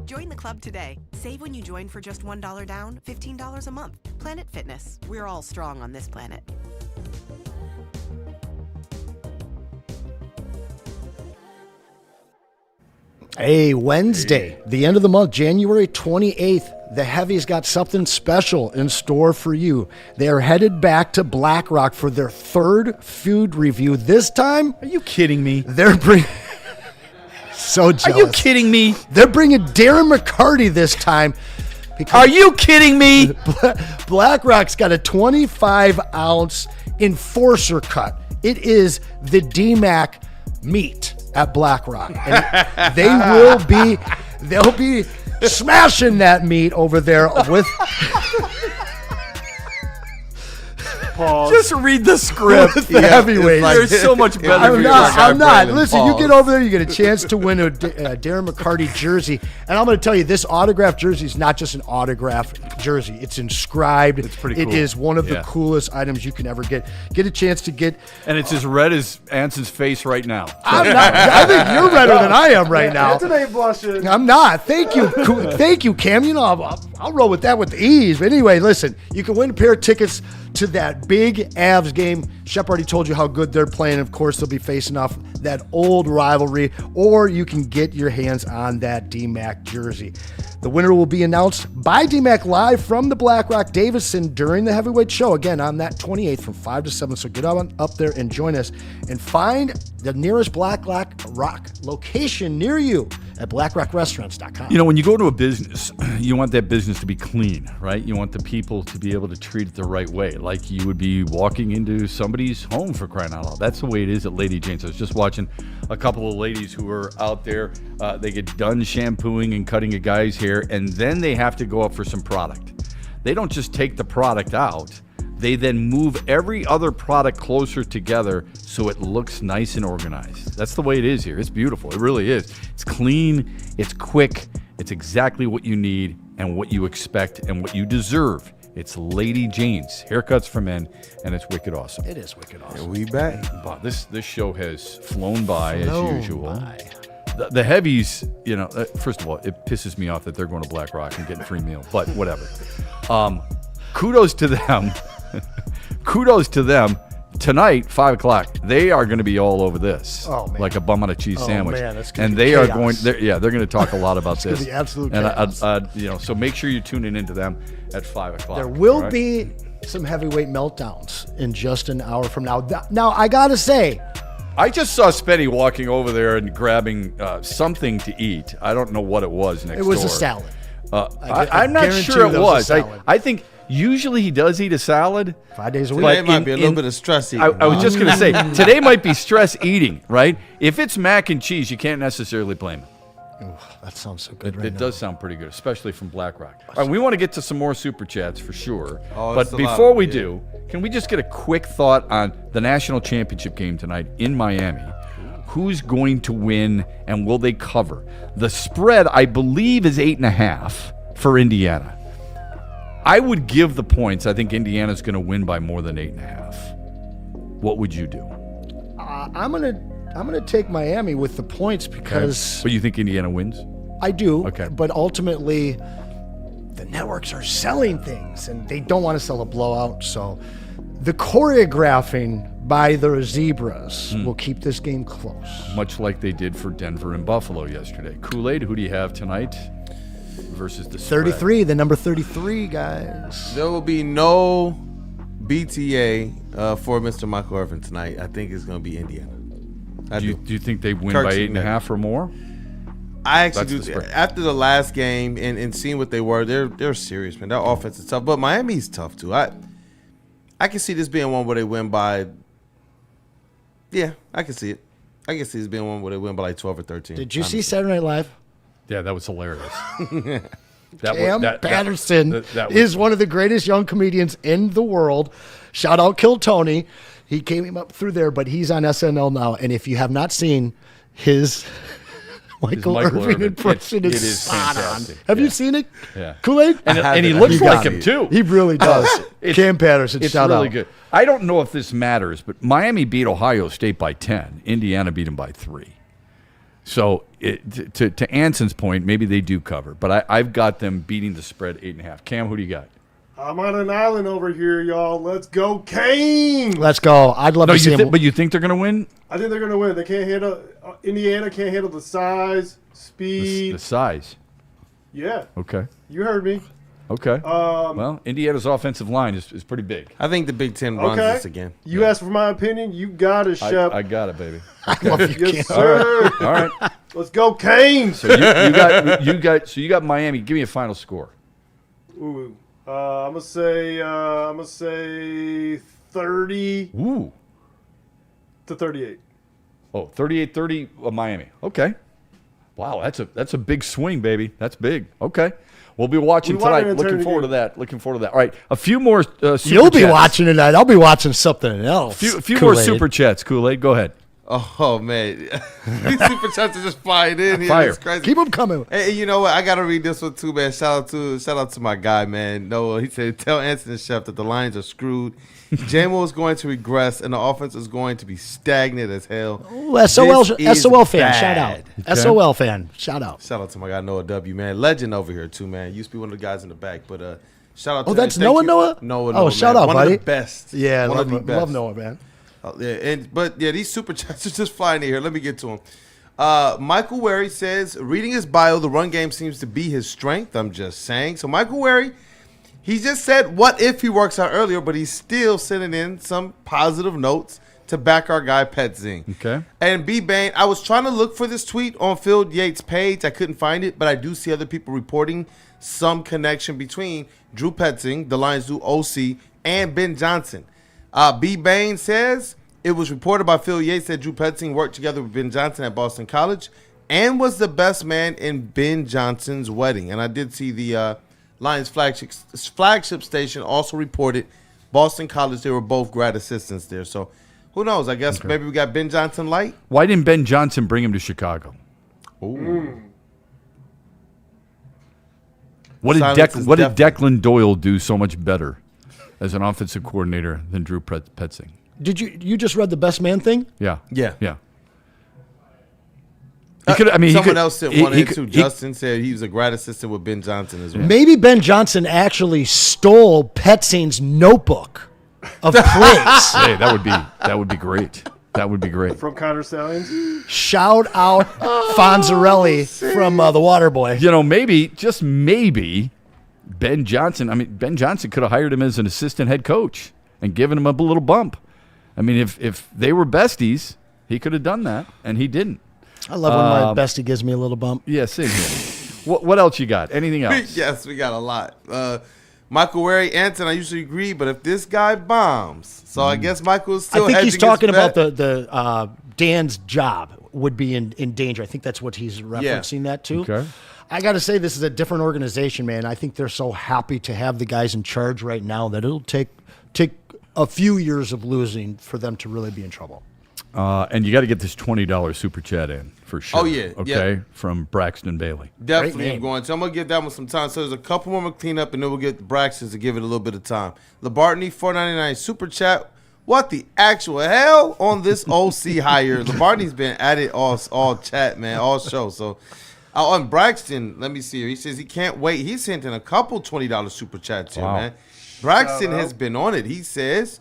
Join the club today. Save when you join for just $1 down, $15 a month. Planet Fitness. We're all strong on this planet. Hey, Wednesday, the end of the month, January 28th, the Heavies got something special in store for you. They are headed back to Black Rock for their third food review. This time, are you kidding me? They're bringing... So jealous. Are you kidding me? They're bringing Darren McCarty this time. Are you kidding me? Black Rock's got a 25-ounce Enforcer cut. It is the DMAC meat at Black Rock. And they'll be smashing that meat over there with... Pause. Just read the script. The heavyweights. You're so much better. I'm not. Listen, Pause. You get over there, you get a chance to win a Darren McCarty jersey. And I'm going to tell you, this autographed jersey is not just an autographed jersey. It's inscribed. It's pretty cool. It is one of the coolest items you can ever get. Get a chance to get. And it's as red as Anson's face right now. I'm not. I think you're redder than I am right now. Anson ain't blushing. I'm not. Thank you. Thank you, Cam. You know, I'll roll with that with ease. But anyway, listen, you can win a pair of tickets to that big Avs game. Shep already told you how good they're playing. Of course, they'll be facing off that old rivalry, or you can get your hands on that DMAC jersey. The winner will be announced by DMAC live from the Black Rock Davison during the heavyweight show, again on that 28th from 5 to 7. So get on up there and join us and find the nearest Black Rock location near you at blackrockrestaurants.com. You know, when you go to a business, you want that business to be clean, right? You want the people to be able to treat it the right way, like you would be walking into somebody's home, for crying out loud. That's the way it is at Lady Jane's. I was just watching a couple of ladies who were out there. They get done shampooing and cutting a guy's hair, and then they have to go up for some product. They don't just take the product out. They then move every other product closer together so it looks nice and organized. That's the way it is here. It's beautiful. It really is. It's clean. It's quick. It's exactly what you need and what you expect and what you deserve. It's Lady Jane's Haircuts for Men, and it's wicked awesome. It is wicked awesome. And we back. Wow, this show has flown by as usual. The heavies, you know, first of all, it pisses me off that they're going to Black Rock and getting free meal, but whatever. Kudos to them. Kudos to them. Tonight, 5 o'clock, they are going to be all over this, like a bum on a cheese sandwich. Man, that's and they are going. They're going to talk a lot about this. It's absolute and you know, so make sure you're tuning into them at 5 o'clock. There will be some heavyweight meltdowns in just an hour from now. Now, I gotta say, I just saw Spenny walking over there and grabbing something to eat. I don't know what it was next door. It was a salad. I'm not sure it was. I think usually he does eat a salad. 5 days a week. Today might be a little bit of stress eating. I was just going to say, today might be stress eating, right? If it's mac and cheese, you can't necessarily blame him. That sounds so good It does sound pretty good, especially from Black Rock. All right, we want to get to some more Super Chats for sure. But before we do, can we just get a quick thought on the national championship game tonight in Miami? Who's going to win, and will they cover? The spread, I believe, is 8.5 for Indiana. I would give the points. I think Indiana's going to win by more than 8.5. What would you do? I'm gonna take Miami with the points because. But you think Indiana wins? I do. Okay. But ultimately, the networks are selling things, and they don't want to sell a blowout. So, the choreographing by the Zebras will keep this game close. Much like they did for Denver and Buffalo yesterday. Kool-Aid, who do you have tonight versus the spread? 33, the number 33, guys. There will be no BTA for Mr. Michael Irvin tonight. I think it's going to be Indiana. Do you think they win Kirk's by 8.5 or more? I actually That's the do. spread. After the last game and seeing what they were, they're serious, man. Their offense is tough, but Miami's tough too. I can see this being one where they win by. Yeah, I can see it. I can see this being one where they win by like 12 or 13. Did you see Saturday Night Live? Yeah, that was hilarious. Cam Patterson is one of the greatest young comedians in the world. Shout out Kill Tony. He came up through there, but he's on SNL now. And if you have not seen his Michael Irvin impression, it is is spot on. fantastic. Have you seen it? Yeah. Kool-Aid? And he looks like him, too. He really does. Cam Patterson, It's shout really out. good. I don't know if this matters, but Miami beat Ohio State by 10. Indiana beat them by 3. So to Anson's point, maybe they do cover. But I've got them beating the spread 8.5. Cam, who do you got? I'm on an island over here, y'all. Let's go, Canes! Let's go. I'd love to see him. But you think they're going to win? I think they're going to win. They can't handle Indiana can't handle the size, speed. The size. Yeah. Okay. You heard me. Okay. Well, Indiana's offensive line is pretty big. I think the Big Ten runs this again. You asked for my opinion. You got it, Shep. I got it, baby. I love you, Yes, Cam. sir. All right. Let's go, Canes. So you got Miami. Give me a final score. Ooh. I'm gonna say 30 Ooh. to 38. Oh, 38-30 Miami. Okay. Wow, that's a big swing, baby. That's big. Okay. We'll be watching tonight. Looking forward to that. All right. A few more super You'll be chats. watching tonight. I'll be watching something else. A few more super chats, Kool-Aid. Go ahead. Oh man, these super chats are just flying in here. Fire. It's crazy. Keep them coming. Hey, you know what? I gotta read this one too, man. Shout out to my guy, man. Noah. He said, "Tell Anson and Chef that the Lions are screwed. JMO is going to regress, and the offense is going to be stagnant as hell." Ooh, SOL fan, bad. shout out. Okay. SOL fan, shout out. Shout out to my guy Noah W, man. Legend over here too, man. Used to be one of the guys in the back, but shout out. Oh, to that's thank Noah. you. Noah. Noah. Shout man. out, one buddy. of the best. Yeah, one of the best. love Noah, man. But these super chats are just flying in here. Let me get to them. Michael Wary says, reading his bio, the run game seems to be his strength. I'm just saying. So Michael Wary, he just said, what if he works out earlier, but he's still sending in some positive notes to back our guy Petzing. Okay. And B. Bain, I was trying to look for this tweet on Phil Yates' page. I couldn't find it, but I do see other people reporting some connection between Drew Petzing, the Lions' new OC, and Ben Johnson. B. Bain says, it was reported by Phil Yates that Drew Petzing worked together with Ben Johnson at Boston College and was the best man in Ben Johnson's wedding. And I did see the Lions flagship station also reported Boston College. They were both grad assistants there. So who knows? I guess maybe we got Ben Johnson light. Why didn't Ben Johnson bring him to Chicago? Ooh. What did Silence is Declan Doyle do so much better as an offensive coordinator than Drew Petzing? Did you just read the best man thing? Yeah. Yeah. He could. I mean, someone else sent one in too. he- Justin said he was a grad assistant with Ben Johnson as well. Maybe Ben Johnson actually stole Petzing's notebook of plays. Hey, that would be great. That would be great. From Connor Stallions. Shout out Fonzarelli from the Waterboy. You know, maybe, just maybe, Ben Johnson. I mean, Ben Johnson could have hired him as an assistant head coach and given him a little bump. I mean, if they were besties, he could have done that, and he didn't. I love when my bestie gives me a little bump. Yeah, same here. What else you got? Anything else? Yes, we got a lot. Michael Wary, Anton, I usually agree, but if this guy bombs, so I guess Michael's still I think he's hedging his talking about bet. the Dan's job would be in danger. I think that's what he's referencing that to. Okay. I got to say, this is a different organization, man. I think they're so happy to have the guys in charge right now that it'll take a few years of losing for them to really be in trouble. And you got to get this $20 super chat in for sure. Oh, yeah. Okay, Yeah. from Braxton Bailey. Definitely am going to. I'm going to give that one some time. So there's a couple more to clean up, and then we'll get the Braxtons to give it a little bit of time. LeBartney, $4.99 super chat. What the actual hell on this OC hire? LeBartney's been at it all chat, man, all show. So on Braxton, let me see here. He says he can't wait. He sent in a couple $20 super chats here, Wow. man. Braxton has been on it. He says,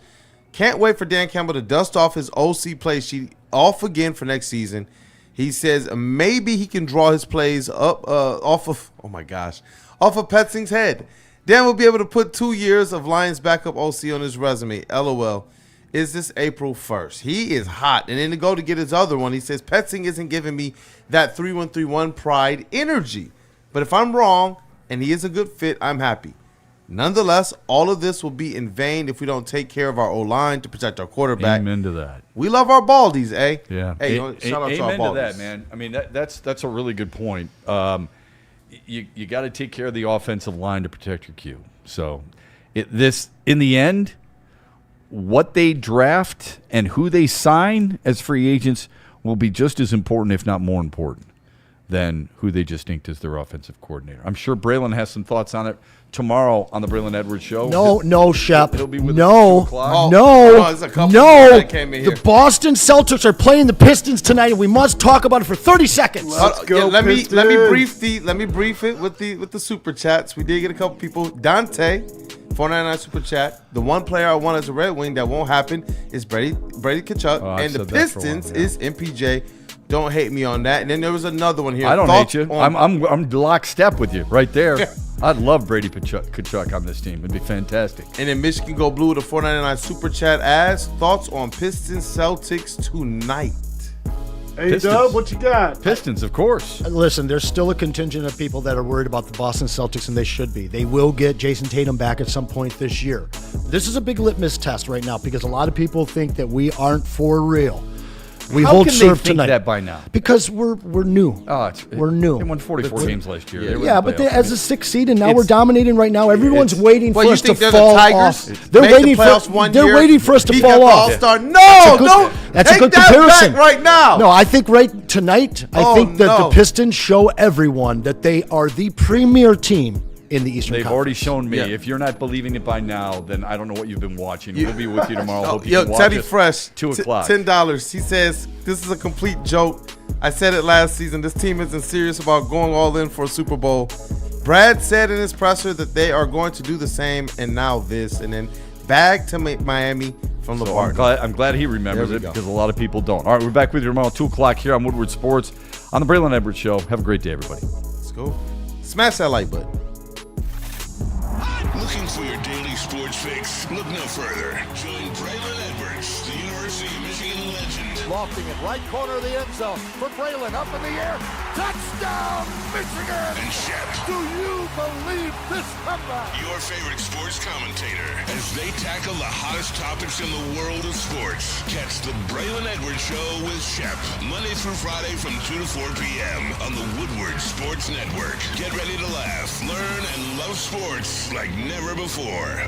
can't wait for Dan Campbell to dust off his OC play sheet off again for next season. He says maybe he can draw his plays up off of Petzing's head. Dan will be able to put 2 years of Lions backup OC on his resume. LOL. is this April 1st. He is hot. And then to go to get his other one, he says, Petsing isn't giving me that 3-1-3-1 pride energy. But if I'm wrong and he is a good fit, I'm happy. Nonetheless, all of this will be in vain if we don't take care of our O-line to protect our quarterback. Amen to that. We love our baldies, eh? Yeah. Hey, shout out to our amen baldies. to that, man. I mean, that's a really good point. You got to take care of the offensive line to protect your Q. So, in the end, what they draft and who they sign as free agents will be just as important, if not more important, than who they just inked as their offensive coordinator. I'm sure Braylon has some thoughts on it tomorrow on the Braylon Edwards Show. No, Shep. He'll be with us no, at 2 o'clock. The Boston Celtics are playing the Pistons tonight, and we must talk about it for 30 seconds. Let's go, let me Pistons. brief it with the super chats. We did get a couple people. Dante, $4.99 super chat. The one player I want as a Red Wing that won't happen is Brady Tkachuk, and the Pistons is MPJ. Don't hate me on that. And then there was another one here. I don't hate you. I'm lockstep with you right there. I'd love Brady Tkachuk on this team. It'd be fantastic. And then Michigan Go Blue with a $4.99 super chat as thoughts on Pistons Celtics tonight. Hey, Pistons. Dub, what you got? Pistons, of course. Listen, there's still a contingent of people that are worried about the Boston Celtics, and they should be. They will get Jason Tatum back at some point this year. This is a big litmus test right now because a lot of people think that we aren't for real. We hold serve tonight. That by now? Because we're new. We're new. They won 44 games last year. Yeah, but as a 6th seed, and now we're dominating right now. Everyone's waiting for us to they're fall the Tigers? off. They're waiting for us to fall off. All-Star. No, that's a good that comparison back right now. No, I think tonight, I think that the Pistons show everyone that they are the premier team in the Eastern They've Conference. already shown me. Yeah. If you're not believing it by now, then I don't know what you've been watching. We'll be with you tomorrow. Hope you Yo, can watch Teddy it. Fresh, 2 o'clock. $10. He says, this is a complete joke. I said it last season. This team isn't serious about going all in for a Super Bowl. Brad said in his presser that they are going to do the same, and now this. And then back to Miami from the bar. I'm glad he remembers it because a lot of people don't. All right, we're back with you tomorrow at 2 o'clock here on Woodward Sports on the Braylon Edwards Show. Have a great day, everybody. Let's go. Smash that like button. Looking for your daily sports fix? Look no further. Join Braylon Edwards, the University of Michigan legend. Lofting it right corner of the end zone for Braylon, up in the air. Touchdown, Michigan! And Shep. Do you believe this comeback? Your favorite sports commentator as they tackle the hottest topics in the world of sports. Catch the Braylon Edwards Show with Shep, Monday through Friday from 2 to 4 p.m. on the Woodward Sports Network. Get ready to laugh, learn, and love sports like never before.